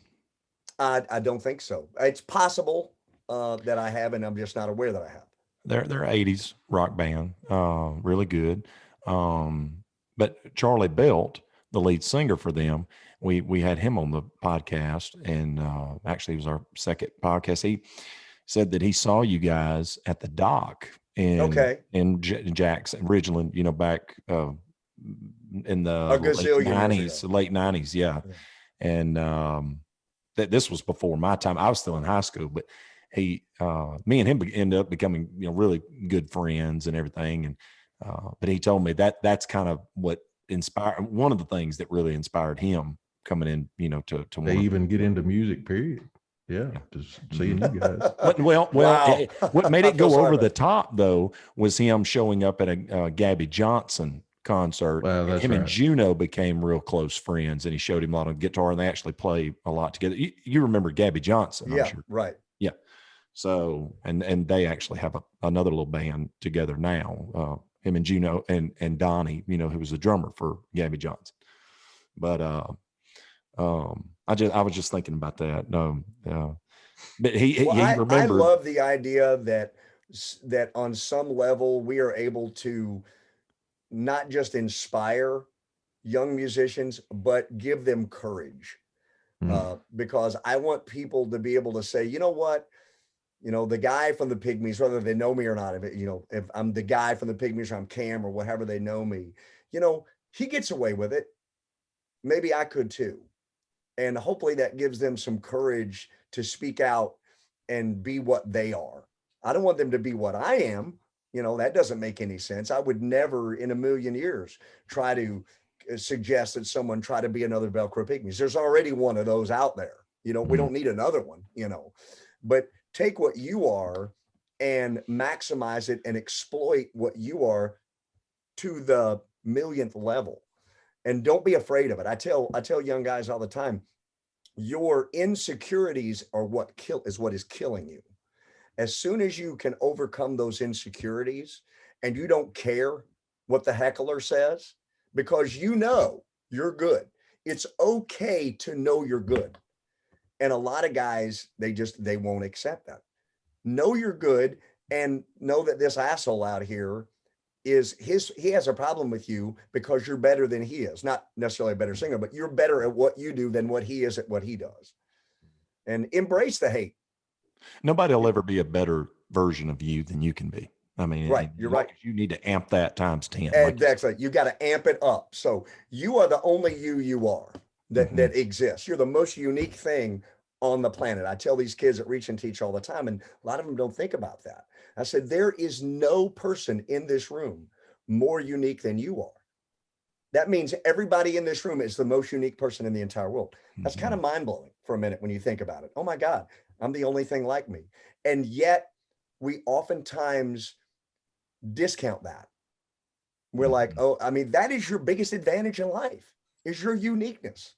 I don't think so. It's possible that I have, and I'm just not aware that I have. They're 80s rock band, really good. But Charlie Belt, the lead singer for them, we had him on the podcast, and actually it was our second podcast. He said that he saw you guys at the dock in Jackson, Ridgeland, back in the A gazillion years ago. late 90s. Yeah. Yeah. And that this was before my time. I was still in high school, but me and him ended up becoming, really good friends and everything. And but he told me that's kind of what inspired, one of the things that really inspired him coming in, to They even get into music, period. Yeah, just seeing you guys. Well, Wow. what made I it feel go sorry over about the that. top though was him showing up at a Gabby Johnson concert. Well, And that's him and right. Juno became real close friends, and he showed him a lot of guitar, and they actually play a lot together. You remember Gabby Johnson, I'm Yeah, sure. right. Yeah. So, and they actually have another little band together now. Him and Juno and Donnie, who was the drummer for Gabby Johnson. But I was just thinking about that. But he Well, he I remembered. love the idea that on some level we are able to not just inspire young musicians, but give them courage. Because I want people to be able to say, you know what, the guy from the Pygmies, whether they know me or not, if I'm the guy from the Pygmies or I'm Cam or whatever they know me, he gets away with it. Maybe I could too. And hopefully that gives them some courage to speak out and be what they are. I don't want them to be what I am. That doesn't make any sense. I would never in a million years try to suggest that someone try to be another Velcro Pygmies. There's already one of those out there. We don't need another one, but take what you are and maximize it and exploit what you are to the millionth level. And don't be afraid of it. I tell young guys all the time, your insecurities are what is killing you. As soon as you can overcome those insecurities and you don't care what the heckler says, because you're good. It's okay to know you're good. And a lot of guys, they won't accept that. Know you're good and know that this asshole out here he has a problem with you because you're better than he is. Not necessarily a better singer, but you're better at what you do than what he is at what he does. And embrace the hate. Nobody will ever be a better version of you than you can be. I mean, right. You're right. You need to amp that times 10. Exactly. You got to amp it up. So you are the only you are that exists. You're the most unique thing on the planet. I tell these kids at Reach and Teach all the time, and a lot of them don't think about that. I said, there is no person in this room more unique than you are. That means everybody in this room is the most unique person in the entire world. That's kind of mind-blowing for a minute when you think about it. Oh my God, I'm the only thing like me. And yet we oftentimes discount that. We're like, oh, I mean, that is your biggest advantage in life, is your uniqueness.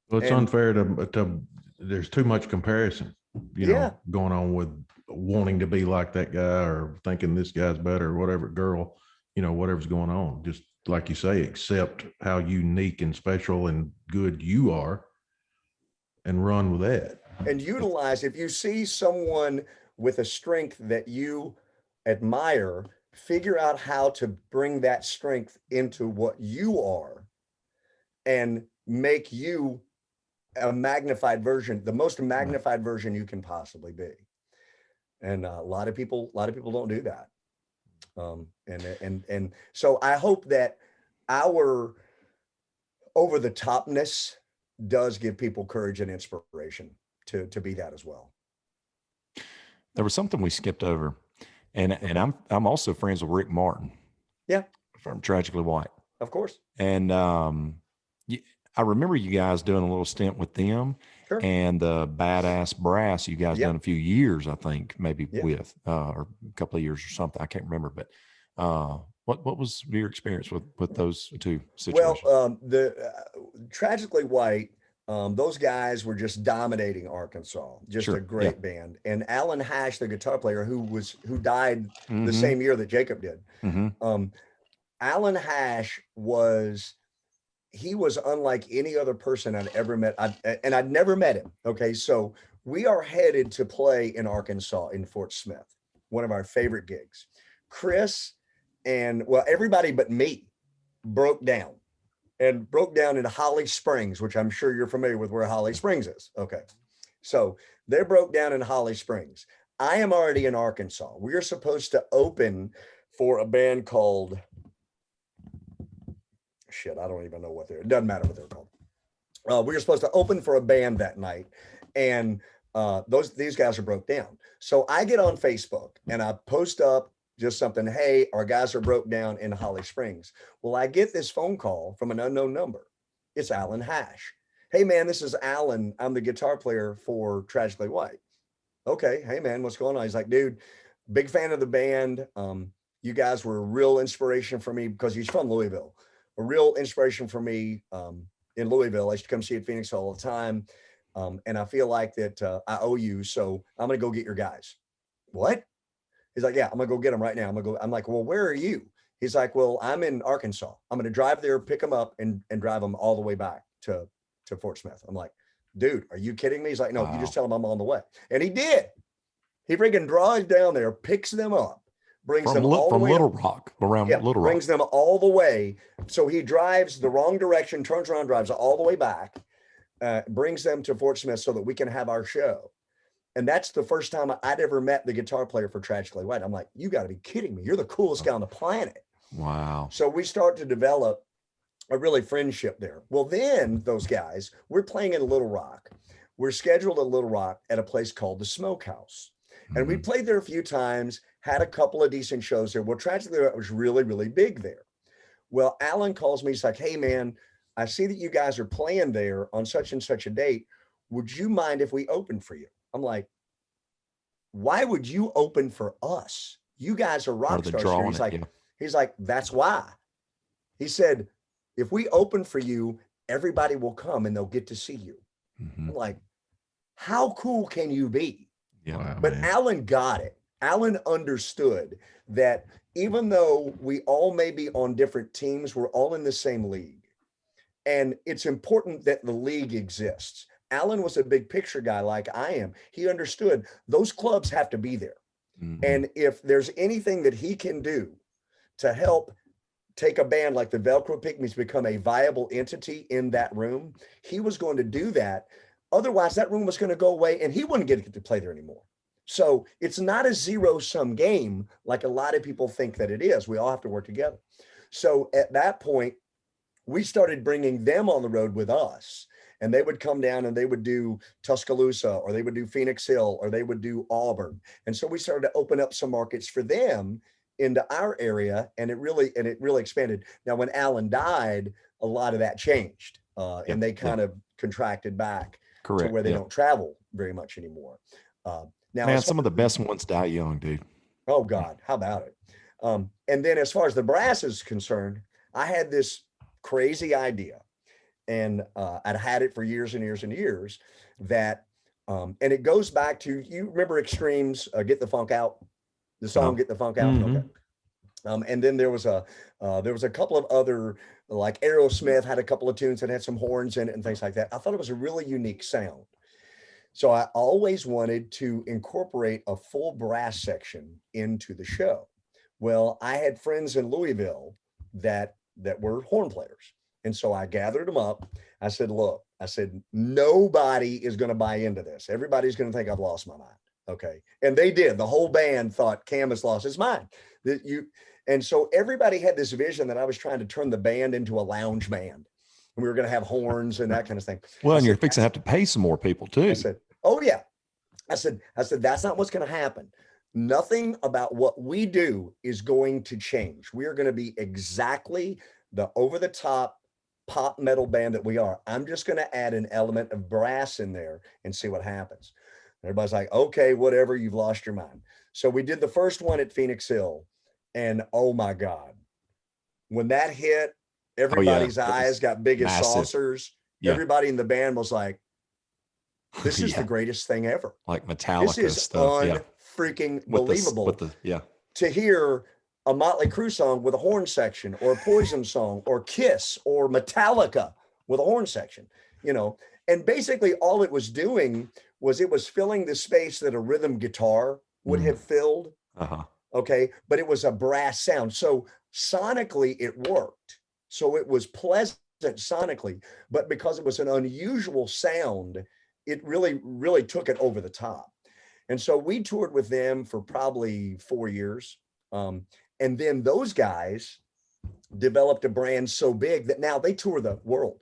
Well, it's unfair to there's too much comparison, going on with wanting to be like that guy or thinking this guy's better or whatever, girl, whatever's going on. Just like you say, accept how unique and special and good you are and run with that. And utilize, if you see someone with a strength that you admire, figure out how to bring that strength into what you are and make you a magnified version, the most magnified version you can possibly be. And a lot of people don't do that. And so I hope that our over the topness does give people courage and inspiration to be that as well. There was something we skipped over, and I'm also friends with Rick Martin. Yeah, from Tragically White, of course. And I remember you guys doing a little stint with them. Sure. And the Badass Brass you guys done a few years, I think, maybe with or a couple of years or something. I can't remember, but what was your experience with those two situations? Well, the Tragically White, those guys were just dominating Arkansas, just a great band. And Alan Hash, the guitar player who died the same year that Jacob did. Alan Hash was unlike any other person I'd ever met. I'd never met him. Okay. So we are headed to play in Arkansas in Fort Smith, one of our favorite gigs. Chris and everybody but me broke down in Holly Springs, which I'm sure you're familiar with where Holly Springs is. Okay. So they broke down in Holly Springs. I am already in Arkansas. We are supposed to open for a band called shit. I don't even know what they're, it doesn't matter what they're called. We were supposed to open for a band that night, and these guys are broke down. So I get on Facebook and I post up just something, hey, our guys are broke down in Holly Springs. Well, I get this phone call from an unknown number. It's Alan Hash. Hey man, this is Alan. I'm the guitar player for Tragically White. Okay, hey man, what's going on? He's like, dude, big fan of the band. You guys were a real inspiration for me, because he's from Louisville. A real inspiration for me in Louisville. I used to come see at Phoenix all the time. And I feel like that I owe you, so I'm gonna go get your guys. What? He's like, yeah, I'm gonna go get them right now. I'm like, well, where are you? He's like, well, I'm in Arkansas. I'm gonna drive there, pick them up, and drive them all the way back to Fort Smith. I'm like, dude, are you kidding me? He's like, no, Wow. you just tell him I'm on the way. And he did. He freaking drives down there, picks them up, brings them all the way Little Rock, around Little Rock. Brings them all the way. So he drives the wrong direction, turns around, drives all the way back, brings them to Fort Smith so that we can have our show. And that's the first time I'd ever met the guitar player for Tragically White. I'm like, you got to be kidding me. You're the coolest guy on the planet. Wow. So we start to develop a really friendship there. Well, then those guys, we're playing in Little Rock. We're scheduled at Little Rock at a place called the Smokehouse. And we played there a few times, had a couple of decent shows there. Well, Tragically White was really, really big there. Well, Alan calls me. He's like, hey, man, I see that you guys are playing there on such and such a date. Would you mind if we open for you? I'm like, why would you open for us? You guys are rock stars here. He's like, that's why. He said, if we open for you, everybody will come and they'll get to see you. I'm like, how cool can you be? Yeah, Wow, But man. Alan got it. Alan understood that even though we all may be on different teams, we're all in the same league. And it's important that the league exists. Alan was a big picture guy like I am. He understood those clubs have to be there. And if there's anything that he can do to help take a band like the Velcro Pygmies become a viable entity in that room, he was going to do that. Otherwise, that room was going to go away and he wouldn't get to play there anymore. So it's not a zero-sum game like a lot of people think that it is. We all have to work together. So at that point, we started bringing them on the road with us, and they would come down and they would do Tuscaloosa, or they would do Phoenix Hill, or they would do Auburn. And so we started to open up some markets for them into our area, and it really expanded. Now, when Alan died, a lot of that changed, and they kind of contracted back to where they don't travel very much anymore. Now, man, some of the best ones die young, dude. Oh God, how about it? And then as far as the brass is concerned, I had this crazy idea, and I'd had it for years and years and years, that, and it goes back to, you remember Extreme's Get the Funk Out, the song Get the Funk Out? Okay. And then there was a couple of other, like Aerosmith had a couple of tunes that had some horns in it and things like that. I thought it was a really unique sound. So I always wanted to incorporate a full brass section into the show. Well, I had friends in Louisville that were horn players. And so I gathered them up. I said, look, nobody is going to buy into this. Everybody's going to think I've lost my mind. Okay. And they did. The whole band thought Cam has lost his mind. And so everybody had this vision that I was trying to turn the band into a lounge band. And we were going to have horns and that kind of thing. Well, and you're fixing to have to pay some more people too. I said, oh yeah. I said, that's not what's going to happen. Nothing about what we do is going to change. We are going to be exactly the over-the-top pop metal band that we are. I'm just going to add an element of brass in there and see what happens. And everybody's like, okay, whatever, you've lost your mind. So we did the first one at Phoenix Hill, and oh my God, when that hit, everybody's eyes got big as saucers. Everybody in the band was like, this is the greatest thing ever. Like Metallica this is stuff. Freaking believable. To hear a Motley Crue song with a horn section, or a Poison song, or Kiss, or Metallica with a horn section, and basically all it was doing was it was filling the space that a rhythm guitar would have filled. Okay. But it was a brass sound. So sonically it worked. So it was pleasant sonically, but because it was an unusual sound, it really, really took it over the top. And so we toured with them for probably 4 years. And then those guys developed a brand so big that now they tour the world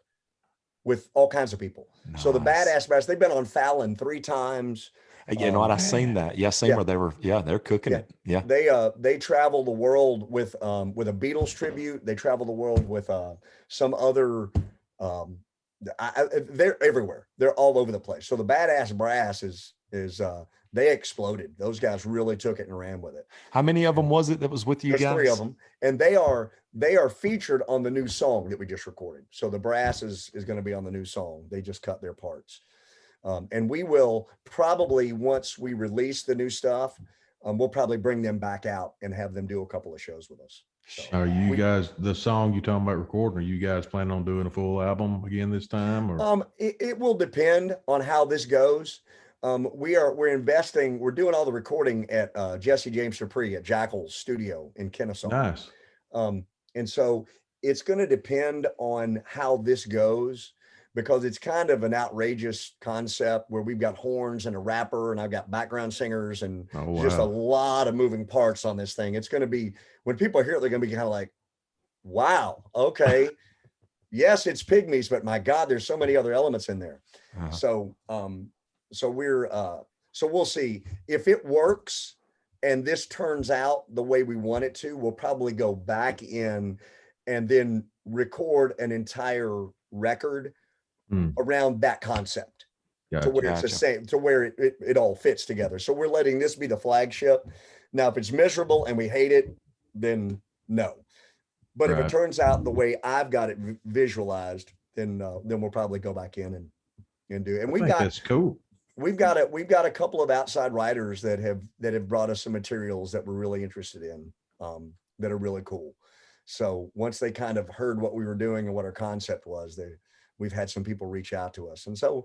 with all kinds of people. So the Nice. Badass Brass, they've been on Fallon 3 times. You know what? I seen Man. that. Yeah, I seen Yeah. where they were. Yeah, they're cooking Yeah. it. Yeah. They travel the world with a Beatles tribute. They travel the world with some other they're everywhere. They're all over the place. So the Badass Brass is they exploded. Those guys really took it and ran with it. How many of them was it that was with you There's guys? 3 of them, and they are featured on the new song that we just recorded. So the brass is going to be on the new song. They just cut their parts, and we will probably, once we release the new stuff, we'll probably bring them back out and have them do a couple of shows with us. So Are you we, guys, the song you talking about recording, are you guys planning on doing a full album again this time? Or it will depend on how this goes. We're investing. We're doing all the recording at Jesse James Dupree at Jackal's studio in Kennesaw. nice. And so it's going to depend on how this goes, because it's kind of an outrageous concept where we've got horns and a rapper, and I've got background singers, and Oh, just a wow. lot of moving parts on this thing. It's going to be, when people hear it, they're going to be kind of like, wow, okay. Yes, it's Pygmies, but my God, there's so many other elements in there. Uh, So, so we'll see if it works and this turns out the way we want it to. We'll probably go back in and then record an entire record Hmm. around that concept to Gotcha. where it's the Gotcha. same, to where it all fits together. So we're letting this be the flagship. Now, if it's miserable and we hate it, then no. But if it Right. turns out the way I've got it visualized, then we'll probably go back in and do it. And I think that's cool. we've got a couple of outside writers that have brought us some materials that we're really interested in, that are really cool. So once they kind of heard what we were doing and what our concept was, we've had some people reach out to us, and so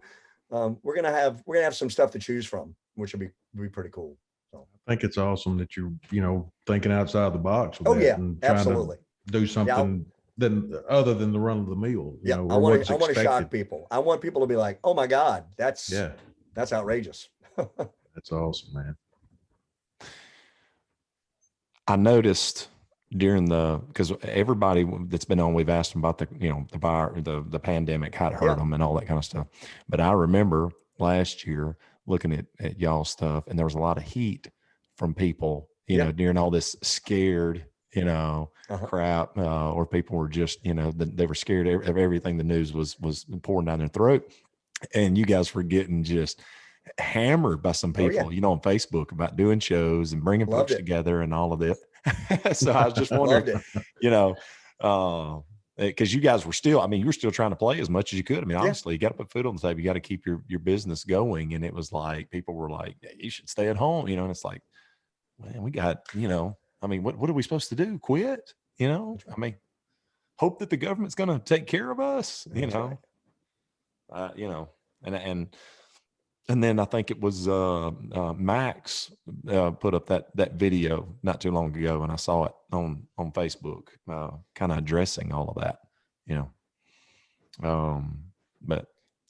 we're gonna have some stuff to choose from, which will be pretty cool. So I think it's awesome that you're, thinking outside the box with oh that yeah, and trying absolutely. to do Yeah, something other than the run of the mill, yeah. I or want what's to shock expected. people. I want people to be like, oh my God, that's Yeah, outrageous. that's awesome, man. I noticed during because everybody that's been on, we've asked them about the pandemic, how it hurt Yeah. them and all that kind of stuff. But I remember last year looking at y'all stuff, and there was a lot of heat from people, Yeah. during all this scared, Uh-huh. crap, or people were just, they were scared of everything. The news was pouring down their throat, and you guys were getting just hammered by some Oh yeah, people, on Facebook about doing shows and bringing loved folks it, together and all of this. So I was just wondering, loved it. because you guys were still, you were still trying to play as much as you could. Yeah. Obviously, you got to put food on the table. You got to keep your business going. And it was like, people were like, "Yeah, you should stay at home," and it's like, man, we got, what are we supposed to do? Quit? Hope that the government's going to take care of us, That's right. And then I think it was Max put up that video not too long ago, and I saw it on Facebook, kind of addressing all of that, But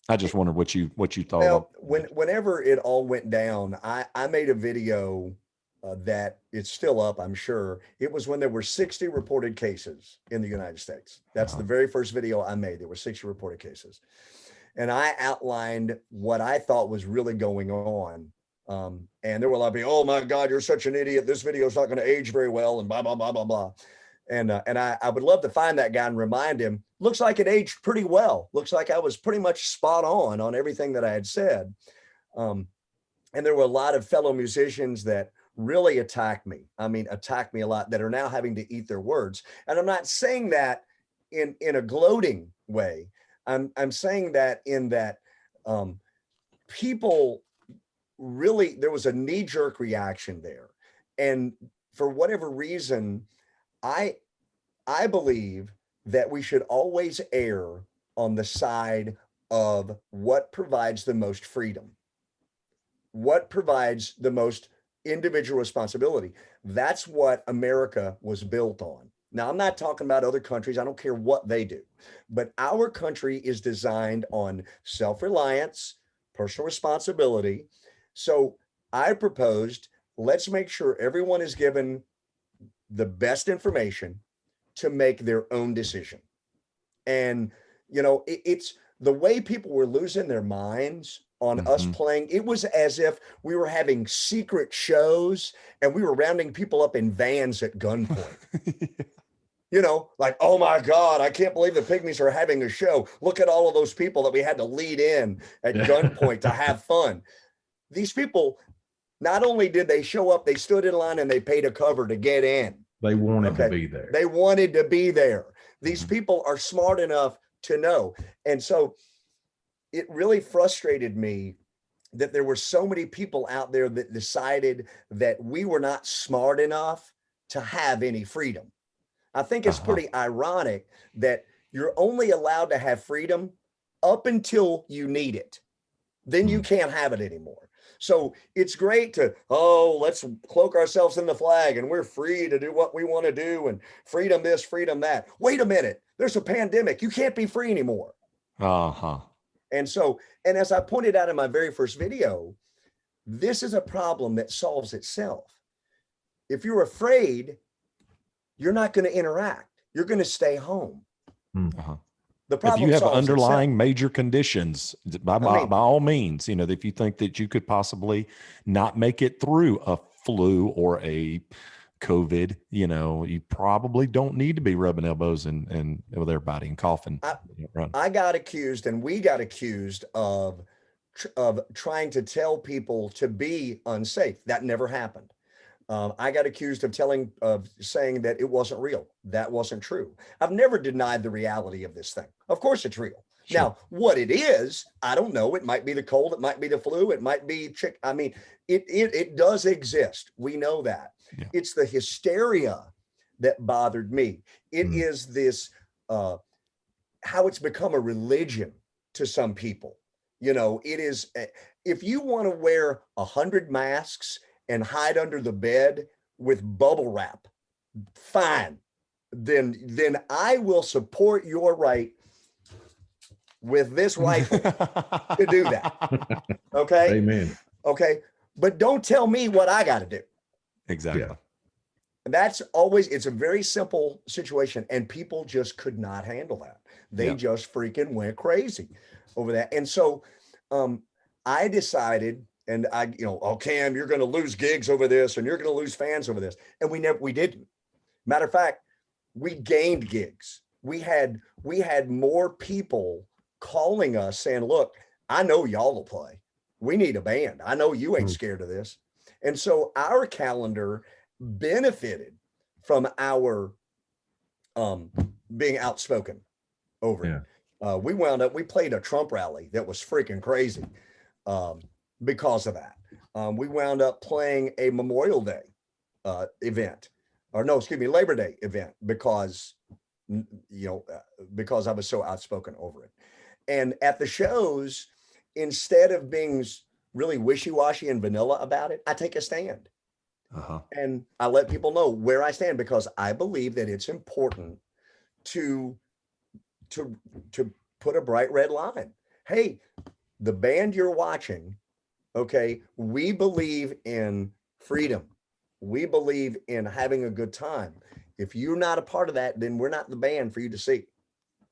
I just wondered what you thought. Well, whenever it all went down, I made a video that it's still up, I'm sure. It was when there were 60 reported cases in the United States. That's the very first video I made. There were 60 reported cases. And I outlined what I thought was really going on. And there were a lot of people, oh my God, you're such an idiot. This video is not going to age very well, and blah, blah, blah, blah, blah. And I would love to find that guy and remind him, looks like it aged pretty well. Looks like I was pretty much spot on everything that I had said. And there were a lot of fellow musicians that really attacked me. Attacked me a lot, that are now having to eat their words. And I'm not saying that in a gloating way. I'm saying that in that people really, there was a knee-jerk reaction there. And for whatever reason, I believe that we should always err on the side of what provides the most freedom, what provides the most individual responsibility. That's what America was built on. Now, I'm not talking about other countries. I don't care what they do, but our country is designed on self-reliance, personal responsibility. So I proposed, let's make sure everyone is given the best information, to make their own decision. And, you know, it's the way people were losing their minds on us playing. It was as if we were having secret shows and we were rounding people up in vans at gunpoint. You know, like, oh my God, I can't believe the Pygmies are having a show. Look at all of those people that we had to lead in at gunpoint to have fun. These people, not only did they show up, they stood in line and they paid a cover to get in. They wanted to be there. They wanted to be there. These people are smart enough to know. And so it really frustrated me that there were so many people out there that decided that we were not smart enough to have any freedom. I think it's pretty ironic that you're only allowed to have freedom up until you need it. Then you can't have it anymore. So it's great to, oh, let's cloak ourselves in the flag and we're free to do what we want to do and freedom this, freedom that. Wait a minute, there's a pandemic. You can't be free anymore. And so, and as I pointed out in my very first video, this is a problem that solves itself. If you're afraid, you're not going to interact. You're going to stay home. The problem if you have solves underlying itself. major conditions, by all means, you know, if you think that you could possibly not make it through a flu or a COVID, you know, you probably don't need to be rubbing elbows and with everybody and coughing. I got accused, and we got accused of trying to tell people to be unsafe. That never happened. I got accused of saying that it wasn't real. That wasn't true. I've never denied the reality of this thing. Of course it's real. Sure. Now, what it is, I don't know. It might be the cold. It might be the flu. It might be I mean, it does exist. We know that. Yeah. It's the hysteria that bothered me. It is this, how it's become a religion to some people. You know, it is, if you want to wear 100 masks and hide under the bed with bubble wrap, fine. Then I will support your right with this rifle to do that. Okay. Amen. Okay. But don't tell me what I got to do. Exactly. Yeah. That's always, it's a very simple situation, and people just could not handle that. They just freaking went crazy over that. And so I decided, and oh, Cam, you're going to lose gigs over this, and you're going to lose fans over this. And we didn't. Matter of fact, we gained gigs. We had more people calling us saying, look, I know y'all will play. We need a band. I know you ain't scared of this. And so our calendar benefited from our being outspoken over it. We played a Trump rally that was freaking crazy because of that. We wound up playing a Memorial Day event, or no, excuse me, Labor Day event, because because I was so outspoken over it. And at the shows, instead of being really wishy-washy and vanilla about it, I take a stand. And I let people know where I stand, because I believe that it's important to put a bright red line. Hey, the band you're watching, okay, we believe in freedom. We believe in having a good time. If you're not a part of that, then we're not the band for you to see.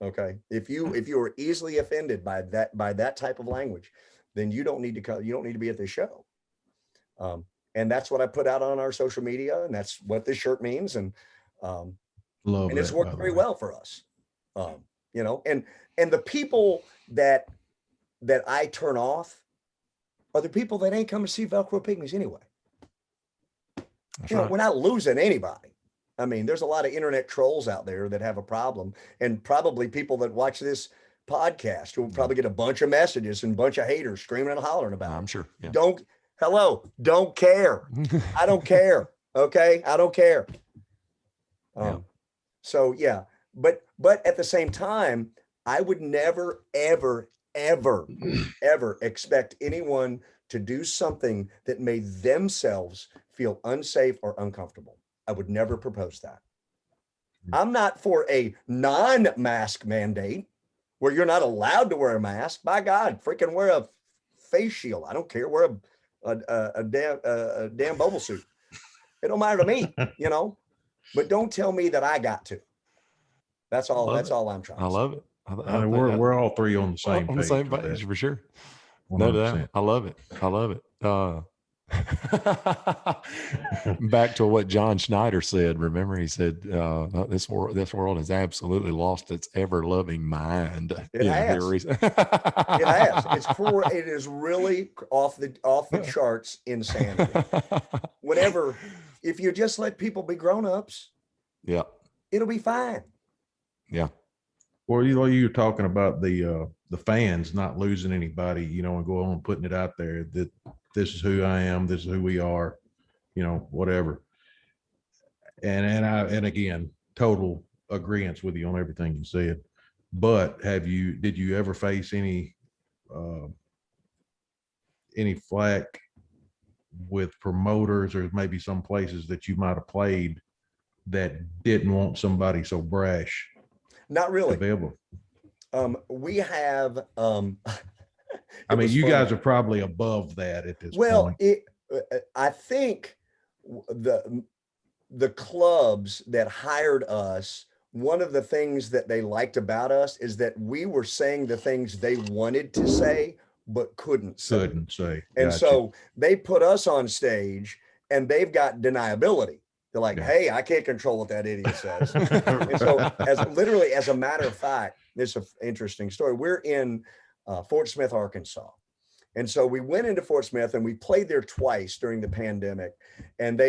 Okay. If you are easily offended by that type of language, then you don't need to come, you don't need to be at this show. And that's what I put out on our social media, and that's what this shirt means. And it's worked very well for us. And the people that I turn off are the people that ain't come to see Velcro Pygmies anyway. We're not losing anybody. I mean, there's a lot of internet trolls out there that have a problem, and probably people that watch this podcast who will probably get a bunch of messages and a bunch of haters screaming and hollering about it. I'm sure. Yeah. Don't care. I don't care. Okay. I don't care. So yeah, but at the same time, I would never, ever, ever, ever expect anyone to do something that made themselves feel unsafe or uncomfortable. I would never propose that. I'm not for a non-mask mandate where you're not allowed to wear a mask. By God, freaking wear a face shield. I don't care. Wear a damn bubble suit. It don't matter to me, but don't tell me that I got to. That's all. Love That's it. all I'm trying I to say. love it. I mean, we're all three on the same on the page. same with page that, for sure. No doubt. 100%. I love it. I love it. Back to what John Schneider said. Remember, he said, this world has absolutely lost its ever loving mind." It has. It has. It is really off the charts insanity. Whenever, if you just let people be grown-ups, Yeah. it'll be fine. Yeah. Well, you're talking about the fans not losing anybody, and go on putting it out there that this is who I am, this is who we are, whatever. And again, total agreement with you on everything you said. But did you ever face any flack with promoters, or maybe some places that you might have played that didn't want somebody so brash? Not really. Available. We have. I mean, you guys are probably above that at this point. I think the clubs that hired us, one of the things that they liked about us is that we were saying the things they wanted to say but couldn't say. And so they put us on stage, and they've got deniability. They're like, hey, I can't control what that idiot says. And so as a matter of fact, this is an interesting story. We're in Fort Smith, Arkansas. And so we went into Fort Smith, and we played there twice during the pandemic. And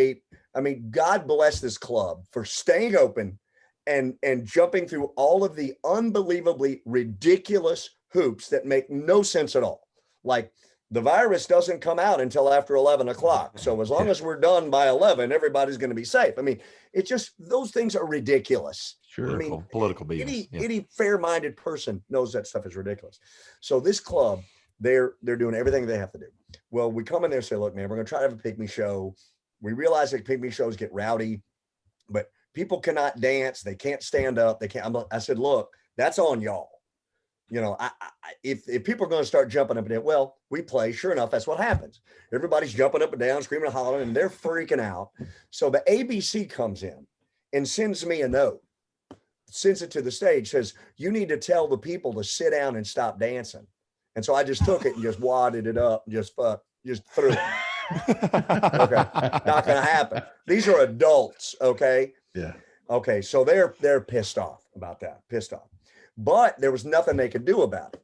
God bless this club for staying open and jumping through all of the unbelievably ridiculous hoops that make no sense at all. Like, the virus doesn't come out until after 11 o'clock. So as long as we're done by 11, everybody's going to be safe. I mean, it's just, those things are ridiculous. Sure. I mean, political BS. Any fair-minded person knows that stuff is ridiculous. So this club, they're doing everything they have to do. Well, we come in there and say, look, man, we're going to try to have a pygmy show. We realize that pygmy shows get rowdy, but people cannot dance. They can't stand up. They can't. I said, look, that's on y'all. If people are going to start jumping up and down, well, we play. Sure enough, that's what happens. Everybody's jumping up and down, screaming and hollering, and they're freaking out. So the ABC comes in and sends me a note, sends it to the stage, says, you need to tell the people to sit down and stop dancing. And so I just took it and just wadded it up, and just threw it. Okay, not going to happen. These are adults. Okay. Yeah. Okay. So they're pissed off about that. Pissed off. But there was nothing they could do about it.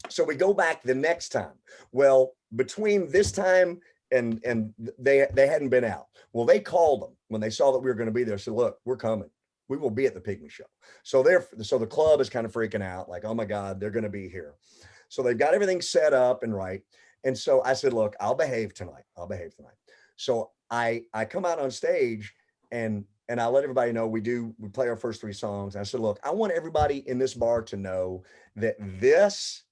So we go back the next time. Well, between this time and they hadn't been out. Well, they called them when they saw that we were going to be there. Said, look, we're coming. We will be at the Pygmy show. So the club is kind of freaking out, like, oh my God, they're going to be here. So they've got everything set up and right. And so I said, look, I'll behave tonight. So I come out on stage and I let everybody know we play our first 3 songs. And I said, look, I want everybody in this bar to know that this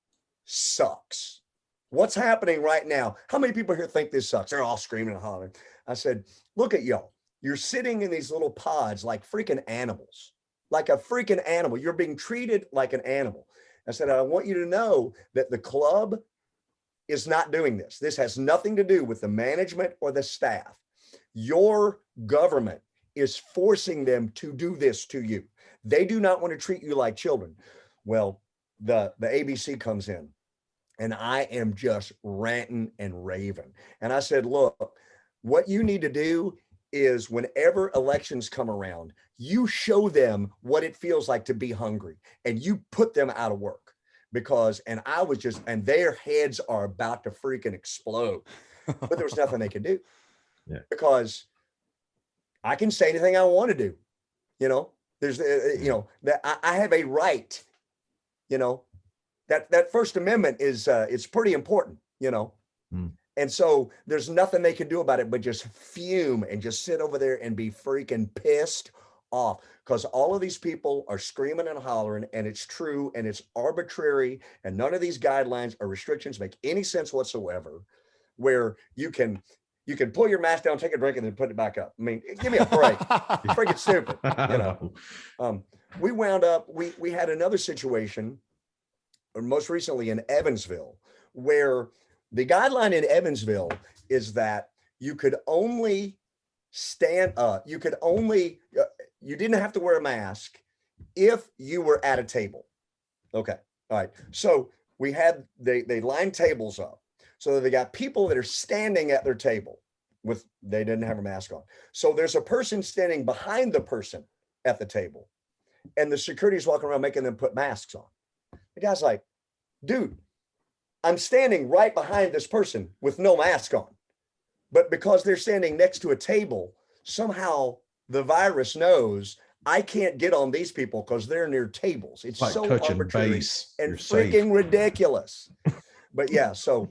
sucks. What's happening right now? How many people here think this sucks? They're all screaming and hollering. I said, look at y'all. You're sitting in these little pods like freaking animals, like a freaking animal. You're being treated like an animal. I said, I want you to know that the club is not doing this. This has nothing to do with the management or the staff. Your government is forcing them to do this to you. They do not want to treat you like children. Well, the ABC comes in and I am just ranting and raving. And I said, look, what you need to do is whenever elections come around, you show them what it feels like to be hungry and you put them out of work and their heads are about to freaking explode, but there was nothing they could do because I can say anything I want to do. There's, that I have a right, that First Amendment is, it's pretty important, And so there's nothing they can do about it, but just fume and just sit over there and be freaking pissed off because all of these people are screaming and hollering and it's true and it's arbitrary and none of these guidelines or restrictions make any sense whatsoever where you can pull your mask down, take a drink and then put it back up. I mean, give me a break. It's freaking stupid. We wound up, we had another situation most recently in Evansville where the guideline in Evansville is that you could only stand up. You didn't have to wear a mask if you were at a table, okay, all right. So they line tables up. So they got people that are standing at their table they didn't have a mask on. So there's a person standing behind the person at the table, and the security's walking around making them put masks on. The guy's like, dude, I'm standing right behind this person with no mask on. But because they're standing next to a table, somehow the virus knows I can't get on these people because they're near tables. It's like so touching arbitrary base. and You're freaking safe. ridiculous. But yeah, so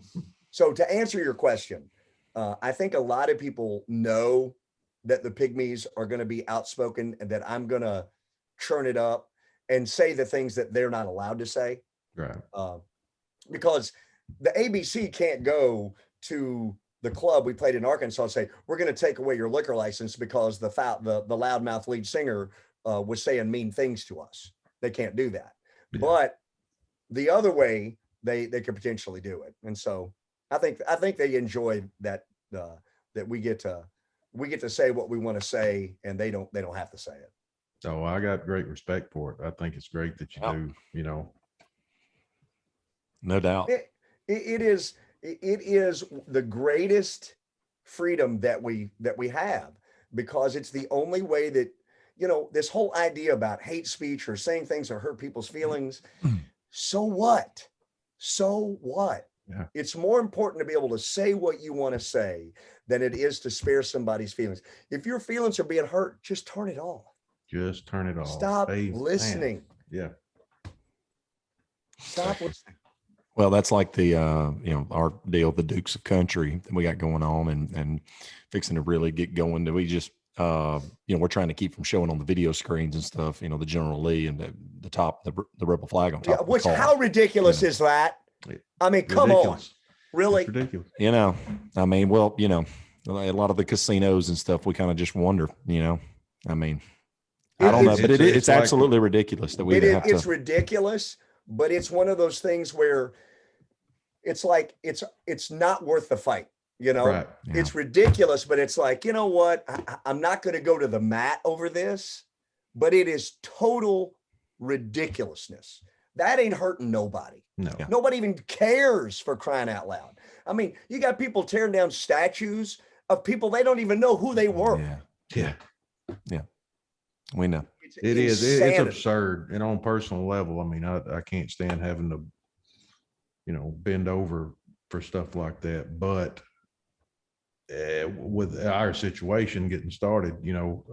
to answer your question, I think a lot of people know that the Pygmies are going to be outspoken and that I'm going to churn it up and say the things that they're not allowed to say. Right. Because the ABC can't go to the club we played in Arkansas and say, we're going to take away your liquor license because the loudmouth lead singer was saying mean things to us. They can't do that. Yeah. But the other way, they could potentially do it. And so I think they enjoy that that we get to say what we want to say, and they don't have to say it. Oh, I got great respect for it. I think it's great that you do, you know. No doubt. It is the greatest freedom that we have, because it's the only way that, you know, this whole idea about hate speech or saying things that hurt people's feelings. So what? Yeah. It's more important to be able to say what you want to say than it is to spare somebody's feelings. If your feelings are being hurt, just turn it off. Just turn it off. Stop listening. Man. Yeah. Stop listening. Well, that's like the, our deal, the Dukes of Country that we got going on and fixing to really get going. That we just, we're trying to keep from showing on the video screens and stuff, the General Lee and the top, the rebel flag on top. Yeah, which, how ridiculous is that? I mean, come on. Really? It's ridiculous. I mean, well, a lot of the casinos and stuff, we kind of just wonder, I mean, I don't know, but it's absolutely ridiculous that we have to. It's ridiculous, but it's one of those things where it's like, it's not worth the fight. Right. Yeah. It's ridiculous, but it's like, you know what? I'm not going to go to the mat over this, but it is total ridiculousness. That ain't hurting nobody. No. Yeah. Nobody even cares, for crying out loud. I mean, you got people tearing down statues of people they don't even know who they were. Yeah. We know. It's It's absurd. And on a personal level, I mean, I can't stand having to, bend over for stuff like that. But with our situation getting started,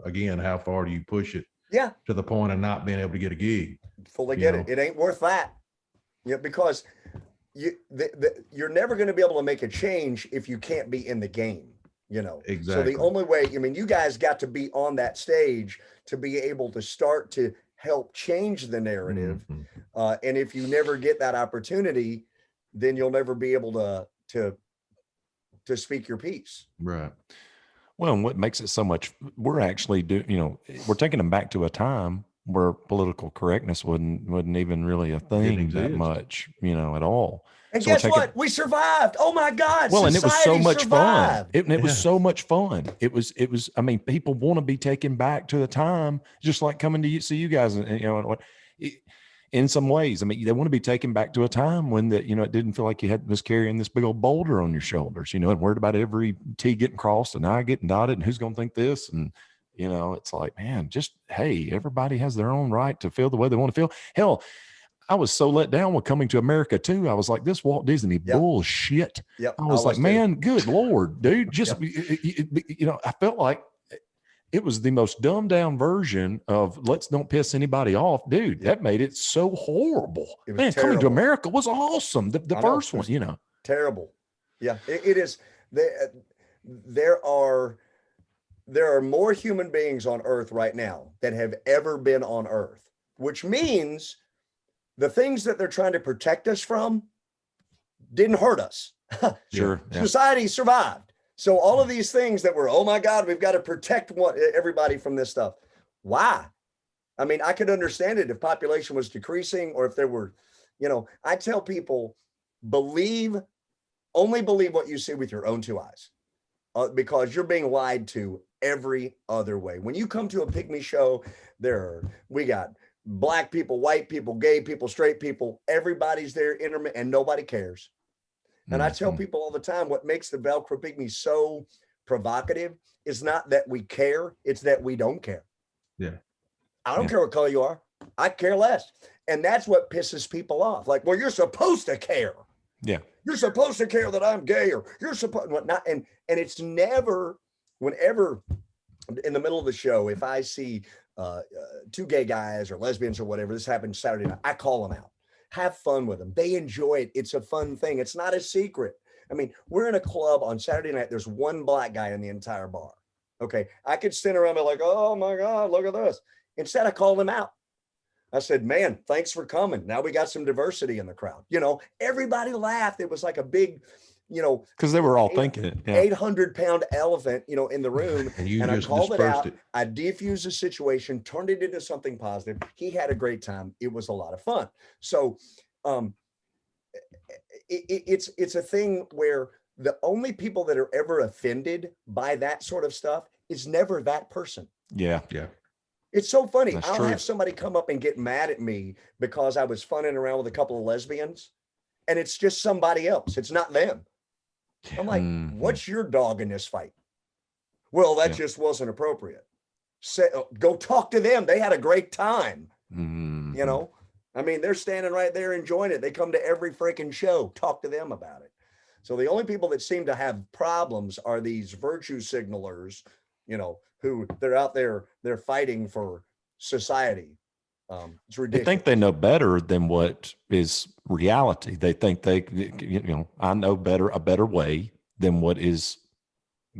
again, how far do you push it? Yeah. To the point of not being able to get a gig. Fully get it. It ain't worth that. Yeah, because you're never going to be able to make a change if you can't be in the game. Exactly. So the only way, you guys got to be on that stage to be able to start to help change the narrative. Mm-hmm. And if you never get that opportunity, then you'll never be able to speak your piece. Right. Well, and what makes it so much, we're actually we're taking them back to a time where political correctness wasn't even really a thing that much, at all. And so guess what? We survived. Oh my God. Well, and it was so much survived. fun. It was so much fun. It was, I mean, people want to be taken back to the time, just like coming to see you guys, in some ways. I mean, they want to be taken back to a time when it didn't feel like you was carrying this big old boulder on your shoulders, and worried about every T getting crossed and I getting dotted and who's going to think this. And, it's like, man, hey, everybody has their own right to feel the way they want to feel. Hell, I was so let down with Coming to America too. I was like, this Walt Disney bullshit. Yep. I was like, man, good Lord, dude. I felt like it was the most dumbed down version of let's don't piss anybody off, dude. That made it so horrible. Man, terrible. Coming to America was awesome. The first one, terrible. Yeah, it is. There are more human beings on Earth right now that have ever been on Earth, which means the things that they're trying to protect us from didn't hurt us. Sure. Yeah. Society survived. So all of these things that were, oh my God, we've got to protect everybody from this stuff. Why? I mean, I could understand it if population was decreasing or if there were, I tell people, only believe what you see with your own two eyes, because you're being lied to every other way. When you come to a Pygmy show, we got black people, white people, gay people, straight people, everybody's there, and nobody cares. And I tell people all the time, what makes the Velcro Pygmies so provocative is not that we care, it's that we don't care. Yeah. I don't care what color you are. I care less. And that's what pisses people off. Like, well, you're supposed to care. Yeah. You're supposed to care that I'm gay, or you're supposed not. And it's never, whenever in the middle of the show, if I see two gay guys or lesbians or whatever, this happens Saturday night, I call them out. Have fun with them. They enjoy it. It's a fun thing. It's not a secret. I mean, we're in a club on Saturday night. There's one black guy in the entire bar. Okay. I could stand around and be like, oh my God, look at this. Instead, I called him out. I said, man, thanks for coming. Now we got some diversity in the crowd. You know, everybody laughed. It was like a big, you know, because they were all thinking it. Yeah. 800-pound elephant, you know, in the room. And I called it out. I defused the situation, turned it into something positive. He had a great time. It was a lot of fun. So it's a thing where the only people that are ever offended by that sort of stuff is never that person. Yeah. Yeah. It's so funny. That's I'll true. have somebody come up and get mad at me because I was funning around with a couple of lesbians, and it's just somebody else. It's not them. I'm like, what's your dog in this fight? Well, that just wasn't appropriate. Go talk to them. They had a great time. You know, I mean, they're standing right there enjoying it. They come to every freaking show. Talk to them about it. So the only people that seem to have problems are these virtue signalers, you know, who they're out there, they're fighting for society. It's ridiculous. They think they know better than what is reality. They think you know, I know a better way than what is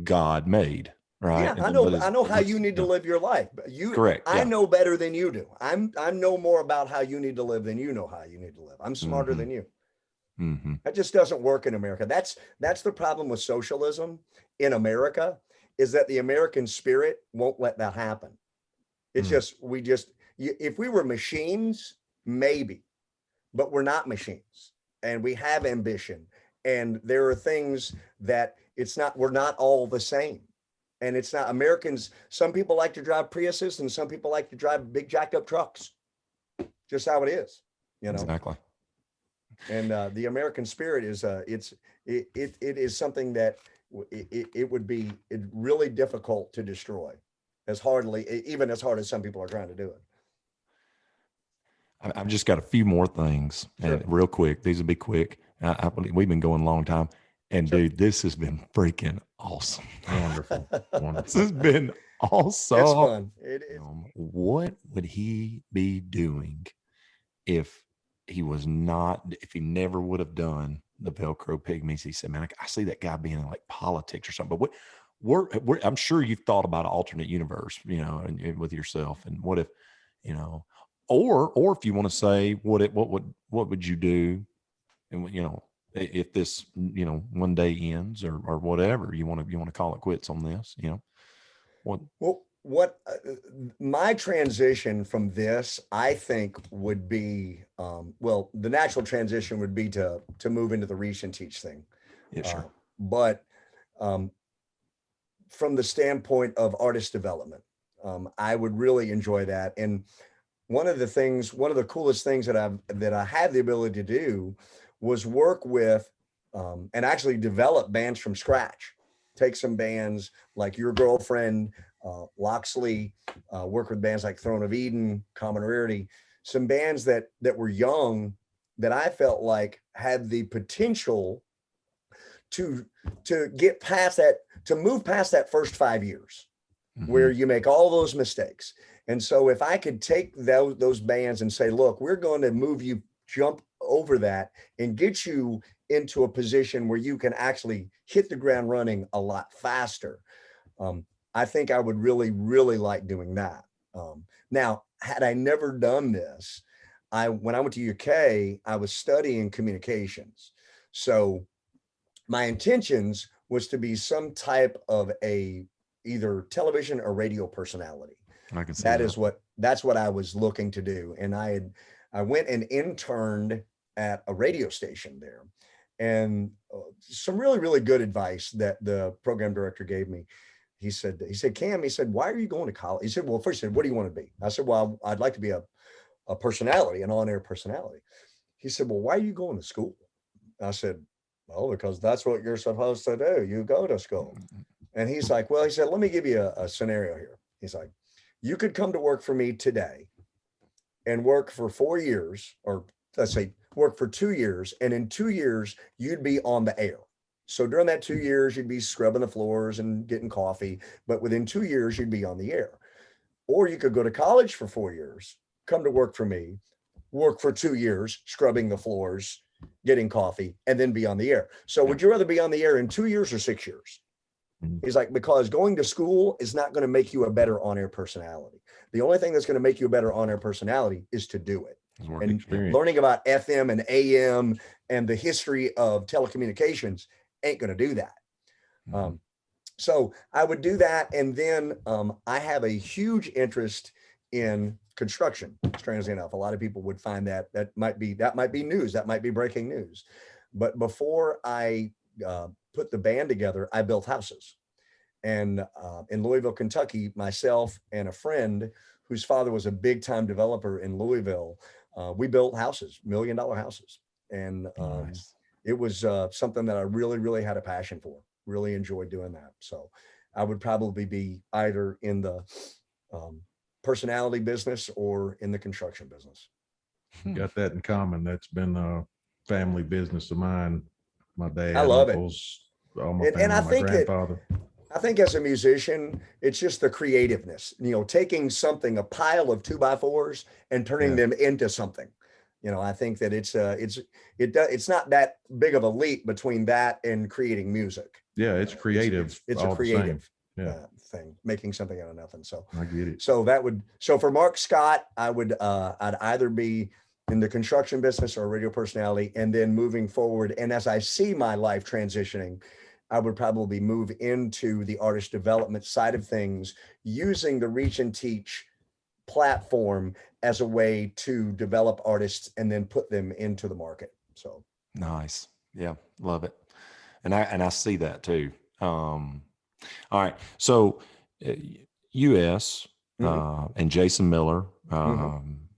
God made. Right. Yeah, I know how you need to live your life. Correct. I know better than you do. I know more about how you need to live than you know how you need to live. I'm smarter than you. That just doesn't work in America. That's the problem with socialism in America, is that the American spirit won't let that happen. It's if we were machines, maybe, but we're not machines, and we have ambition, and there are things that we're not all the same. And it's not Americans. Some people like to drive Priuses and some people like to drive big jacked up trucks. Just how it is, you know? Exactly. And the American spirit is it is something that it would be really difficult to destroy, even as hard as some people are trying to do it. I've just got a few more things, and real quick. These will be quick. We've been going a long time, and dude, this has been freaking awesome. Wonderful. This has been awesome. It's fun. It is. What would he be doing if he never would have done the Velcro Pygmies? He said, man, I see that guy being in like politics or something. But I'm sure you've thought about an alternate universe, you know, and with yourself. And what if, you know, or if you want to say what would you do, and you know, if this, you know, one day ends or whatever you want to call it quits on this, you know, what my transition from this, I think, would be, the natural transition would be to move into the reach and teach thing. Yeah, sure. But from the standpoint of artist development, I would really enjoy that. And one of the coolest things that I had the ability to do was work with and actually develop bands from scratch. Take some bands like Your Girlfriend, Loxley, work with bands like Throne of Eden, Common Rarity, some bands that were young that I felt like had the potential to get past that, to move past that first 5 years where you make all those mistakes. And so if I could take those bands and say, look, we're going to jump over that and get you into a position where you can actually hit the ground running a lot faster. I think I would really, really like doing that. Now, had I never done this, when I went to UK, I was studying communications. So my intentions was to be some type of either television or radio personality. I can see that's what I was looking to do. And I went and interned at a radio station there, and some really, really good advice that the program director gave me. He said, Cam, why are you going to college? He said, well, first he said, what do you want to be? I said, well, I'd like to be a a personality, an on-air personality. He said, well, why are you going to school? I said, well, because that's what you're supposed to do. You go to school. And he's like, well, he said, let me give you a scenario here. He's like, you could come to work for me today and work for 4 years, or let's say work for 2 years. And in 2 years, you'd be on the air. So during that 2 years, you'd be scrubbing the floors and getting coffee. But within 2 years, you'd be on the air. Or you could go to college for 4 years, come to work for me, work for 2 years, scrubbing the floors, getting coffee, and then be on the air. So would you rather be on the air in 2 years or 6 years? He's like, because going to school is not going to make you a better on-air personality. The only thing that's going to make you a better on-air personality is to do it. And experience. Learning about FM and AM and the history of telecommunications ain't going to do that. So I would do that. And then I have a huge interest in construction. Strangely enough, a lot of people would find that might be news. That might be breaking news. But before I put the band together, I built houses. And in Louisville, Kentucky, myself and a friend whose father was a big time developer in Louisville, we built houses, $1 million houses. And Nice. it was something that I really, really had a passion for, really enjoyed doing that. So I would probably be either in the personality business or in the construction business. Got that in common. That's been a family business of mine. My dad, I love it. uncles, all my And family, I my think that- grandfather. I think as a musician, it's just the creativeness, taking something, a pile of 2x4s and turning them into something. I think that it's not that big of a leap between that and creating music. Yeah, it's creative. It's all a the same. creative Yeah. thing, making something out of nothing. So I get it. So for Mark Scott, I'd either be in the construction business or a radio personality, and then moving forward. And as I see my life transitioning, I would probably move into the artist development side of things, using the Reach and Teach platform as a way to develop artists and then put them into the market. So Nice. Yeah. Love it. And I see that too. All right. So US and Jason Miller,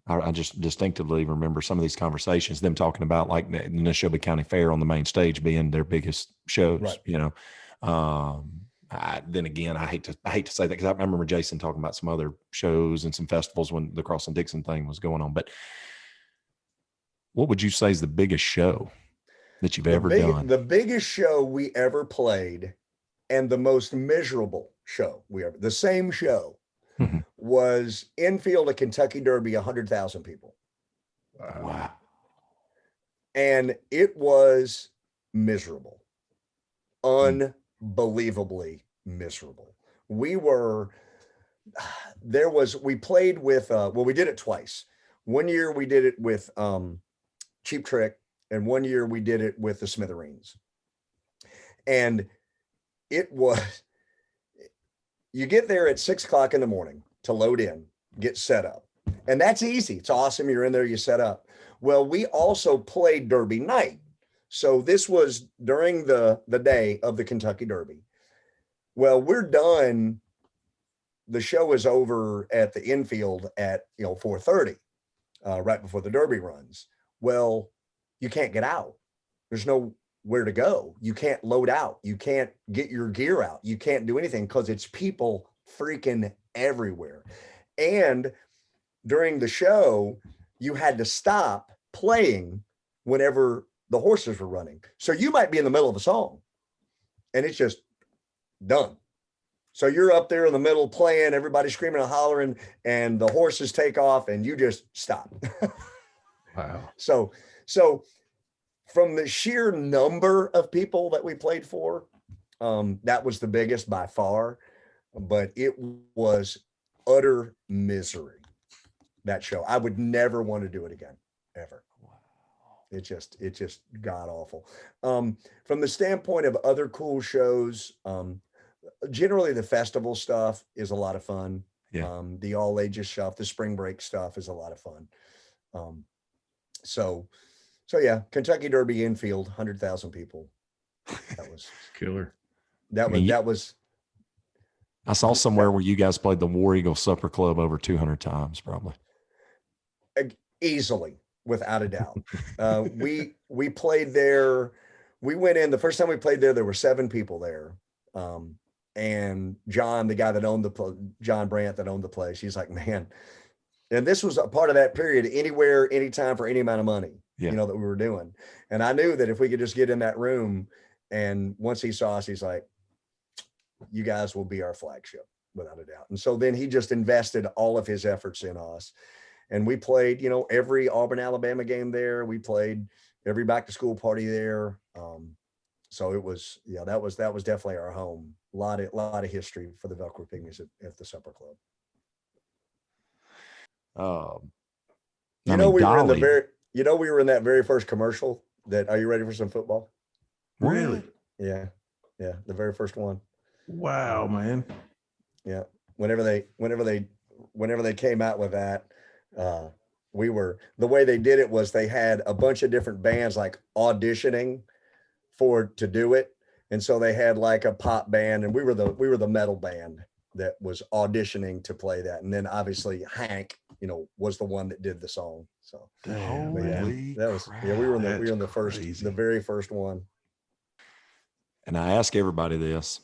I just distinctively remember some of these conversations, them talking about like the Neshoba County Fair on the main stage being their biggest shows, Right. Then again, I hate to say that, because I remember Jason talking about some other shows and some festivals when the Cross and Dixon thing was going on. But what would you say is the biggest show that you've ever done? The biggest show we ever played, and the most miserable show the same show, was infield at Kentucky Derby, 100,000 people. Wow. And it was miserable, unbelievably miserable. We played with, we did it twice. One year we did it with Cheap Trick, and one year we did it with the Smithereens. And it was, you get there at 6 o'clock in the morning to load in, get set up. And that's easy. It's awesome. You're in there, you set up. Well, we also played Derby night. So this was during the day of the Kentucky Derby. Well, we're done. The show is over at the infield at 4:30, right before the Derby runs. Well, you can't get out. There's nowhere to go. You can't load out. You can't get your gear out. You can't do anything because it's people freaking everywhere. And during the show, you had to stop playing whenever the horses were running. So you might be in the middle of a song and it's just done. So you're up there in the middle playing, everybody screaming and hollering, and the horses take off and you just stop. Wow. So from the sheer number of people that we played for, that was the biggest by far, but it was utter misery, that show. I would never want to do it again, ever. It just god awful. From the standpoint of other cool shows, generally the festival stuff is a lot of fun. Yeah. The all ages stuff, the spring break stuff is a lot of fun. So yeah, Kentucky Derby infield, 100,000 people. That was Killer. that was. I saw somewhere where you guys played the War Eagle Supper Club over 200 times, probably. Easily, without a doubt. We played there. We went in the first time we played there. There were 7 people there, and John, the guy that owned John Brandt that owned the place, he's like, man. And this was a part of that period, anywhere, anytime, for any amount of money, Yeah. that we were doing. And I knew that if we could just get in that room, and once he saw us, he's like, you guys will be our flagship, without a doubt. And so then he just invested all of his efforts in us. And we played, every Auburn, Alabama game there. We played every back to school party there. So it was, that was definitely our home. A lot of history for the Velcro Pygmies at the Supper Club. We were in that very first commercial. Are you ready for some football? Really? Yeah. The very first one. Wow, man. Yeah. Whenever they came out with that, the way they did it was they had a bunch of different bands like auditioning to do it. And so they had like a pop band, and we were the metal band that was auditioning to play that. And then obviously Hank, was the one that did the song. So holy we were in the very first one. And I ask everybody this: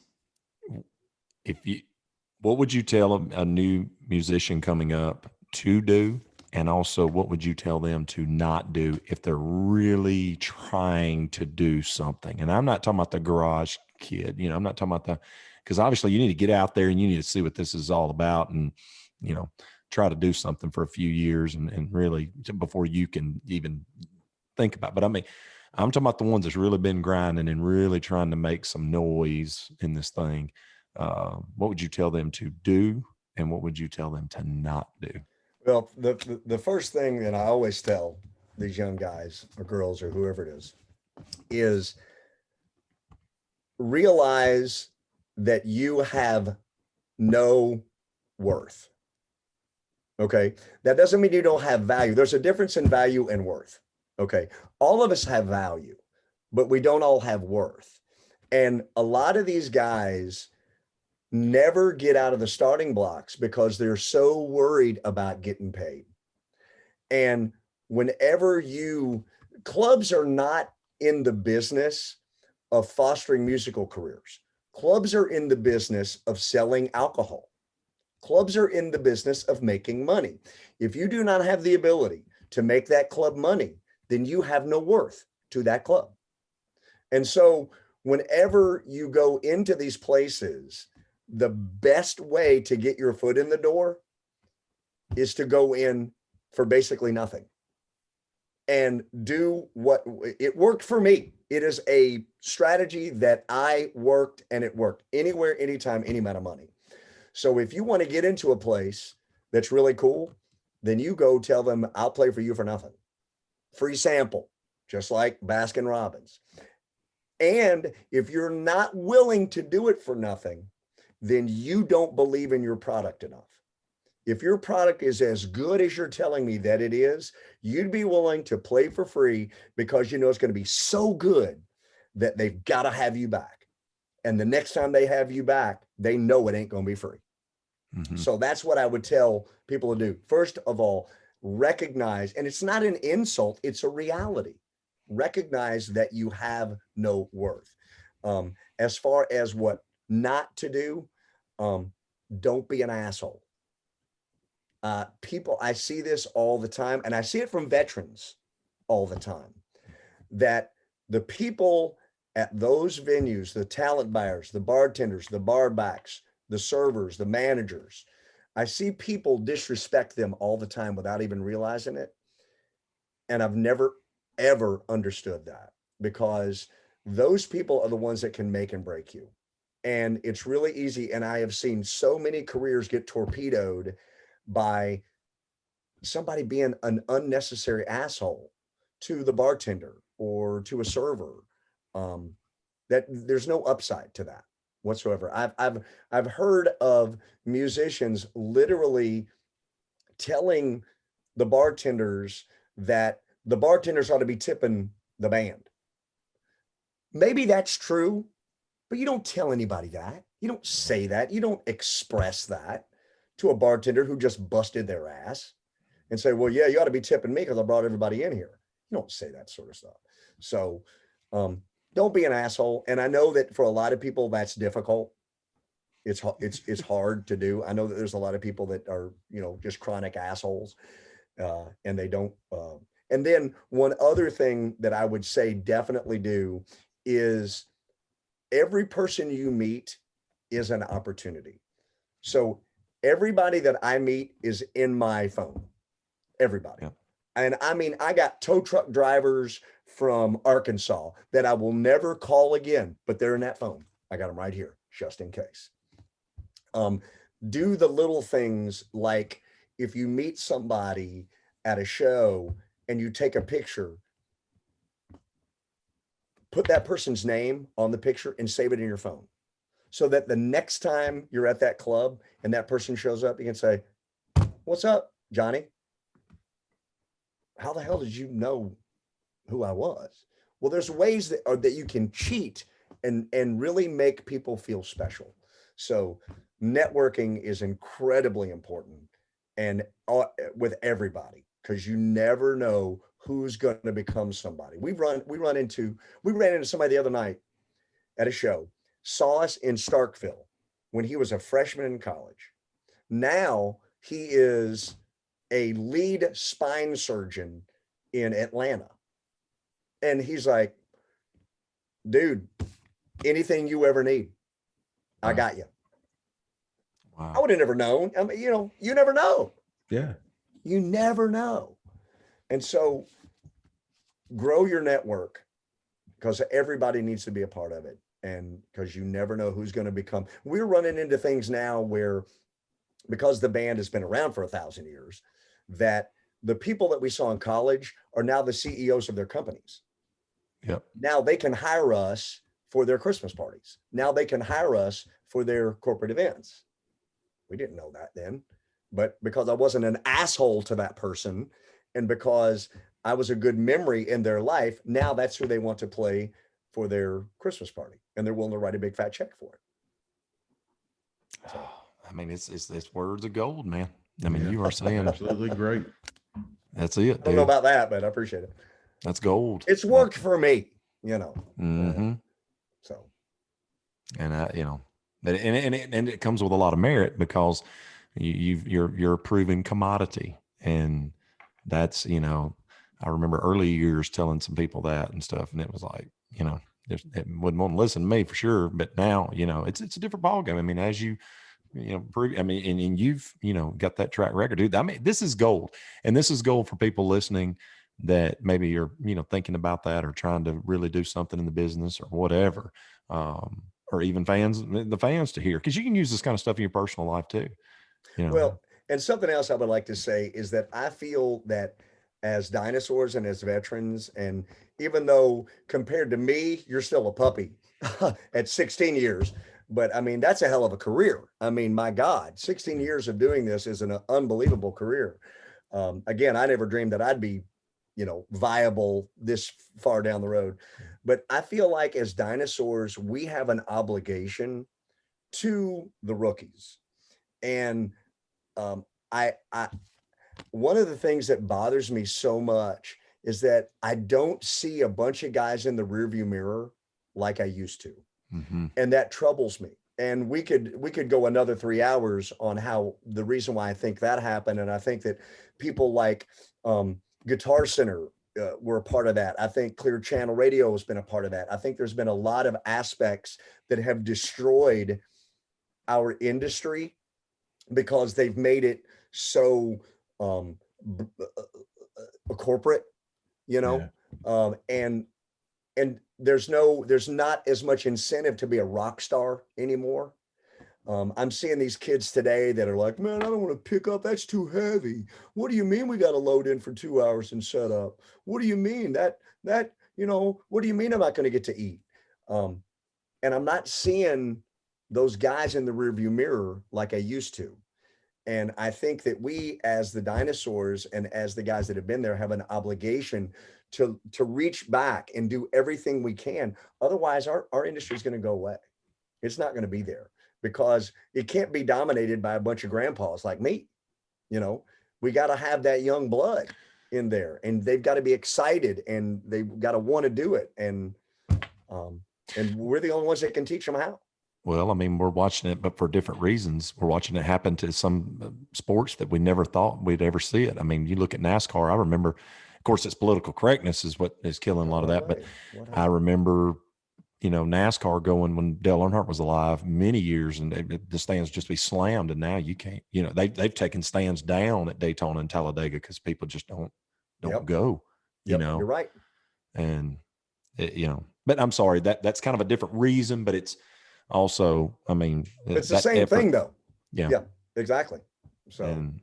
what would you tell a new musician coming up to do? And also, what would you tell them to not do if they're really trying to do something? And I'm not talking about the garage kid, I'm not talking about because obviously you need to get out there and you need to see what this is all about, and, try to do something for a few years and really before you can even think about it. But I mean, I'm talking about the ones that's really been grinding and really trying to make some noise in this thing. What would you tell them to do? And what would you tell them to not do? Well, the first thing that I always tell these young guys or girls or whoever it is realize that you have no worth. Okay. That doesn't mean you don't have value. There's a difference in value and worth. Okay. All of us have value, but we don't all have worth. And a lot of these guys never get out of the starting blocks because they're so worried about getting paid. And whenever clubs are not in the business of fostering musical careers. Clubs are in the business of selling alcohol. Clubs are in the business of making money. If you do not have the ability to make that club money, then you have no worth to that club. And so whenever you go into these places, the best way to get your foot in the door is to go in for basically nothing and do what it worked for me. It is a strategy that I worked, and it worked anywhere, anytime, any amount of money. So if you want to get into a place that's really cool, then you go tell them, I'll play for you for nothing. Free sample, just like Baskin Robbins. And if you're not willing to do it for nothing, then you don't believe in your product enough. If your product is as good as you're telling me that it is, you'd be willing to play for free because you know it's going to be so good that they've got to have you back. And the next time they have you back, they know it ain't going to be free. Mm-hmm. So that's what I would tell people to do. First of all, recognize, and it's not an insult, it's a reality. Recognize that you have no worth. As far as what not to do, don't be an asshole. People, I see this all the time, and I see it from veterans all the time, that the people at those venues, the talent buyers, the bartenders, the bar backs, the servers, the managers, I see people disrespect them all the time without even realizing it. And I've never, ever understood that, because those people are the ones that can make and break you. And it's really easy. And I have seen so many careers get torpedoed by somebody being an unnecessary asshole to the bartender or to a server, that there's no upside to that whatsoever. I've heard of musicians literally telling the bartenders that the bartenders ought to be tipping the band. Maybe that's true, but you don't tell anybody that. You don't say that. You don't express that to a bartender who just busted their ass. and say, well, yeah, you ought to be tipping me because I brought everybody in here. You don't say that sort of stuff. So don't be an asshole. And I know that for a lot of people, that's difficult. It's hard to do. I know that there's a lot of people that are, just chronic assholes, and they don't. And then one other thing that I would say definitely do is every person you meet is an opportunity. So everybody that I meet is in my phone. Everybody. Yeah. And I mean, I got tow truck drivers from Arkansas that I will never call again, but they're in that phone. I got them right here, just in case. Do the little things, like if you meet somebody at a show and you take a picture, put that person's name on the picture and save it in your phone, so that the next time you're at that club and that person shows up, you can say, "What's up, Johnny? How the hell did you know who I was?" Well, there's ways that you can cheat and really make people feel special. So networking is incredibly important, and with everybody, because you never know who's going to become somebody. We ran into somebody the other night at a show, saw us in Starkville when he was a freshman in college. Now he is a lead spine surgeon in Atlanta. And he's like, dude, anything you ever need, I got you. Wow. I would have never known. I mean, you never know. Yeah. You never know. And so grow your network, because everybody needs to be a part of it. And because you never know who's going to become. We're running into things now where, because the band has been around for 1,000 years, that the people that we saw in college are now the CEOs of their companies. Yep. Now they can hire us for their Christmas parties. Now they can hire us for their corporate events. We didn't know that then, but because I wasn't an asshole to that person, and because I was a good memory in their life, now that's who they want to play for their Christmas party, and they're willing to write a big fat check for it. So. I mean, it's words of gold, man. I mean, Yeah. you are saying Absolutely great. that's it, I don't know dude. about that, but I appreciate it. That's gold. It's worked for me, Mm-hmm. So, And and it comes with a lot of merit, because you're a proven commodity, and that's, I remember early years telling some people that and stuff, and it was like, it wouldn't want to listen to me for sure. But now, it's a different ballgame. I mean, as you prove, I mean, and you've, got that track record, dude. I mean, this is gold, and this is gold for people listening that maybe you're, thinking about that, or trying to really do something in the business or whatever. Or even the fans to hear, because you can use this kind of stuff in your personal life too. Well, and something else I would like to say is that I feel that as dinosaurs and as veterans, and even though compared to me, you're still a puppy at 16 years, but I mean, that's a hell of a career. I mean, my God, 16 years of doing this is an unbelievable career. Again, I never dreamed that I'd be, viable this far down the road. But I feel like as dinosaurs, we have an obligation to the rookies. And I one of the things that bothers me so much is that I don't see a bunch of guys in the rearview mirror like I used to. Mm-hmm. And that troubles me. And we could go another 3 hours on how the reason why I think that happened. And I think that people like Guitar Center were a part of that. I think Clear Channel Radio has been a part of that. I think there's been a lot of aspects that have destroyed our industry because they've made it so corporate, Yeah. And there's not as much incentive to be a rock star anymore. I'm seeing these kids today that are like, man, I don't want to pick up. That's too heavy. What do you mean we got to load in for 2 hours and set up? What do you mean that, what do you mean I'm not going to get to eat? And I'm not seeing those guys in the rearview mirror like I used to. And I think that we, as the dinosaurs and as the guys that have been there, have an obligation to reach back and do everything we can. Otherwise, our industry is going to go away. It's not going to be there, because it can't be dominated by a bunch of grandpas like me. we got to have that young blood in there, and they've got to be excited, and they've got to want to do it. And we're the only ones that can teach them how. Well, I mean, we're watching it, but for different reasons. We're watching it happen to some sports that we never thought we'd ever see it. I mean, you look at NASCAR. I remember, of course, it's political correctness is what is killing a lot of that. But I remember, NASCAR going when Dale Earnhardt was alive many years, and the stands just be slammed. And now you can't. They've taken stands down at Daytona and Talladega because people just don't go. You're right. And but I'm sorry that's kind of a different reason, but it's also, I mean, it's the same thing though. Yeah, exactly. So, and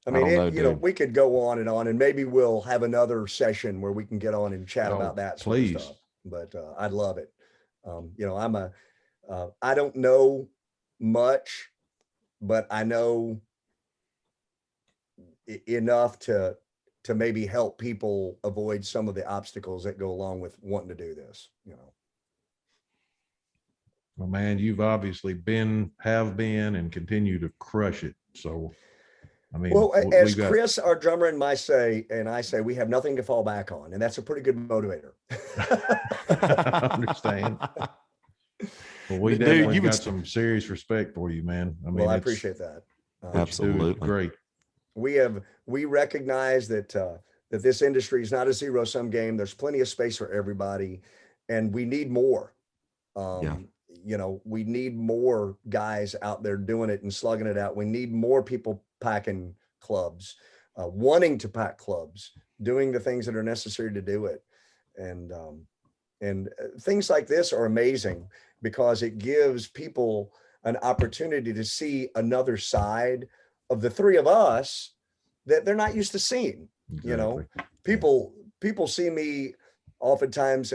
I mean, we could go on, and maybe we'll have another session where we can get on and chat about that sort of stuff. But I'd love it. I don't know much, but I know enough to maybe help people avoid some of the obstacles that go along with wanting to do this, Well, man, you've obviously have been, and continue to crush it. So, I mean, well, as Chris, our drummer, and I say, we have nothing to fall back on, and that's a pretty good motivator. I understand. Well, we definitely got some serious respect for you, man. I mean, I appreciate that. Absolutely great. We recognize that that this industry is not a zero-sum game. There's plenty of space for everybody, and we need more. We need more guys out there doing it and slugging it out. We need more people packing clubs, wanting to pack clubs, doing the things that are necessary to do it. And things like this are amazing because it gives people an opportunity to see another side of the three of us that they're not used to seeing. Exactly. People see me oftentimes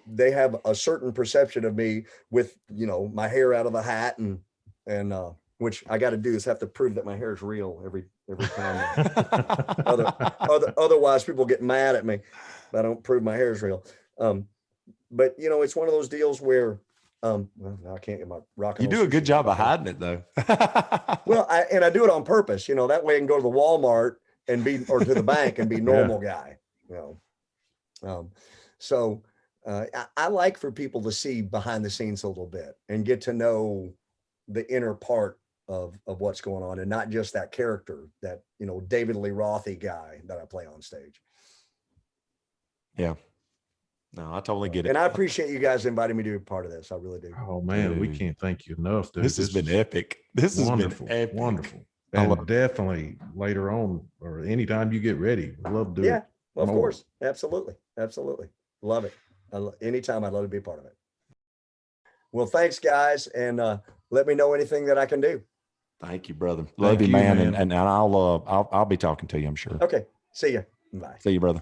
they have a certain perception of me with, my hair out of the hat and which I got to do is have to prove that my hair is real every time. Otherwise people get mad at me if I don't prove my hair is real. But it's one of those deals where I can't get my rock. You do a good job of hiding it though. Well, I do it on purpose, that way I can go to the Walmart or to the bank and be normal guy, So I like for people to see behind the scenes a little bit and get to know the inner part of what's going on, and not just that character, that, David Lee Rothy guy that I play on stage. Yeah. No, I totally get it. And I appreciate you guys inviting me to be a part of this. I really do. Oh man, we can't thank you enough, dude. This has been epic. This has been epic. Wonderful. And definitely later on, or anytime you get ready, I'd love to do it. Well, of course. Absolutely. Love it. Anytime, I'd love to be a part of it. Well, thanks guys. And let me know anything that I can do. Thank you, brother. Love you, man. And I'll be talking to you, I'm sure. Okay. See ya. Bye. See you, brother.